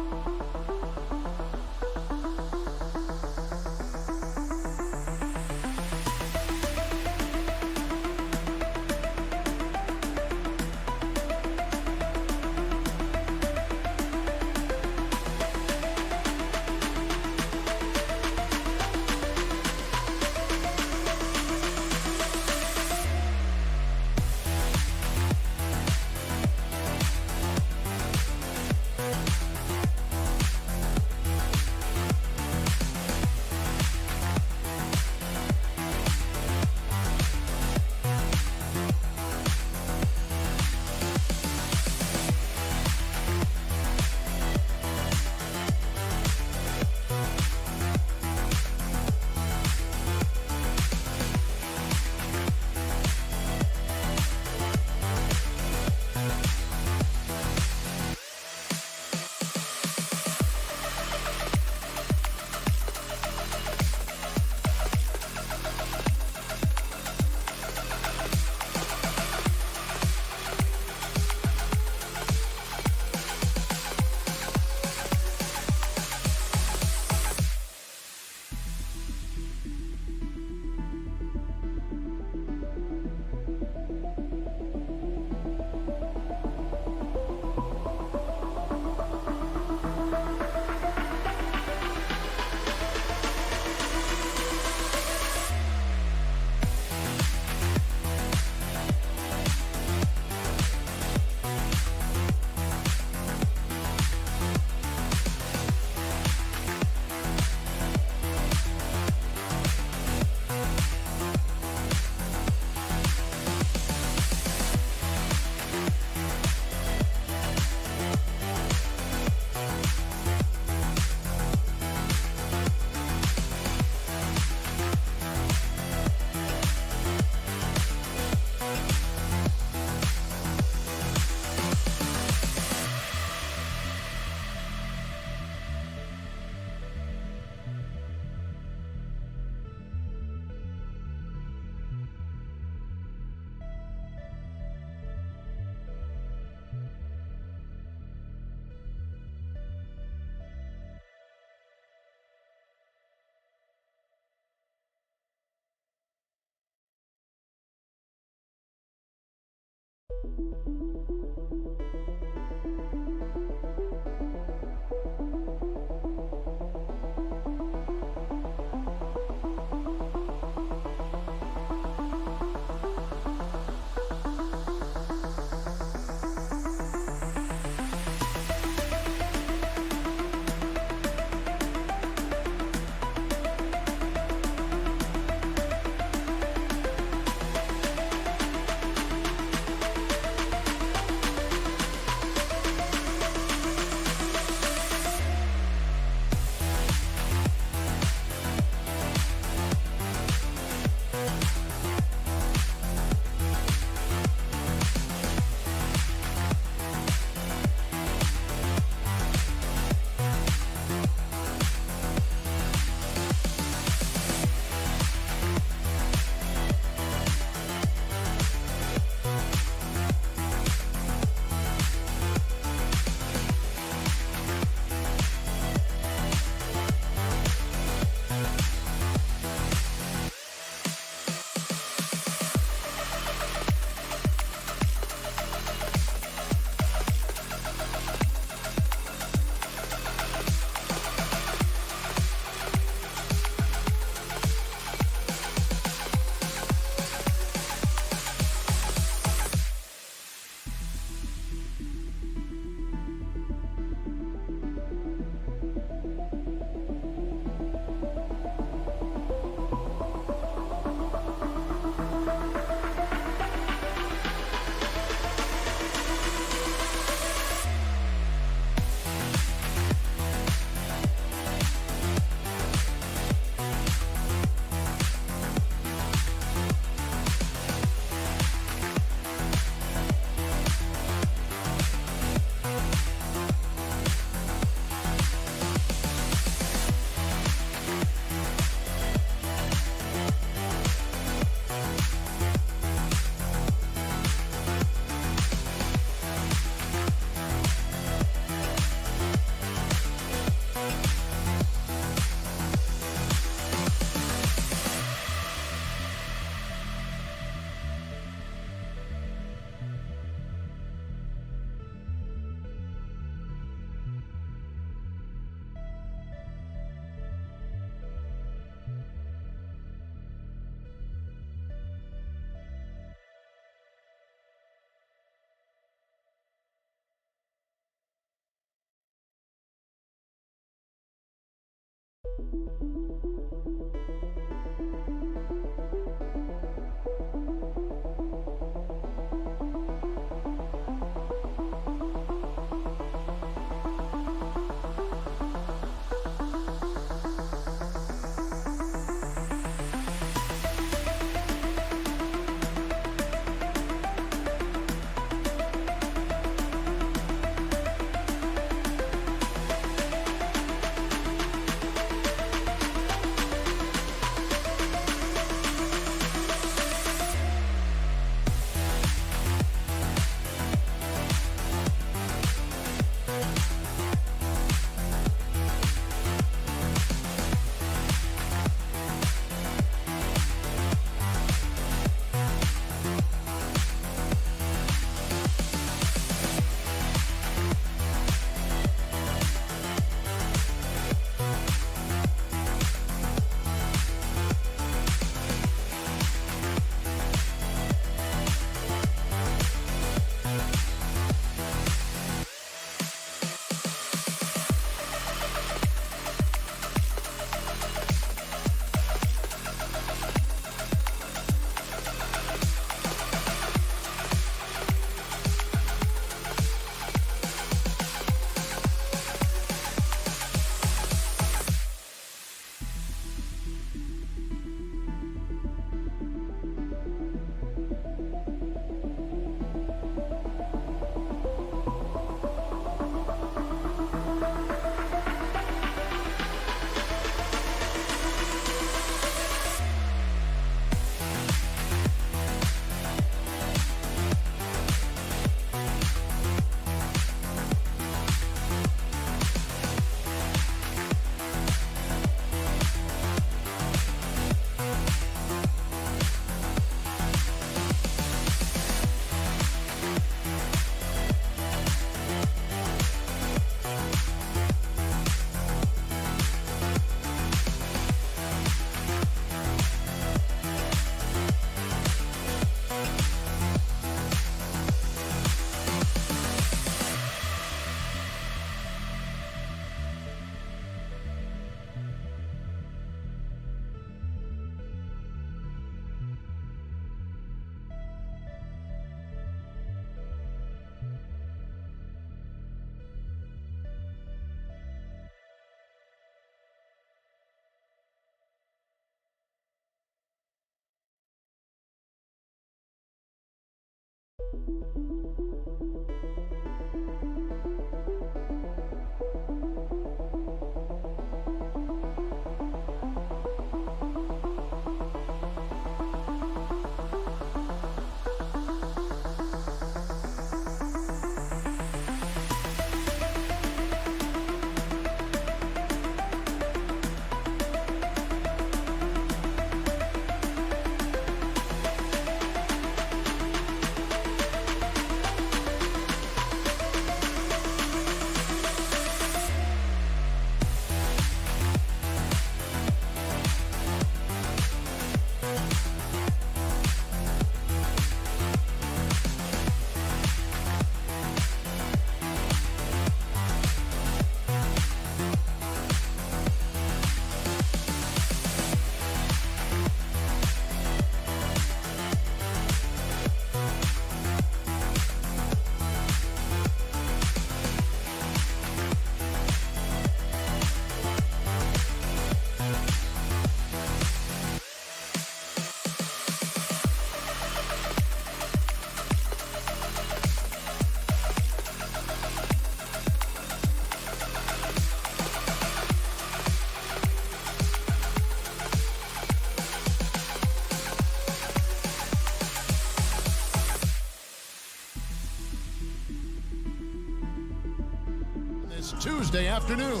Tuesday afternoon.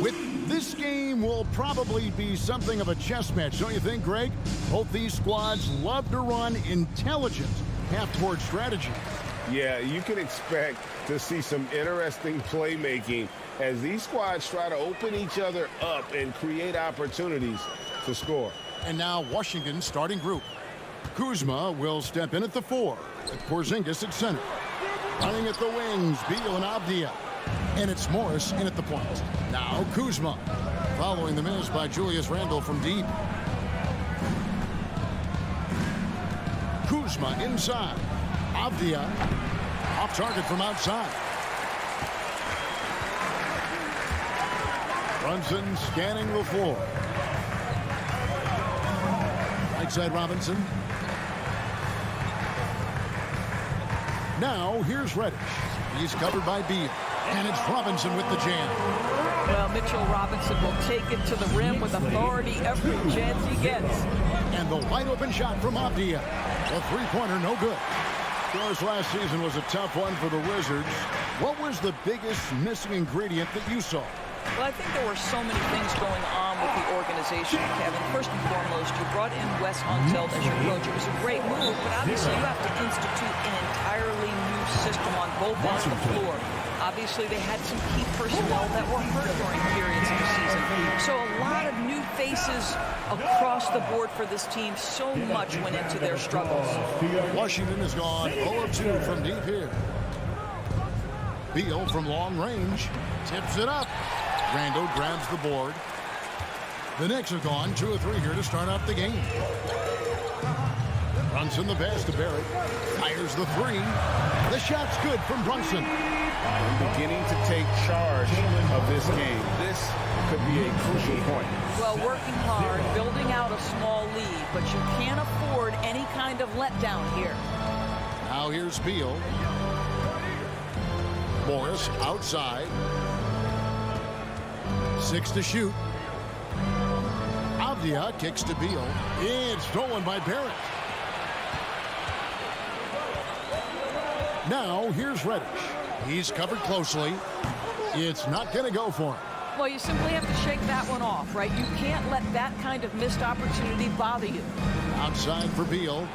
With this game will probably be something of a chess match, don't you think, Greg? Both these squads love to run intelligent half-court strategy. Yeah, you can expect to see some interesting playmaking as these squads try to open each other up and create opportunities to score. And now Washington's starting group. Kuzma will step in at the 4, with Porzingis at center. Running at the wings, Beal and Avdia. And it's Morris in at the point. Now Kuzma, following the miss by Julius Randle from deep. Kuzma inside. Avdia off target from outside. Brunson scanning the floor. Right side Robinson. Now here's Reddish. He's covered by Beal. And it's Robinson with the jam. Well, Mitchell Robinson will take it to the rim with authority every chance he gets. And the wide open shot from Avdia. The three-pointer no good. Of course, last season was a tough one for the Wizards. What was the biggest missing ingredient that you saw? Well, I think there were so many things going on with the organization, Kevin. First and foremost, you brought in Wes Unseld as your coach. It was a great move, but obviously you have to institute an entirely new system on both ends of the floor. Obviously, they had some key personnel that were hurt during periods of the season. So a lot of new faces across the board for this team. So much went into their struggles. Washington has gone 0 of 2 from deep here. Beal from long range tips it up. Randle grabs the board. The Knicks have gone 2 of 3 here to start out the game. Brunson the pass to Barrett. Fires the 3. The shot's good from Brunson. Beginning to take charge of this game. This could be a crucial point. Well, working hard, building out a small lead, but you can't afford any kind of letdown here. Now here's Beal. Morris outside. 6 to shoot. Avdia kicks to Beal. It's stolen by Barrett. Now here's Reddish. He's covered closely. It's not going to go for him. Well, you simply have to shake that one off, right? You can't let that kind of missed opportunity bother you. Outside for Beal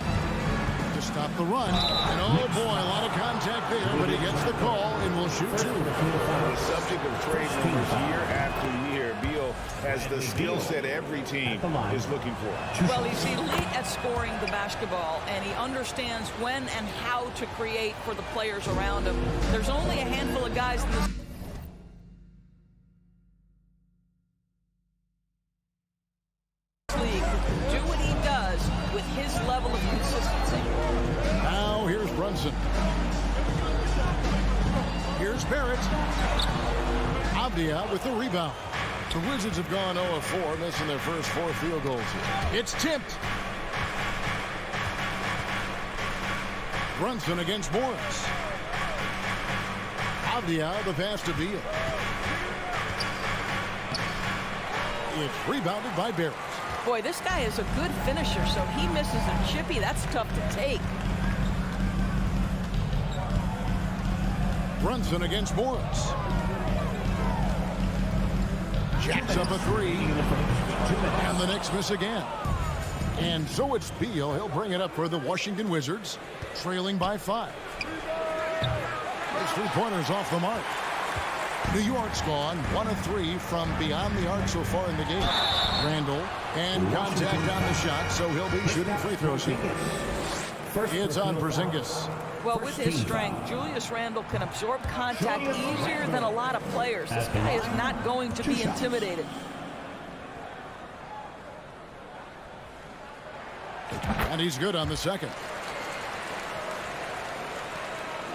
to stop the run. And oh boy, a lot of contact there, but he gets the call and will shoot 2. The subject of trade rumors year after year. Beal has the skill set every team is looking for. Well, he's elite at scoring the basketball, and he understands when and how to create for the players around him. There's only a handful of guys in this league who can do what he does with his level of consistency. Now here's Brunson. Here's Barrett. Avdia with the rebound. The Wizards have gone 0 of 4, missing their first 4 field goals here. It's tipped. Brunson against Morris. Avdia, the pass to Beal. It's rebounded by Barrett. Boy, this guy is a good finisher, so he misses a chippy. That's tough to take. Brunson against Morris. Jacks up a three. And the Knicks miss again. And so it's Beal. He'll bring it up for the Washington Wizards, trailing by 5. Those 3-pointers off the mark. New York's gone 1 of 3 from beyond the arc so far in the game. Randall and contact on the shot, so he'll be shooting free throws here. It's on Porzingis. Well, with his strength, Julius Randle can absorb contact easier than a lot of players. This guy is not going to be intimidated. And he's good on the second.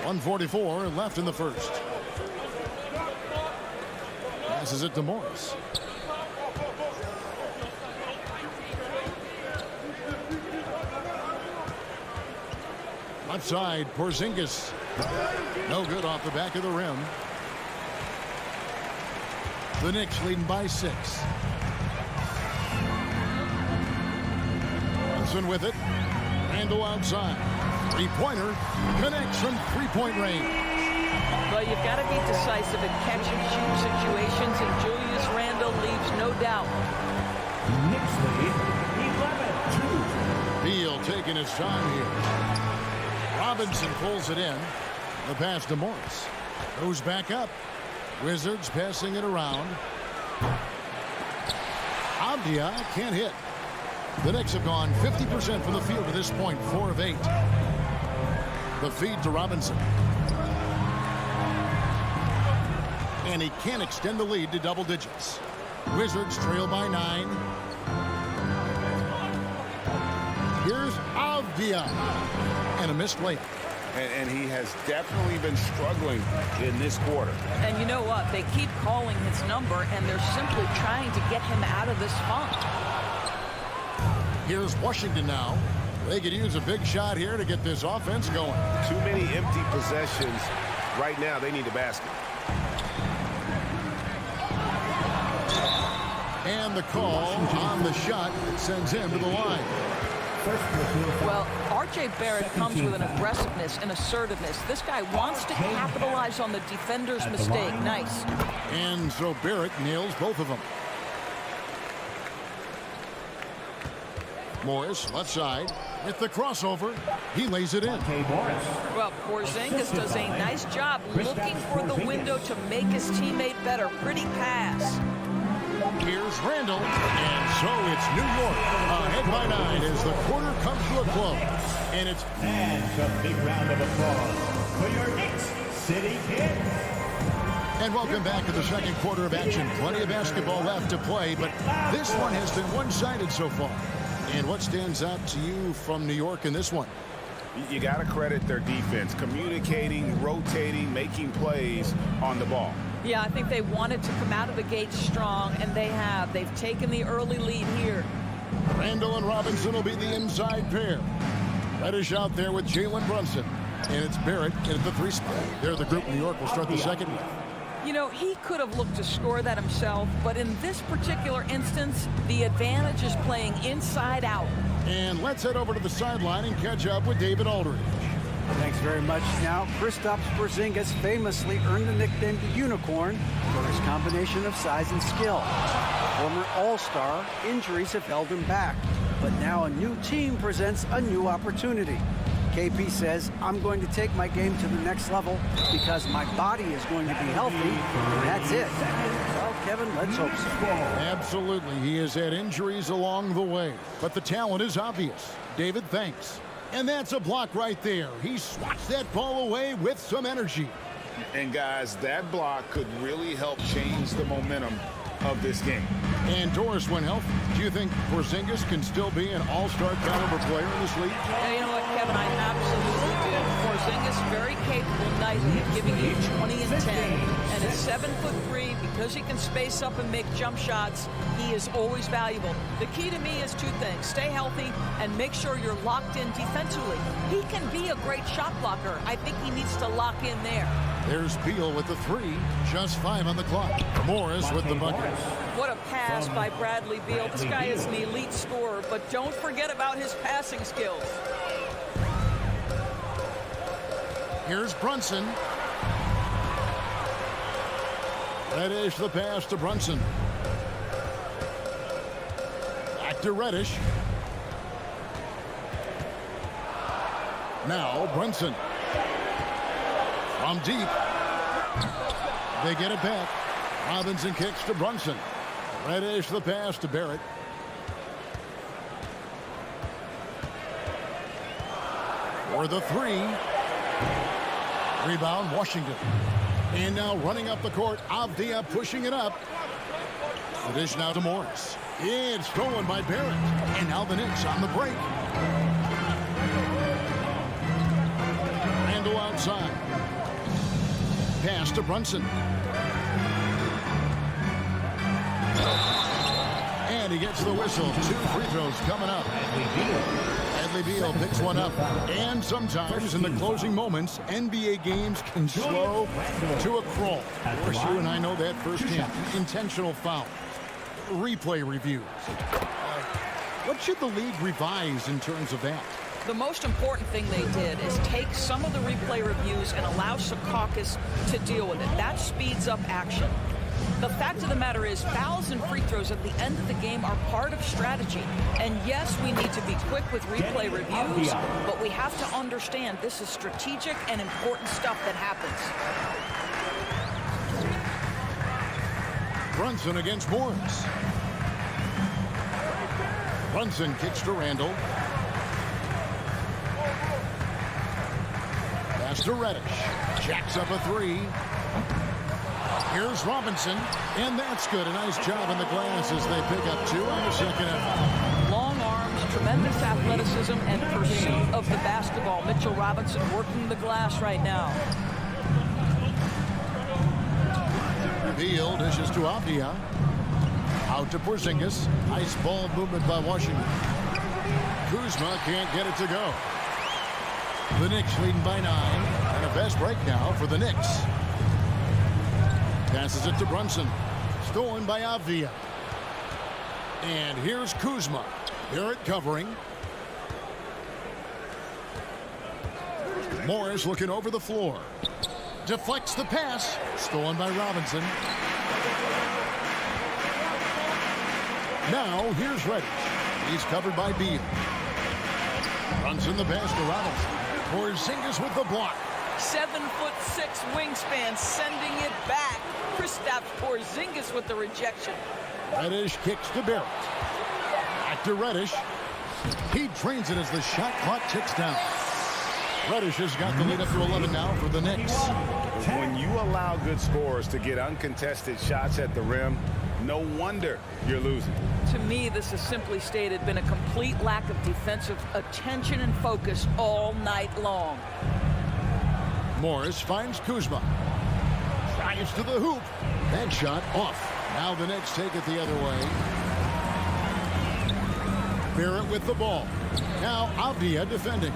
1:44 left in the first. Passes it to Morris. Left side, Porzingis. No good off the back of the rim. The Knicks leading by 6. Brunson with it. Randall outside. 3-pointer connects from 3-point range. Well, you've got to be decisive in catch-and-shoot situations, and Julius Randle leaves no doubt. Knicks lead 11-2. Beal taking his time here. Robinson pulls it in. The pass to Morris. Goes back up. Wizards passing it around. Avdia can't hit. The Knicks have gone 50% from the field to this point, 4 of 8. The feed to Robinson. And he can't extend the lead to double digits. Wizards trail by 9. Here's Avdia. And a missed layup. And he has definitely been struggling in this quarter. And you know what? They keep calling his number, and they're simply trying to get him out of this funk. Here's Washington now. They could use a big shot here to get this offense going. Too many empty possessions. Right now, they need a basket. And the call on the shot sends him to the line. Well, R.J. Barrett comes with an aggressiveness and assertiveness. This guy wants to capitalize on the defender's mistake. Nice. And so Barrett nails both of them. Morris, left side, with the crossover. He lays it in. Well, Porzingis does a nice job looking for the window to make his teammate better. Pretty pass. Here's Randall, and so it's New York ahead by 9 as the quarter comes to a close. And it's a big round of applause for your Knicks City Kid. And welcome back to the second quarter of action. Plenty of basketball left to play, but this one has been one-sided so far. And what stands out to you from New York in this one? You got to credit their defense, communicating, rotating, making plays on the ball. Yeah, I think they wanted to come out of the gate strong, and they have. They've taken the early lead here. Randall and Robinson will be the inside pair. Reddish out there with Jalen Brunson. And it's Barrett at the 3 spot. They're the group New York will start the second with. You know, he could have looked to score that himself, but in this particular instance, the advantage is playing inside out. And let's head over to the sideline and catch up with David Aldridge. Thanks very much. Now, Kristaps Porzingis famously earned the nickname the Unicorn for his combination of size and skill. Former All-Star, injuries have held him back, but now a new team presents a new opportunity. KP says, I'm going to take my game to the next level because my body is going to be healthy, and that's it. Well, Kevin, let's hope so. Absolutely. He has had injuries along the way, but the talent is obvious. David, thanks. And that's a block right there. He swats that ball away with some energy. And guys, that block could really help change the momentum of this game. And Doris, when healthy, do you think Porzingis can still be an all-star caliber player in this league? Yeah, you know what, Kevin? I absolutely do. Porzingis very capable nightly of giving you 20 and 10. And at 7'3", because he can space up and make jump shots, he is always valuable. The key to me is two things. Stay healthy and make sure you're locked in defensively. He can be a great shot blocker. I think he needs to lock in there. There's Beal with the 3. Just 5 on the clock. Morris with the bucket. What a pass by Bradley Beal. This guy is an elite scorer, but don't forget about his passing skills. Here's Brunson. Reddish the pass to Brunson. Back to Reddish. Now Brunson. From deep. They get it back. Robinson kicks to Brunson. Reddish the pass to Barrett. For the 3. Rebound Washington. And now running up the court, Avdia pushing it up. The dish now to Morris. It's stolen by Barrett. And now the Knicks on the break. Randall outside. Pass to Brunson. And he gets the whistle. 2 free throws coming up. Bradley Beal picks one up. And sometimes in the closing moments, NBA games can slow to a crawl. Of course, you and I know that firsthand. Intentional fouls. Replay reviews. What should the league revise in terms of that? The most important thing they did is take some of the replay reviews and allow Skijesss to deal with it. That speeds up action. The fact of the matter is fouls and free throws at the end of the game are part of strategy. And yes, we need to be quick with replay reviews, but we have to understand this is strategic and important stuff that happens. Brunson against Morris. Brunson kicks to Randall. Pass to Reddish. Jacks up a 3. Here's Robinson, and that's good. A nice job in the glass as they pick up 2 on the second effort. Long arms, tremendous athleticism, and pursuit of the basketball. Mitchell Robinson working the glass right now. Beal dishes to Avdia. Out to Porzingis. Nice ball movement by Washington. Kuzma can't get it to go. The Knicks leading by 9. And a fast break now for the Knicks. Passes it to Brunson. Stolen by Avdia. And here's Kuzma. Barrett covering. Morris looking over the floor. Deflects the pass. Stolen by Robinson. Now here's Reddish. He's covered by Beal. Runs in the pass to Robinson. Porzingis with the block. 7'6" wingspan, sending it back. Kristaps Porzingis with the rejection. Reddish kicks to Barrett. Back to Reddish. He drains it as the shot clock ticks down. Reddish has got the lead up to 11 now for the Knicks. When you allow good scorers to get uncontested shots at the rim, no wonder you're losing. To me, this is simply stated been a complete lack of defensive attention and focus all night long. Morris finds Kuzma. Drives to the hoop. That shot off. Now the Knicks take it the other way. Barrett with the ball. Now Avdia defending.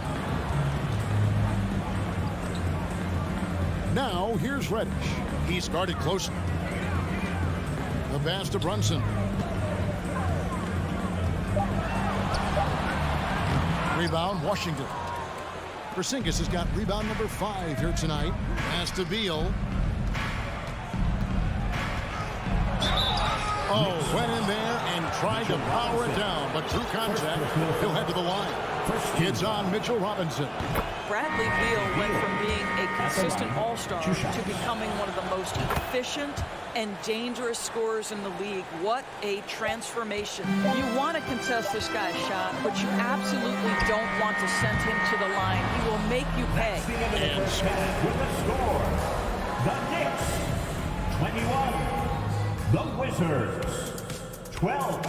Now here's Reddish. He's guarded closely. The pass to Brunson. Rebound Washington. Porzingis has got rebound number 5 here tonight. Pass to Beal. Oh, went in there and tried to power it down, but through contact, he'll head to the line. It's on Mitchell Robinson. Bradley Beal went from being a consistent all-star to becoming one of the most efficient and dangerous scorers in the league. What a transformation. You want to contest this guy's shot, but you absolutely don't want to send him to the line. He will make you pay. And with the score, the Knicks 21, the Wizards 12.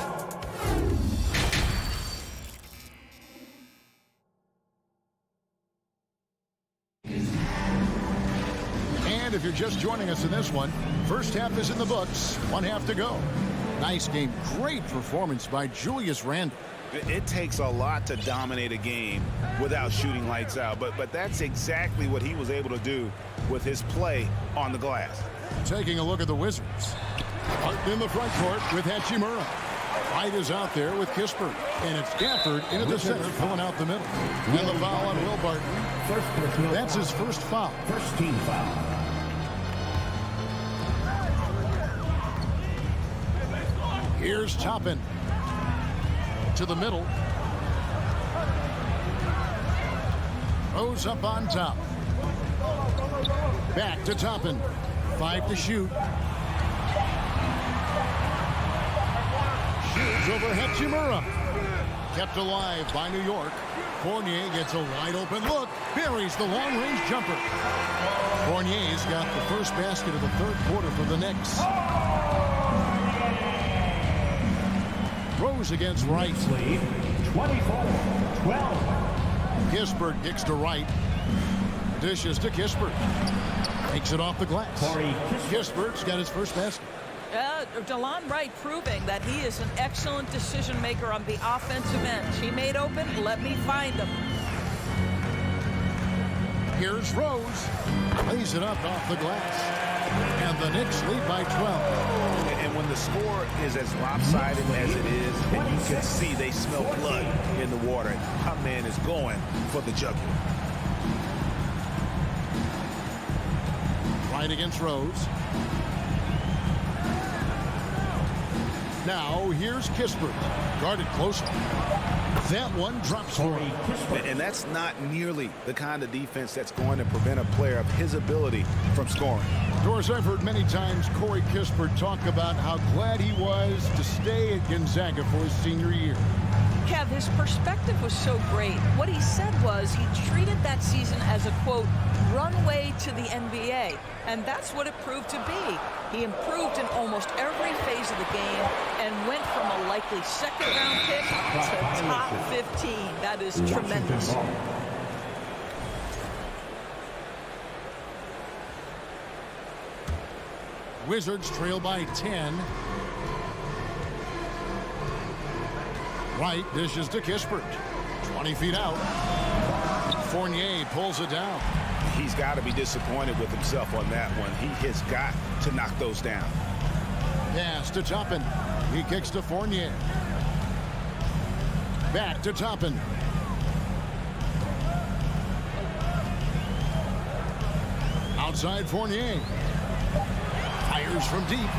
And if you're just joining us in this one, first half is in the books. 1 half to go. Nice game. Great performance by Julius Randle. It takes a lot to dominate a game without shooting lights out, but that's exactly what he was able to do with his play on the glass. Taking a look at the Wizards. Martin in the front court with Hachimura. White is out there with Kispert. And it's Gafford into the center, pulling out the middle. And the foul on Will Barton. That's his first foul. First team foul. Here's Toppin. To the middle. Rose up on top. Back to Toppin. 5 to shoot. Shoots over Hachimura. Kept alive by New York. Fournier gets a wide open look. Buries the long-range jumper. Fournier's got the first basket of the third quarter for the Knicks. Rose against Wright. 24-12. Kispert kicks to Wright. Dishes to Kispert. Takes it off the glass. Kispert's got his first basket. DeLon Wright proving that he is an excellent decision maker on the offensive end. She made open, let me find him. Here's Rose. Lays it up off the glass. And the Knicks lead by 12. And when the score is as lopsided as it is, and you can see they smell blood in the water, my man is going for the jugular. Right against Rose. Now, here's Kispert. Guarded closely. That one drops for him. And that's not nearly the kind of defense that's going to prevent a player of his ability from scoring. Doris, I've heard many times Corey Kispert talk about how glad he was to stay at Gonzaga for his senior year. Kev, his perspective was so great. What he said was he treated that season as a, quote, runway to the NBA. And that's what it proved to be. He improved in almost every phase of the game and went from a likely second-round pick to top 15. That is tremendous. Wizards trail by 10. Wright dishes to Kispert. 20 feet out. Fournier pulls it down. He's got to be disappointed with himself on that one. He has got to knock those down. Pass to Toppin. He kicks to Fournier. Back to Toppin. Outside Fournier. Fires from deep.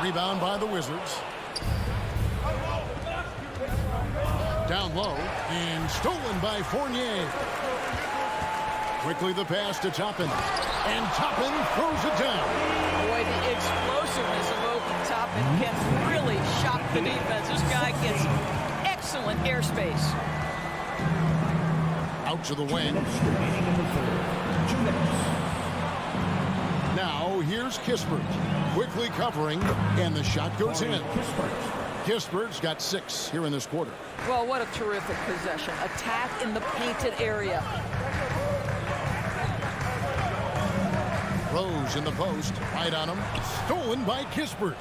Rebound by the Wizards. Down low and stolen by Fournier. Quickly the pass to Toppin. And Toppin throws it down. Boy, the explosiveness of Obi Toppin can really shock the defense. This guy gets excellent airspace. Out to the wing. Now here's Kispert. Quickly covering, and the shot goes in. Kispert's got 6 here in this quarter. Well, what a terrific possession. Attack in the painted area. Rose in the post. Right on him. Stolen by Kispert.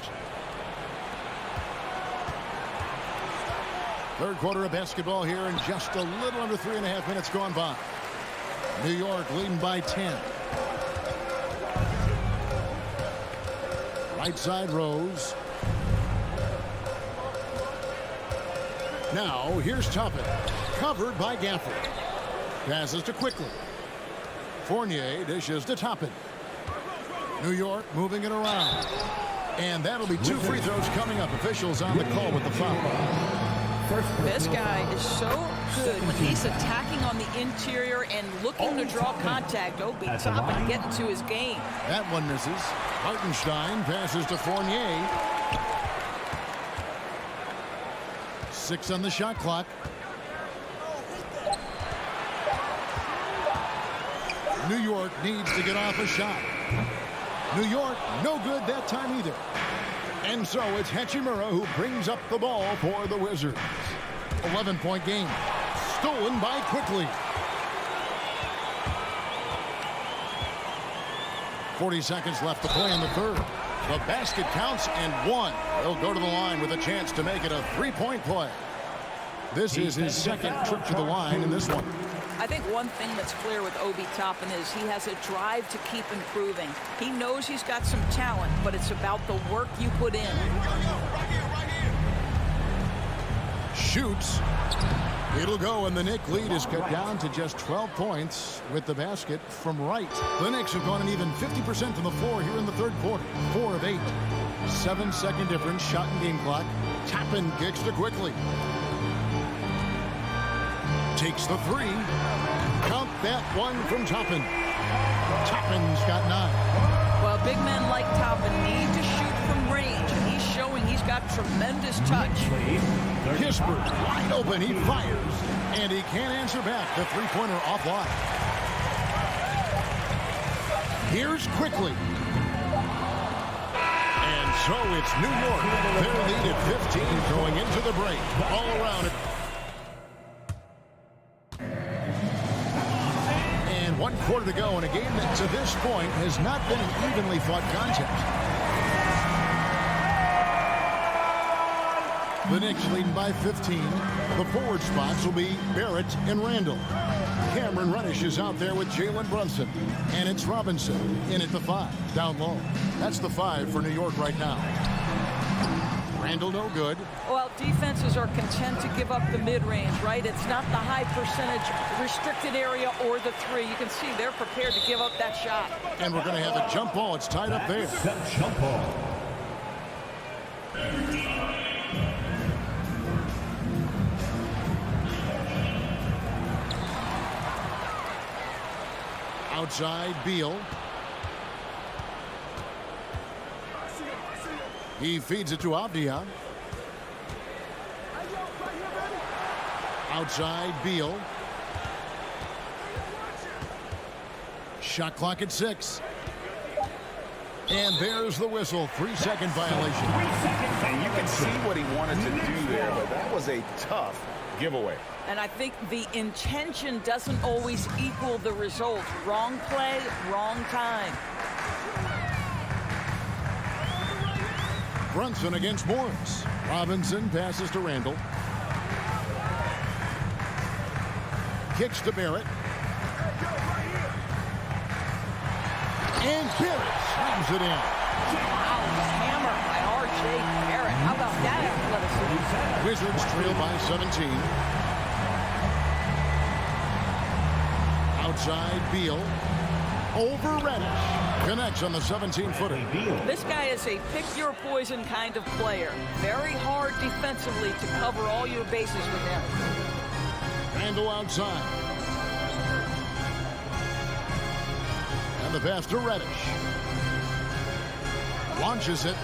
Third quarter of basketball here, and just a little under 3.5 minutes gone by. New York leading by 10. Right side Rose. Now, here's Toppin. Covered by Gafford. Passes to Quickly. Fournier dishes to Toppin. New York moving it around. And that'll be 2 free throws coming up. Officials on the call with the foul. This guy is so good when he's attacking on the interior and looking to draw contact. Obi Toppin getting to his game. That one misses. Hartenstein passes to Fournier. 6 on the shot clock. New York needs to get off a shot. New York, no good that time either. And so it's Hachimura who brings up the ball for the Wizards. 11-point game. Stolen by Quickly. 40 seconds left to play in the third. The basket counts and one. He'll go to the line with a chance to make it a three-point play. This is his second trip to the line in this one. I think one thing that's clear with Obi Toppin is he has a drive to keep improving. He knows he's got some talent, but it's about the work you put in. Shoots. It'll go, and the Knicks lead is cut down to just 12 points with the basket from Wright. The Knicks have gone an even 50% from the floor here in the third quarter. 4 of 8. 7-second difference, shot and game clock. Toppin kicks to Quickly. Takes the three. Count that one from Toppin. Toppin's got 9. Well, big men like Toppin need to shoot from range, and he's showing he's got tremendous touch. Kispert wide open. He fires, and he can't answer back. The three-pointer offline. Here's Quickly. And so it's New York. Their lead at 15 going into the break. All around it. And 1 quarter to go in a game that to this point has not been an evenly fought contest. The Knicks leading by 15. The forward spots will be Barrett and Randall. Cameron Reddish is out there with Jalen Brunson. And it's Robinson in at the 5, down low. That's the 5 for New York right now. Randall no good. Well, defenses are content to give up the mid-range, right? It's not the high percentage restricted area or the 3. You can see they're prepared to give up that shot. And we're going to have a jump ball. It's tied up there. Jump ball. Outside, Beal. He feeds it to Avdia. Outside, Beal. Shot clock at 6. And there's the whistle. 3-second violation. And you can see what he wanted to do there, but that was a tough giveaway. And I think the intention doesn't always equal the result. Wrong play, wrong time. Brunson against Morris. Robinson passes to Randall. Kicks to Barrett. And Barrett slams it in. Wow, hammer by R.J. Barrett. How about that athleticism? Wizards trail by 17. Outside, Beal. Over Reddish. Connects on the 17-footer. This guy is a pick-your-poison kind of player. Very hard defensively to cover all your bases with him. Randall outside. And the pass to Reddish. Launches it.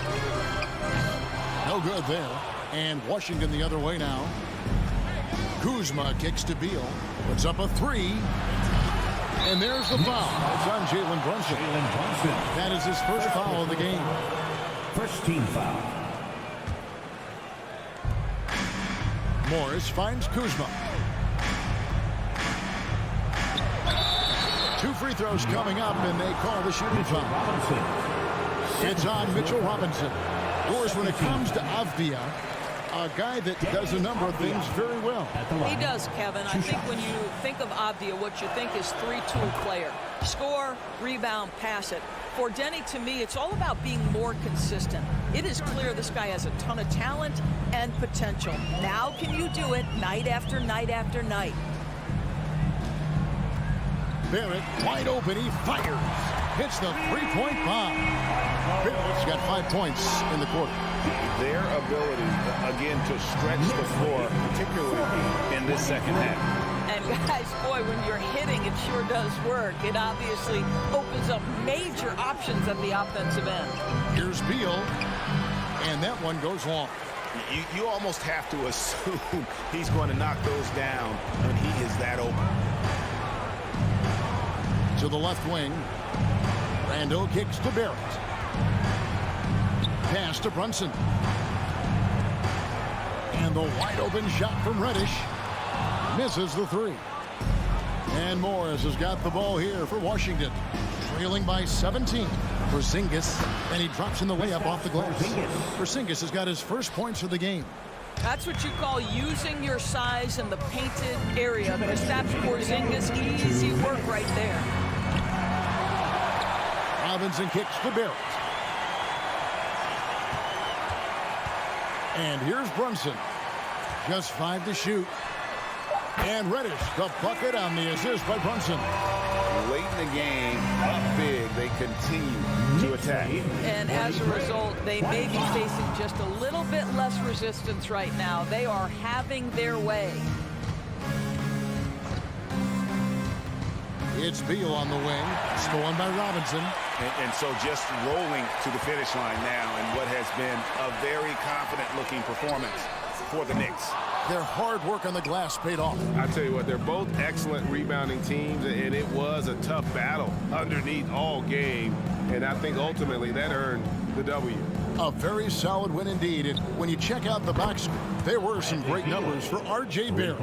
No good there. And Washington the other way now. Kuzma kicks to Beal. Puts up a 3. And there's the foul. It's on Jalen Brunson. That is his first foul of the game. First team foul. Morris finds Kuzma. 2 free throws coming up, and they call the shooting foul. It's on Mitchell Robinson. Of course, when it comes to Avdia, a guy that does a number of things very well. He does, Kevin. I think when you think of Avdia, what you think is 3-tool player. Score, rebound, pass it. For Denny, to me, it's all about being more consistent. It is clear this guy has a ton of talent and potential. Now can you do it night after night after night? Barrett wide open. He fires. Hits the 3-point bomb. Barrett's got 5 points in the quarter. Their ability, again, to stretch the floor, particularly in this second half. And guys, boy, when you're hitting, it sure does work. It obviously opens up major options at the offensive end. Here's Beal, and that one goes long. You almost have to assume he's going to knock those down when he is that open. To the left wing, Randall kicks to Barrett. Pass to Brunson. And the wide open shot from Reddish. Misses the three. And Morris has got the ball here for Washington. Trailing by 17. Skijesss. And he drops in the layup off the glass. Skijesss has got his first points of the game. That's what you call using your size in the painted area. Kristaps Porzingis, easy work right there. Robinson kicks to Barrett. And here's Brunson. Just 5 to shoot. And Reddish, the bucket on the assist by Brunson. Late in the game, up big, they continue to attack. And as a result, they may be facing just a little bit less resistance right now. They are having their way. It's Beal on the wing, stolen by Robinson. And so just rolling to the finish line now in what has been a very confident-looking performance for the Knicks. Their hard work on the glass paid off. I tell you what, they're both excellent rebounding teams, and it was a tough battle underneath all game, and I think ultimately that earned the W. A very solid win indeed. And when you check out the box score, there were some great numbers for R.J. Barrett.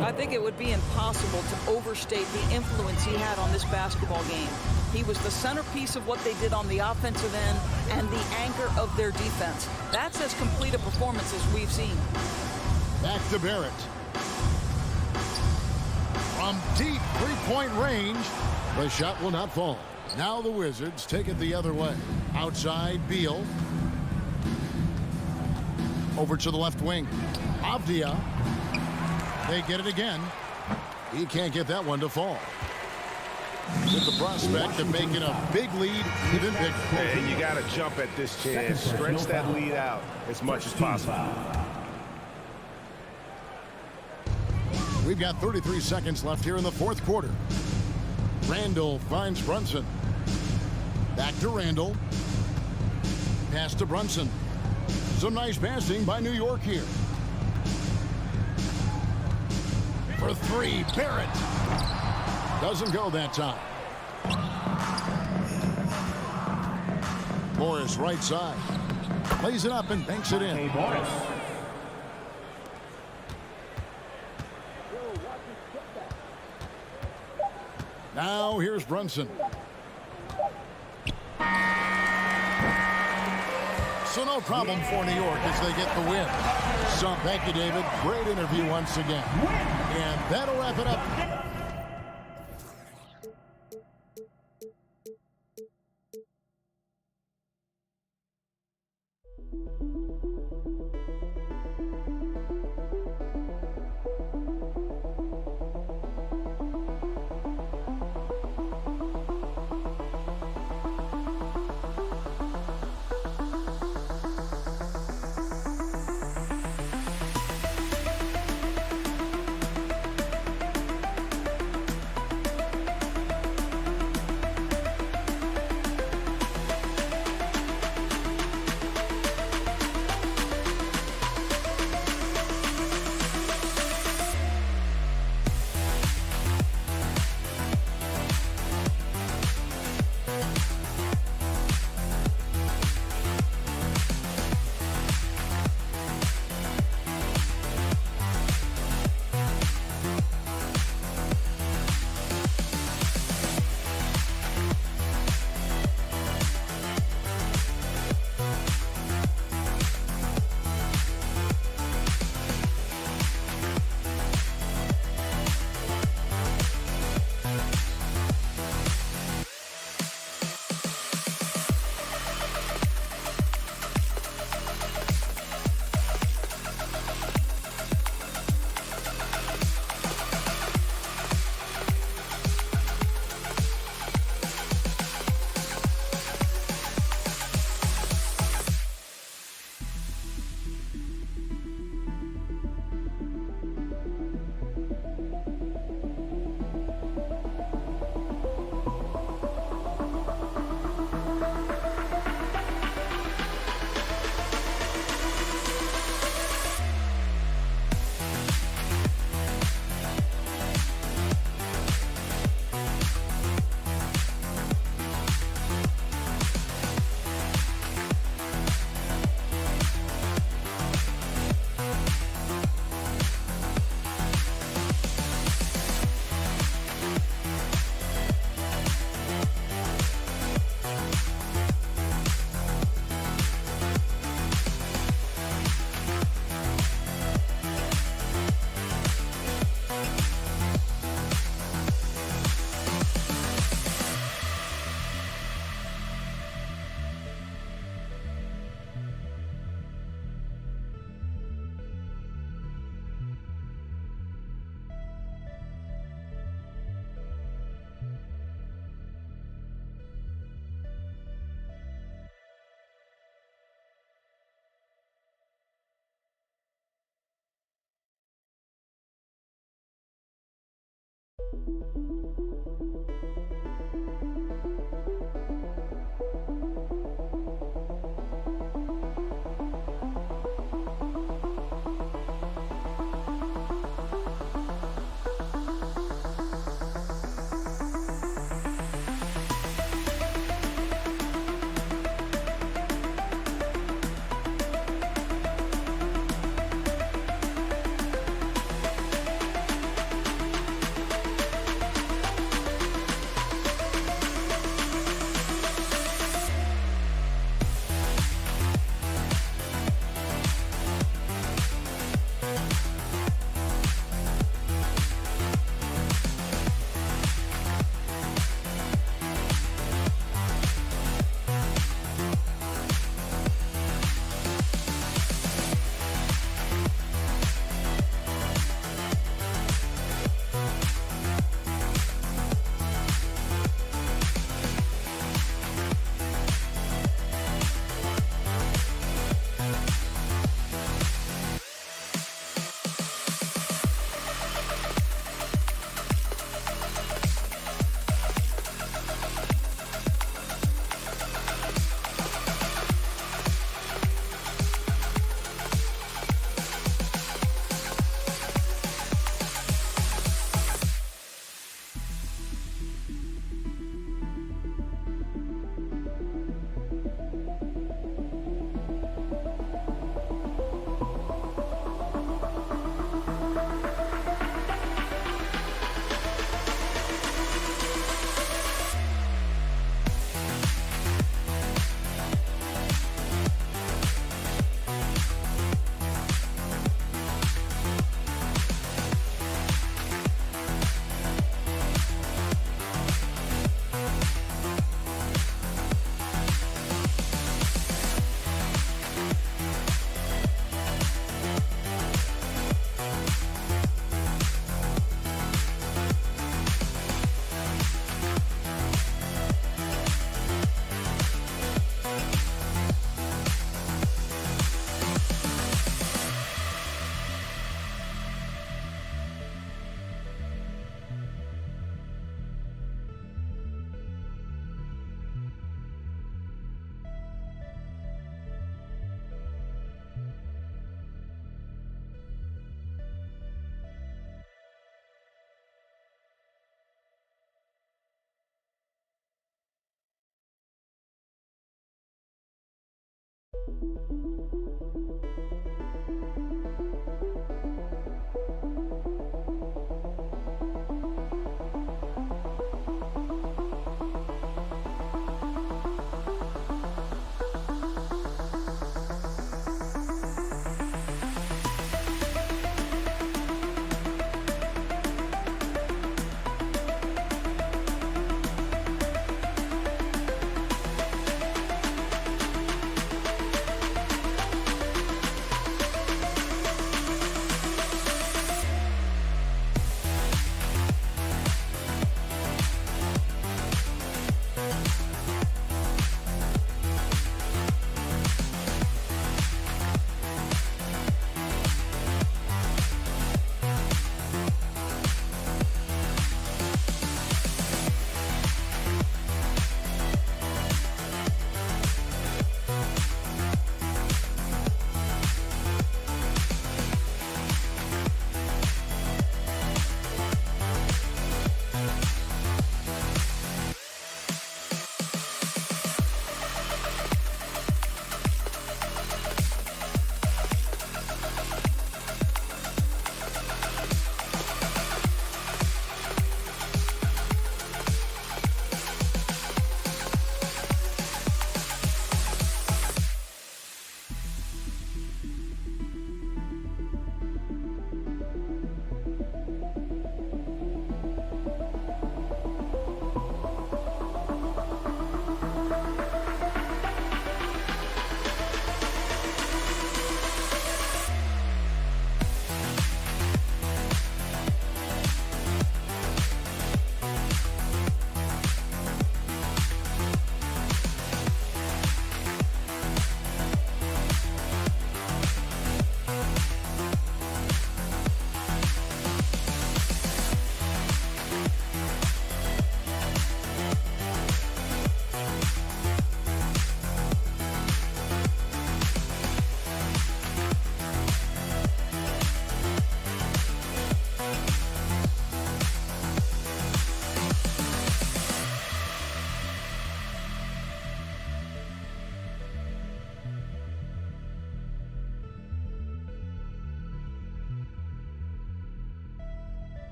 I think it would be impossible to overstate the influence he had on this basketball game. He was the centerpiece of what they did on the offensive end and the anchor of their defense. That's as complete a performance as we've seen. Back to Barrett. From deep three-point range, the shot will not fall. Now the Wizards take it the other way. Outside, Beal. Over to the left wing. Avdia. They get it again. He can't get that one to fall. With the prospect of making a big lead even bigger. And you got to jump at this chance. Stretch that lead out as much as possible. We've got 33 seconds left here in the fourth quarter. Randall finds Brunson. Back to Randall. Pass to Brunson. Some nice passing by New York here. For three, Barrett. Doesn't go that time. Morris right side. Plays it up and banks it in. Now here's Brunson. So no problem for New York as they get the win. So thank you, David. Great interview once again. And that'll wrap it up.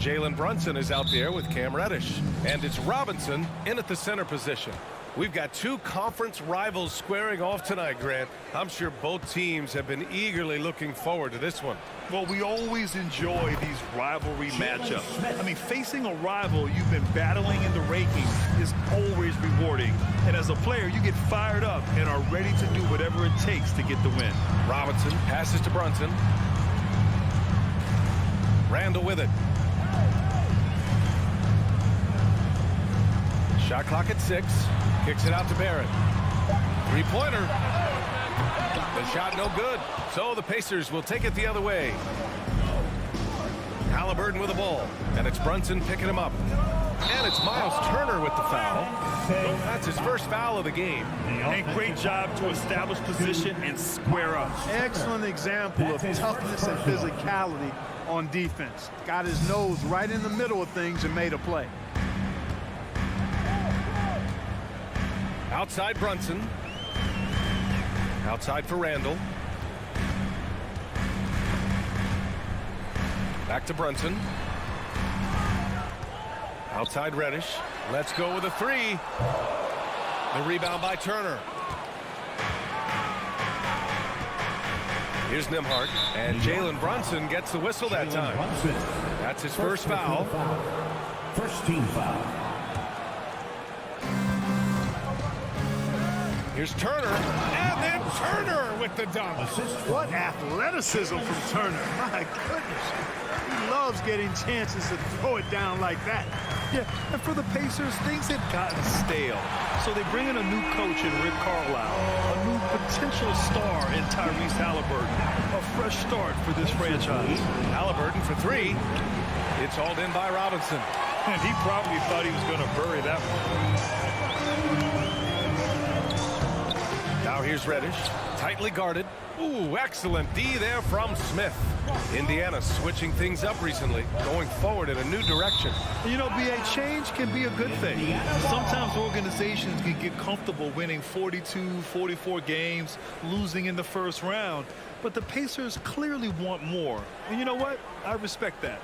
Jalen Brunson is out there with Cam Reddish. And it's Robinson in at the center position. We've got two conference rivals squaring off tonight, Grant. I'm sure both teams have been eagerly looking forward to this one. Well, we always enjoy these rivalry matchups. I mean, facing a rival you've been battling in the rankings is always rewarding. And as a player, you get fired up and are ready to do whatever it takes to get the win. Robinson passes to Brunson. Randall with it. Shot clock at 6. Kicks it out to Barrett. Three-pointer. The shot no good. So the Pacers will take it the other way. Halliburton with the ball, and it's Brunson picking him up. And it's Miles Turner with the foul. That's his first foul of the game. And great job to establish position and square up. Excellent example of toughness and physicality on defense. Got his nose right in the middle of things and made a play. Outside Brunson. Outside for Randall. Back to Brunson. Outside Reddish. Let's go with a three. The rebound by Turner. Here's Nembhard. And Jalen Brunson gets the whistle that time. That's his first foul. First team foul. Here's Turner. And then Turner with the dunk. What athleticism from Turner. My goodness. He loves getting chances to throw it down like that. Yeah, and for the Pacers, things had gotten stale. So they bring in a new coach in Rick Carlisle, a new potential star in Tyrese Halliburton. A fresh start for this franchise. Halliburton for three. It's hauled in by Robinson. And he probably thought he was going to bury that one. Now here's Reddish. Tightly guarded. Ooh, excellent D there from Smith. Indiana switching things up recently, going forward in a new direction. You know, BA, change can be a good thing. Sometimes organizations can get comfortable winning 42, 44 games, losing in the first round. But the Pacers clearly want more. And you know what? I respect that.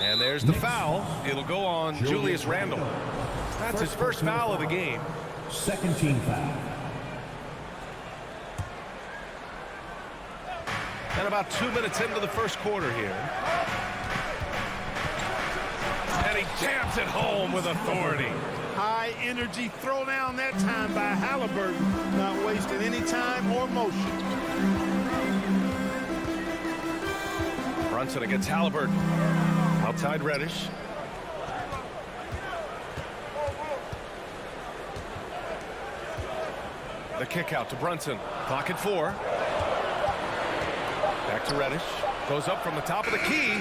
And there's the foul. It'll go on Julius Randle. That's his first foul of the game. Second team foul. And about 2 minutes into the first quarter here. And he jams it home with authority. High energy throw down that time by Halliburton. Not wasting any time or motion. Brunson against Halliburton. Outside Reddish. The kick out to Brunson. Clock at 4. Back to Reddish. Goes up from the top of the key.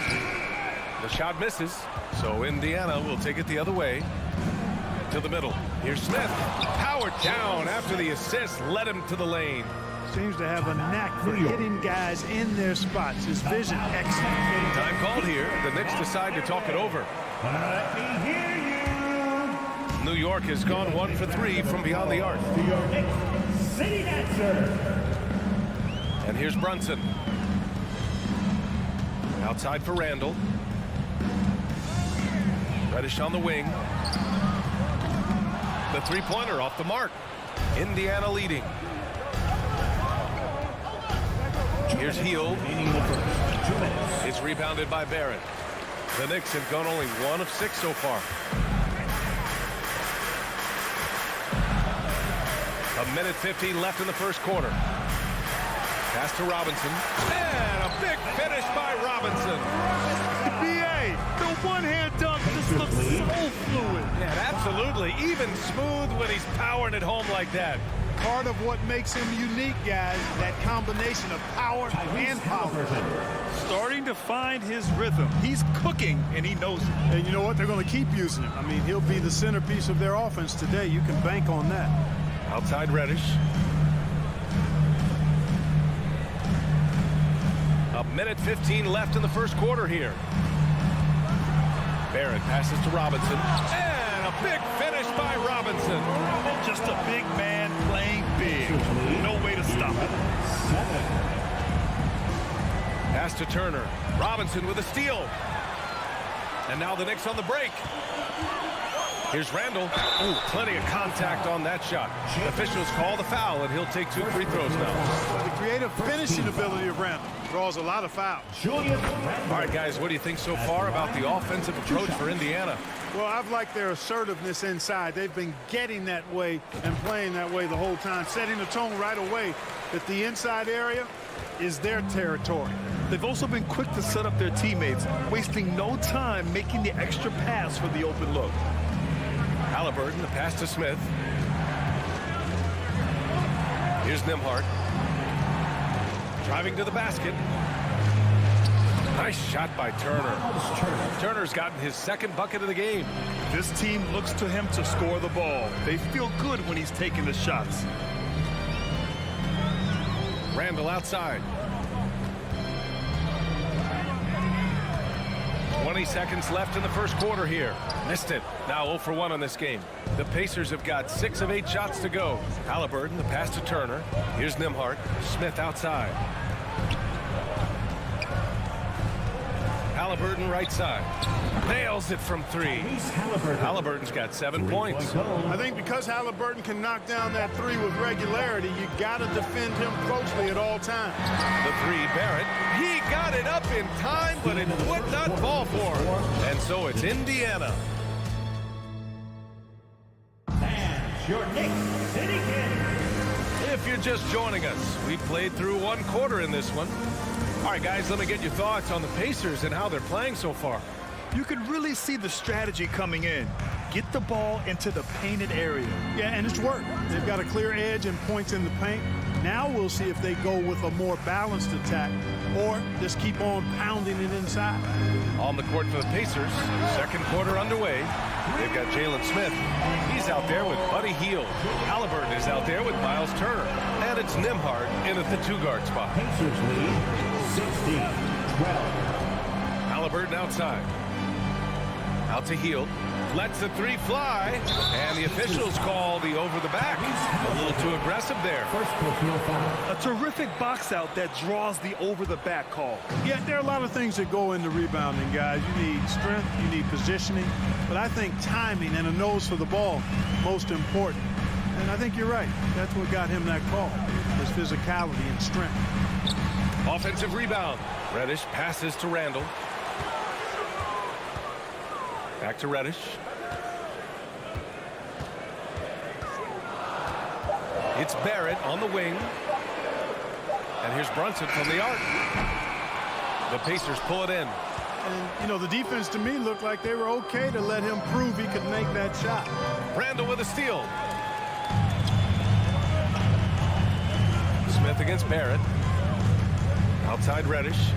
The shot misses. So Indiana will take it the other way. To the middle. Here's Smith. Powered down after the assist. Led him to the lane. Seems to have a knack for hitting guys in their spots. His vision excellent. Time called here. The Knicks decide to talk it over. Let me hear you. New York has gone 1 for 3 from beyond the arc. To your Knicks City Dancer. And here's Brunson. Outside for Randall. Reddish on the wing. The three-pointer off the mark. Indiana leading. Here's Hield. It's rebounded by Barrett. The Knicks have gone only 1 of 6 so far. A minute 15 left in the first quarter. Pass to Robinson. And a big finish by Robinson. BA, the one-hand dunk just looks so fluid. Yeah, absolutely. Even smooth when he's powering it home like that. Part of what makes him unique, guys, that combination of power and power. Starting to find his rhythm. He's cooking, and he knows it. And you know what? They're going to keep using him. I mean, he'll be the centerpiece of their offense today. You can bank on that. Outside Reddish. A minute 15 left in the first quarter here. Barrett passes to Robinson. And a big finish by Robinson. Just a big man playing big. No way to stop it. Pass to Turner. Robinson with a steal. And now the Knicks on the break. Here's Randall. Ooh, plenty of contact on that shot. Officials call the foul, and he'll take 2 free throws now. The creative finishing ability of Randall draws a lot of fouls. All right, guys, what do you think so far about the offensive approach for Indiana? Well, I've liked their assertiveness inside. They've been getting that way and playing that way the whole time, setting the tone right away that the inside area is their territory. They've also been quick to set up their teammates, wasting no time making the extra pass for the open look. Halliburton, the pass to Smith. Here's Nembhard. Driving to the basket. Nice shot by Turner. Turner's gotten his second bucket of the game. This team looks to him to score the ball. They feel good when he's taking the shots. Randall outside. 20 seconds left in the first quarter here. Missed it. Now 0 for 1 on this game. The Pacers have got 6 of 8 shots to go. Halliburton, the pass to Turner. Here's Nembhard. Smith outside. Halliburton right side. Nails it from 3. Halliburton's got 7 points. I think because Halliburton can knock down that 3 with regularity, you got to defend him closely at all times. The 3, Barrett. He got it up in time, but it would not fall for him. And so it's Indiana. And your Knicks City Kid. If you're just joining us, we played through 1 quarter in this one. All right, guys, let me get your thoughts on the Pacers and how they're playing so far. You can really see the strategy coming in. Get the ball into the painted area. Yeah, and it's worked. They've got a clear edge and points in the paint. Now we'll see if they go with a more balanced attack or just keep on pounding it inside. On the court for the Pacers, second quarter underway. They've got Jalen Smith. He's out there with Buddy Hield. Halliburton is out there with Miles Turner. And it's Nembhard in at the 2-guard spot. Pacers lead 16-12. Halliburton outside. Out to Hield. Lets the 3 fly. And the officials call the over the back. A little too aggressive there. A terrific box out that draws the over the back call. Yeah, there are a lot of things that go into rebounding, guys. You need strength, you need positioning, but I think timing and a nose for the ball most important. And I think you're right. That's what got him that call, his physicality and strength. Offensive rebound. Reddish passes to Randall. Back to Reddish. It's Barrett on the wing. And here's Brunson from the arc. The Pacers pull it in. And, you know, the defense to me looked like they were okay to let him prove he could make that shot. Randall with a steal. Smith against Barrett. Outside Reddish.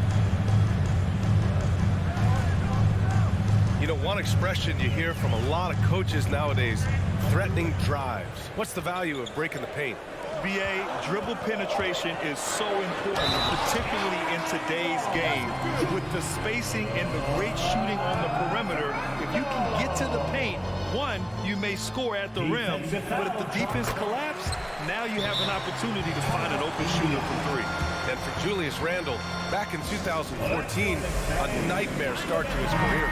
You know, one expression you hear from a lot of coaches nowadays, threatening drives. What's the value of breaking the paint? BA, dribble penetration is so important, particularly in today's game. With the spacing and the great shooting on the perimeter, if you can get to the paint, one, you may score at the rim, but if the defense collapses, now you have an opportunity to find an open shooter from 3. And for Julius Randle, back in 2014, a nightmare start to his career.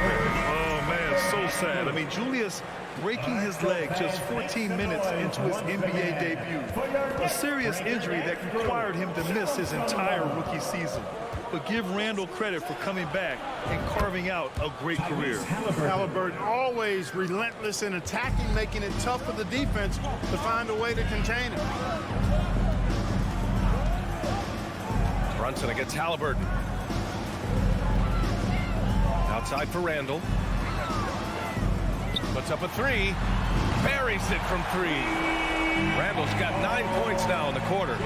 Oh, man, so sad. I mean, Julius breaking his leg just 14 minutes into his NBA debut. A serious injury that required him to miss his entire rookie season. But give Randall credit for coming back and carving out a great career. Halliburton always relentless in attacking, making it tough for the defense to find a way to contain him. Brunson against Halliburton. Outside for Randall. Puts up a 3. Buries it from 3. Randall's got 9 points now in the quarter.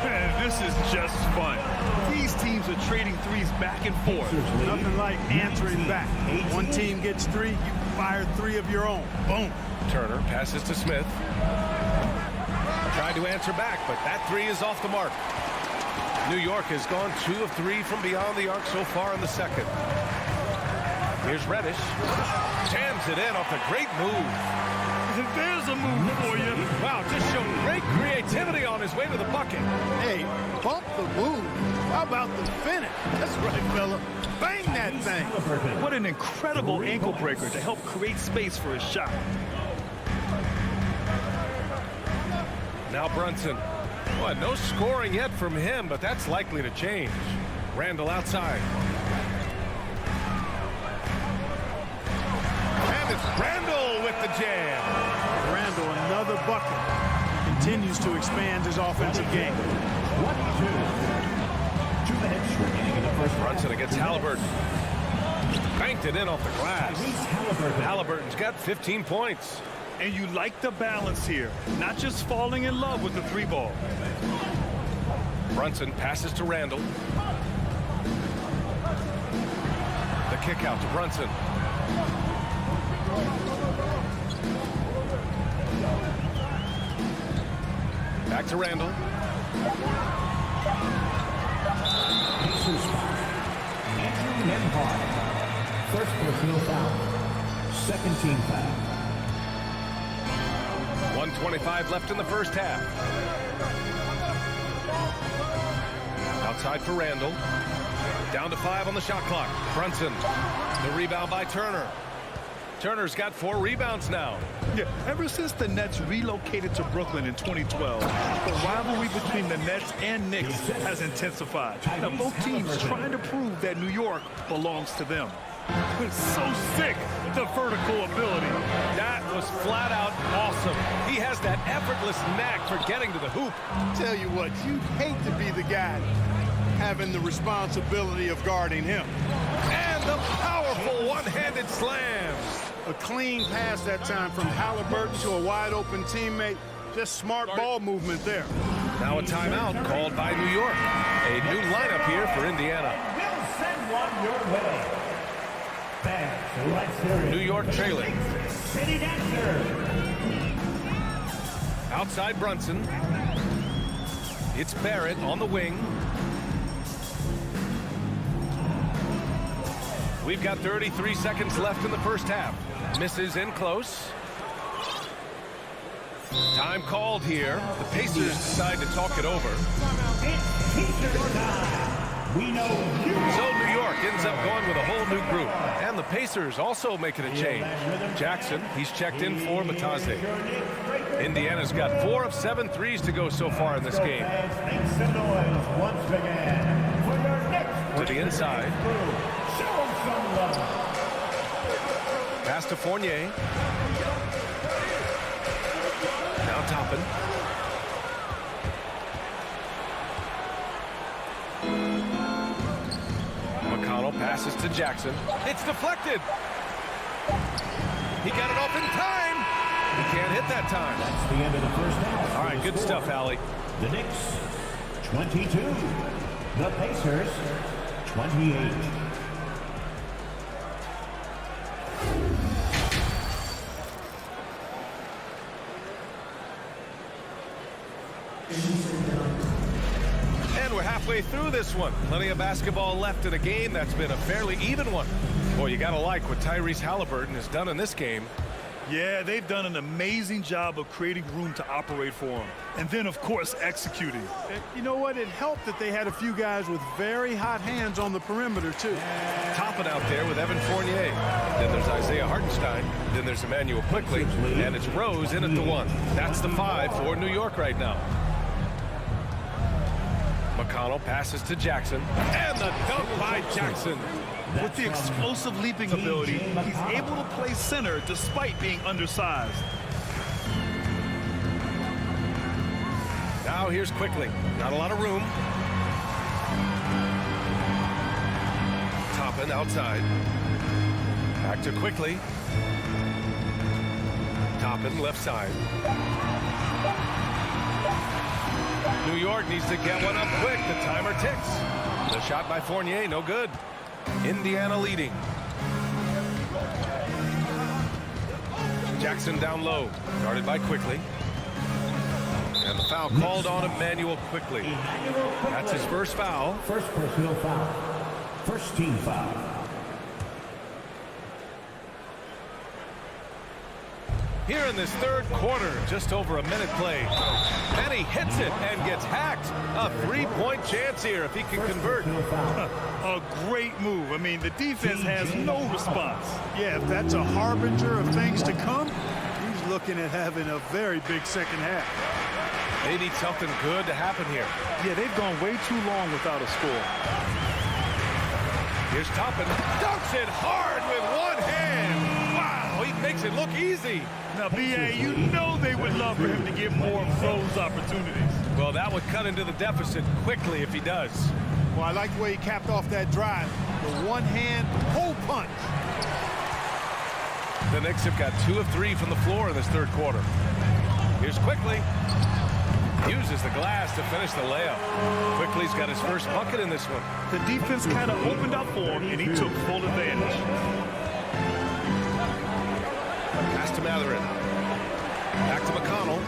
Man, this is just fun. These teams are trading threes back and forth. Nothing like answering back. One team gets 3, you fire 3 of your own. Boom. Turner passes to Smith. Tried to answer back, but that 3 is off the mark. New York has gone 2 of 3 from beyond the arc so far in the second. Here's Reddish. Jams it in off a great move. There's a move for you. Wow, just showed great creativity on his way to the bucket. Hey, bump the move. How about the finish? That's right, fella. Bang that thing. What an incredible ankle breaker to help create space for a shot. Now Brunson. Well, no scoring yet from him, but that's likely to change. Randall outside. And it's Randall with the jam. Randall, another bucket. Continues to expand his offensive game. 2 minutes remaining in the first round. Brunson against Halliburton. Banked it in off the glass. Halliburton's got 15 points. And you like the balance here, not just falling in love with the 3 ball. Brunson passes to Randall. kick out to Brunson. Back to Randall. First personal foul. Second team foul. 1:25 left in the first half. Outside for Randall. Down to 5 on the shot clock. Brunson. The rebound by Turner. Turner's got 4 rebounds now. Yeah, ever since the Nets relocated to Brooklyn in 2012, the rivalry between the Nets and Knicks has intensified. Now, both teams trying to prove that New York belongs to them. It's so sick, the vertical ability. That was flat out awesome. He has that effortless knack for getting to the hoop. Tell you what, you'd hate to be the guy having the responsibility of guarding him. And the powerful one-handed slam. A clean pass that time from Halliburton to a wide-open teammate. Just smart ball movement there. Now a timeout called by New York. A new lineup here for Indiana. We'll send one your way. Fans, let's hear it. New York trailing. City Dancer. Outside Brunson. It's Barrett on the wing. We've got 33 seconds left in the first half. Misses in close. Time called here. The Pacers decide to talk it over. It's Pacers time. We know you. So New York ends up going with a whole new group. And the Pacers also making a change. Jackson, he's checked in for Matase. Indiana's got 4 of 7 threes to go so far in this game. Make some noise once again for your next To the inside. Show them some love. Pass to Fournier. Now Toppin. McConnell passes to Jackson. It's deflected. He got it off in time. He can't hit that time. That's the end of the first half. All right, good stuff, Allie. The Knicks, 22. The Pacers, 28. And we're halfway through this one. Plenty of basketball left in a game that's been a fairly even one. Boy, you got to like what Tyrese Halliburton has done in this game. Yeah, they've done an amazing job of creating room to operate for him. And then, of course, executing. You know what? It helped that they had a few guys with very hot hands on the perimeter, too. Topping out there with Evan Fournier. Then there's Isaiah Hartenstein. Then there's Emmanuel Quickley. And it's Rose in at the 1. That's the 5 for New York right now. McConnell passes to Jackson. And the dunk by Jackson. With the explosive leaping ability, he's able to play center despite being undersized. Now here's Quickley. Not a lot of room. Toppin outside. Back to Quickley. Toppin left side. New York needs to get one up quick. The timer ticks. The shot by Fournier, no good. Indiana leading. Jackson down low. Guarded by Quickley. And the foul called on Emmanuel Quickley. That's his first foul. First personal foul. First team foul. Here in this third quarter, just over a minute played. And he hits it and gets hacked. A 3-point chance here if he can convert. A great move. I mean, the defense has no response. Yeah, if that's a harbinger of things to come, he's looking at having a very big second half. They need something good to happen here. Yeah, they've gone way too long without a score. Here's Toppin. Dunks it hard with one hand. Wow, he makes it look easy. Now, B.A., you know they would love for him to get more of those opportunities. Well, that would cut into the deficit quickly if he does. Well, I like the way he capped off that drive. The one-hand hole punch. The Knicks have got 2 of 3 from the floor in this third quarter. Here's Quickley. Uses the glass to finish the layup. Quickly's got his first bucket in this one. The defense kind of opened up for him, and he took full advantage. Pass to Matherin. Back to McConnell.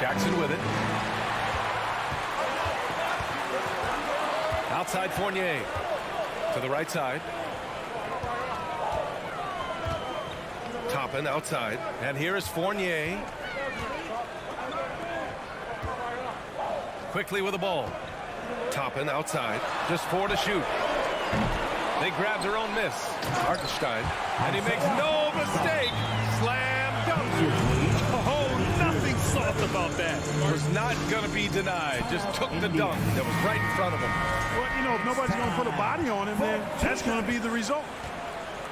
Jackson with it. Outside Fournier. To the right side. Toppin outside. And here is Fournier. Quickly with the ball. Toppin outside. Just 4 to shoot. They grab their own miss. Hartenstein. And he makes no mistake. Slam dunk. Oh, nothing soft about that. Was not going to be denied. Just took the dunk that was right in front of him. Well, you know, if nobody's going to put a body on him, then that's going to be the result.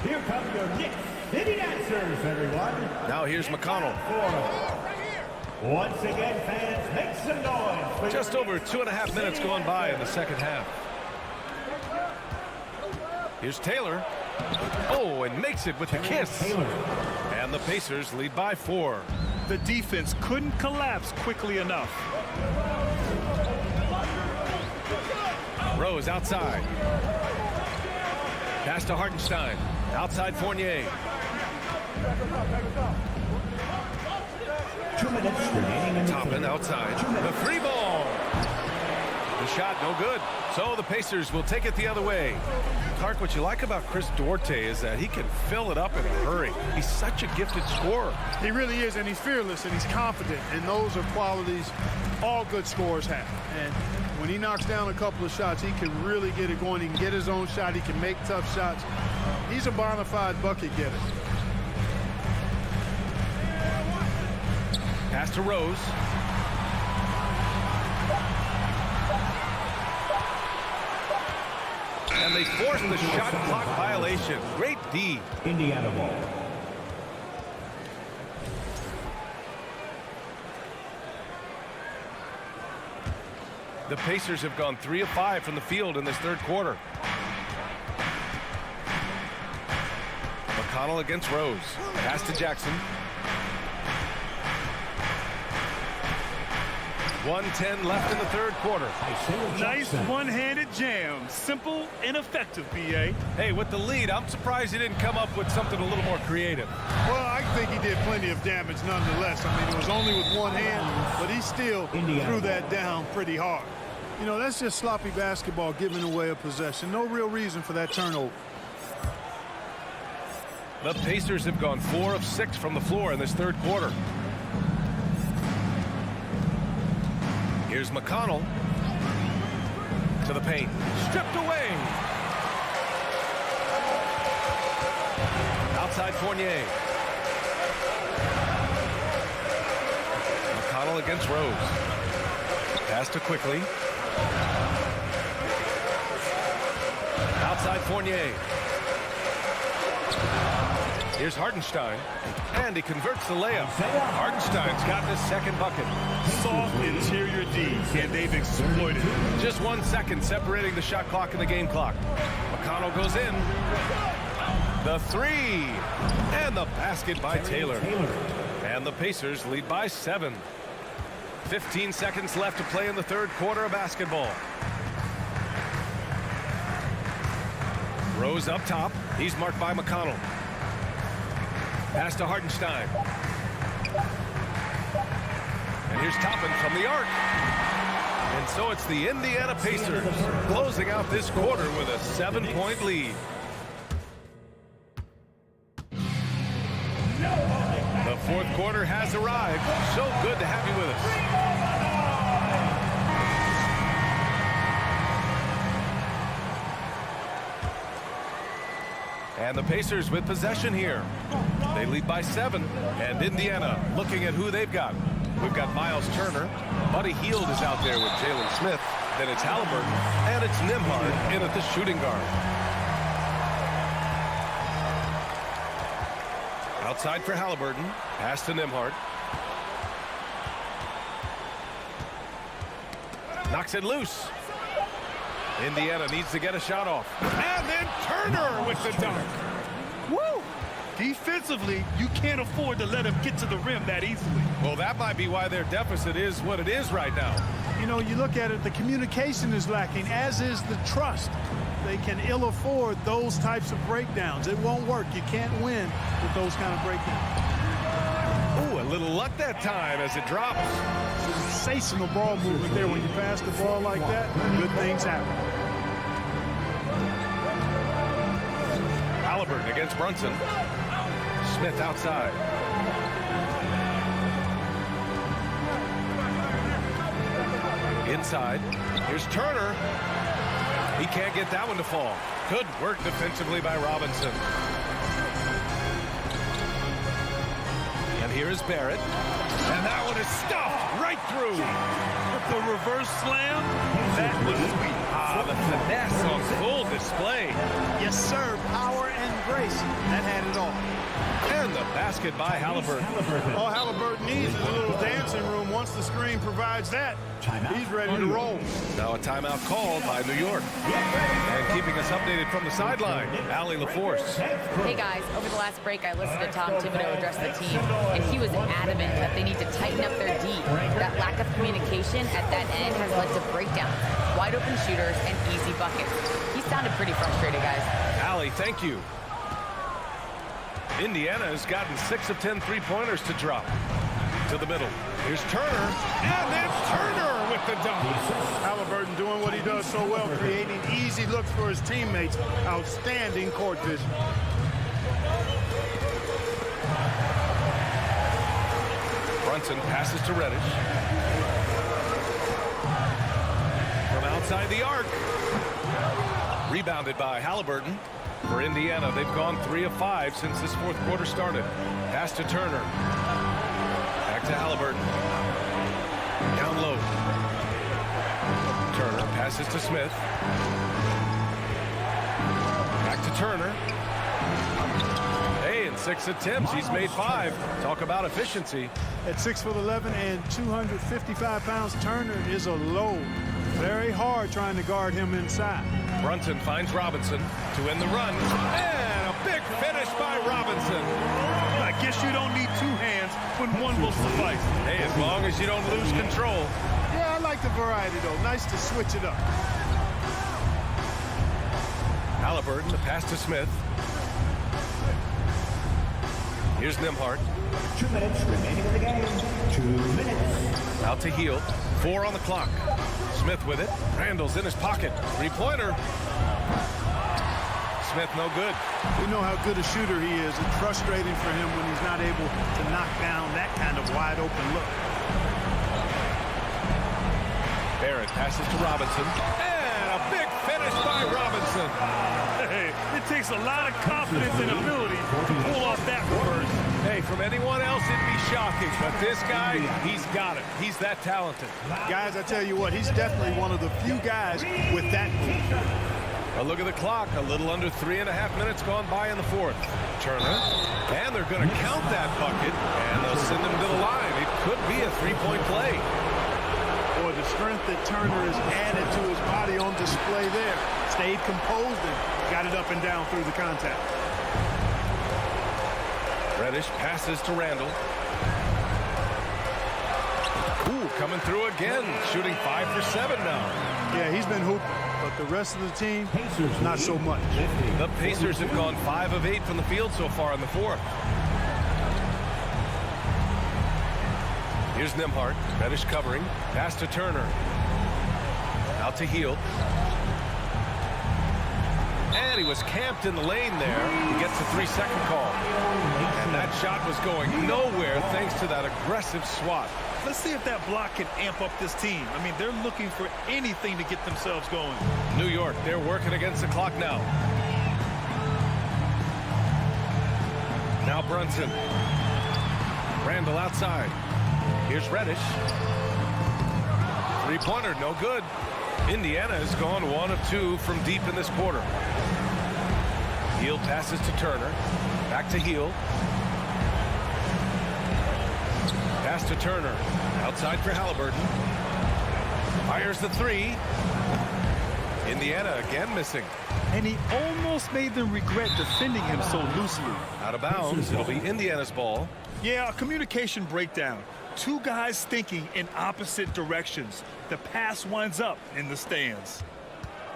Here come your Knicks City Dancers, everyone. Now here's McConnell. Once again, fans, make some noise. Just over 2.5 minutes gone by in the second half. Here's Taylor. Oh, and makes it with the kiss. And the Pacers lead by 4. The defense couldn't collapse quickly enough. Rose outside. Pass to Hartenstein. Outside Fournier. 2 minutes remaining. Toppin outside. The free ball. The shot no good. So the Pacers will take it the other way. Clark, what you like about Chris Duarte is that he can fill it up in a hurry. He's such a gifted scorer. He really is, and he's fearless, and he's confident, and those are qualities all good scorers have. And when he knocks down a couple of shots, he can really get it going. He can get his own shot. He can make tough shots. He's a bona fide bucket getter. Pass to Rose. And they force the shot clock violation. Great D. Indiana ball. The Pacers have gone 3 of 5 from the field in this third quarter. McConnell against Rose. Pass to Jackson. 1:10 left in the third quarter. Nice one-handed jam. Simple and effective, B.A. Hey, with the lead, I'm surprised he didn't come up with something a little more creative. Well, I think he did plenty of damage nonetheless. I mean, it was only with one hand, but he still threw that down pretty hard. You know, that's just sloppy basketball, giving away a possession. No real reason for that turnover. The Pacers have gone 4 of 6 from the floor in this third quarter. Here's McConnell to the paint. Stripped away. Outside Fournier. McConnell against Rose. Pass to Quickly. Outside Fournier. Here's Hartenstein. And he converts the layup. Hartenstein's got his second bucket. Soft interior D, and they've exploited it. Just 1 second separating the shot clock and the game clock. McConnell goes in. The 3. And the basket by Taylor. And the Pacers lead by 7. 15 seconds left to play in the third quarter of basketball. Rose up top. He's marked by McConnell. Pass to Hartenstein. And here's Toppin from the arc. And so it's the Indiana Pacers closing out this quarter with a 7-point lead. The fourth quarter has arrived. So good to have you with us. And the Pacers with possession here. They lead by 7. And Indiana looking at who they've got. We've got Miles Turner. Buddy Hield is out there with Jalen Smith. Then it's Halliburton. And it's Nembhard in at the shooting guard. Outside for Halliburton. Pass to Nembhard. Knocks it loose. Indiana needs to get a shot off. And then Turner with the dunk. Woo! Defensively, you can't afford to let him get to the rim that easily. Well, that might be why their deficit is what it is right now. You know, you look at it, the communication is lacking, as is the trust. They can ill afford those types of breakdowns. It won't work. You can't win with those kind of breakdowns. Ooh, a little luck that time as it drops. Sensational ball movement there. When you pass the ball like that, good things happen. Halliburton against Brunson. Smith outside. Inside. Here's Turner. He can't get that one to fall. Good work defensively by Robinson. And here is Barrett. And that one is stuffed right through. With the reverse slam, that was sweet. Ah, the finesse on full display. Yes, sir. Power and grace. That had it all. And the basket by Halliburton. All Halliburton needs is a little dancing room. Once the screen provides that, he's ready to roll. Now a timeout called by New York. And keeping us updated from the sideline, Allie LaForce. Hey guys, over the last break I listened to Tom Thibodeau address the team, and he was adamant that they need to tighten up their D. That lack of communication at that end has led to breakdowns, wide open shooters, and easy buckets. He sounded pretty frustrated, guys. Allie, thank you. Indiana has gotten 6 of 10 three-pointers to drop. To the middle. Here's Turner. And then Turner with the dunk. Halliburton doing what he does so well, creating easy looks for his teammates. Outstanding court vision. Brunson passes to Reddish. From outside the arc. Rebounded by Halliburton. For Indiana, they've gone 3 of 5 since this fourth quarter started. Pass to Turner. Back to Halliburton. Down low. Turner passes to Smith. Back to Turner. Hey, in 6 attempts, he's made 5. Talk about efficiency. At 6'11" and 255 pounds, Turner is a load. Very hard trying to guard him inside. Brunson finds Robinson to end the run. And a big finish by Robinson. I guess you don't need 2 hands when one will suffice. Hey, as long as you don't lose control. Yeah, I like the variety, though. Nice to switch it up. Halliburton, the pass to Smith. Here's Nembhard. 2 minutes remaining in the game. 2 minutes. Out to Hield. 4 on the clock. Smith with it. Randall's in his pocket. Three-pointer. Smith no good. We know how good a shooter he is. It's frustrating for him when he's not able to knock down that kind of wide open look. Barrett passes to Robinson. And a big finish by Robinson. Hey, it takes a lot of confidence and ability to pull off that reverse. Hey, from anyone else, it'd be shocking. But this guy, he's got it. He's that talented. Guys, I tell you what, he's definitely one of the few guys with that move. A look at the clock. A little under 3.5 minutes gone by in the fourth. Turner. And they're going to count that bucket. And they'll send him to the line. It could be a three-point play. Boy, the strength that Turner has added to his body on display there. Stayed composed and got it up and down through the contact. Reddish passes to Randall. Ooh, coming through again. Shooting 5 for 7 now. Yeah, he's been hooping, but the rest of the team, not so much. The Pacers have gone 5 of 8 from the field so far in the fourth. Here's Nembhard. Reddish covering. Pass to Turner. Out to Hield. And he was camped in the lane there. He gets a 3-second call. And that shot was going nowhere thanks to that aggressive swat. Let's see if that block can amp up this team. I mean, they're looking for anything to get themselves going. New York, they're working against the clock now. Now Brunson. Randall outside. Here's Reddish. Three-pointer, no good. Indiana has gone 1 of 2 from deep in this quarter. Hield passes to Turner. Back to Hield. Pass to Turner. Outside for Halliburton. Fires the 3. Indiana again missing. and he almost made them regret defending him so loosely. Out of bounds. It'll be Indiana's ball. Yeah, a communication breakdown. Two guys thinking in opposite directions. The pass winds up in the stands.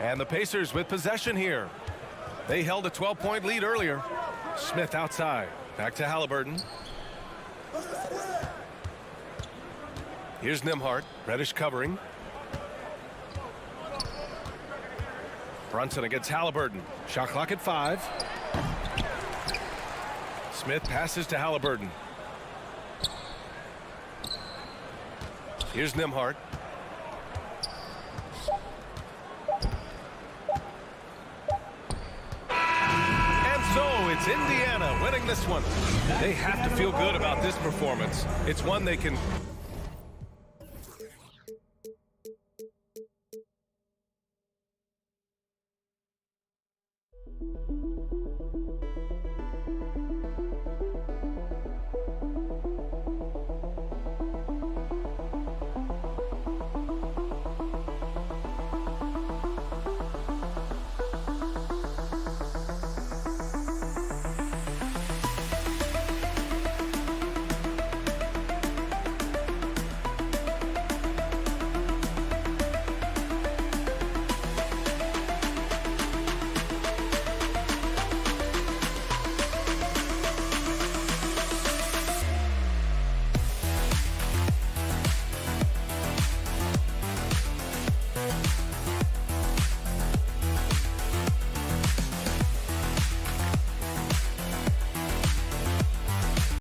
And the Pacers with possession here. They held a 12-point lead earlier. Smith outside. Back to Halliburton. Here's Nembhard. Reddish covering. Brunson against Halliburton. Shot clock at 5. Smith passes to Halliburton. Here's Nembhard. And so it's Indiana winning this one. They have to feel good about this performance. It's one they can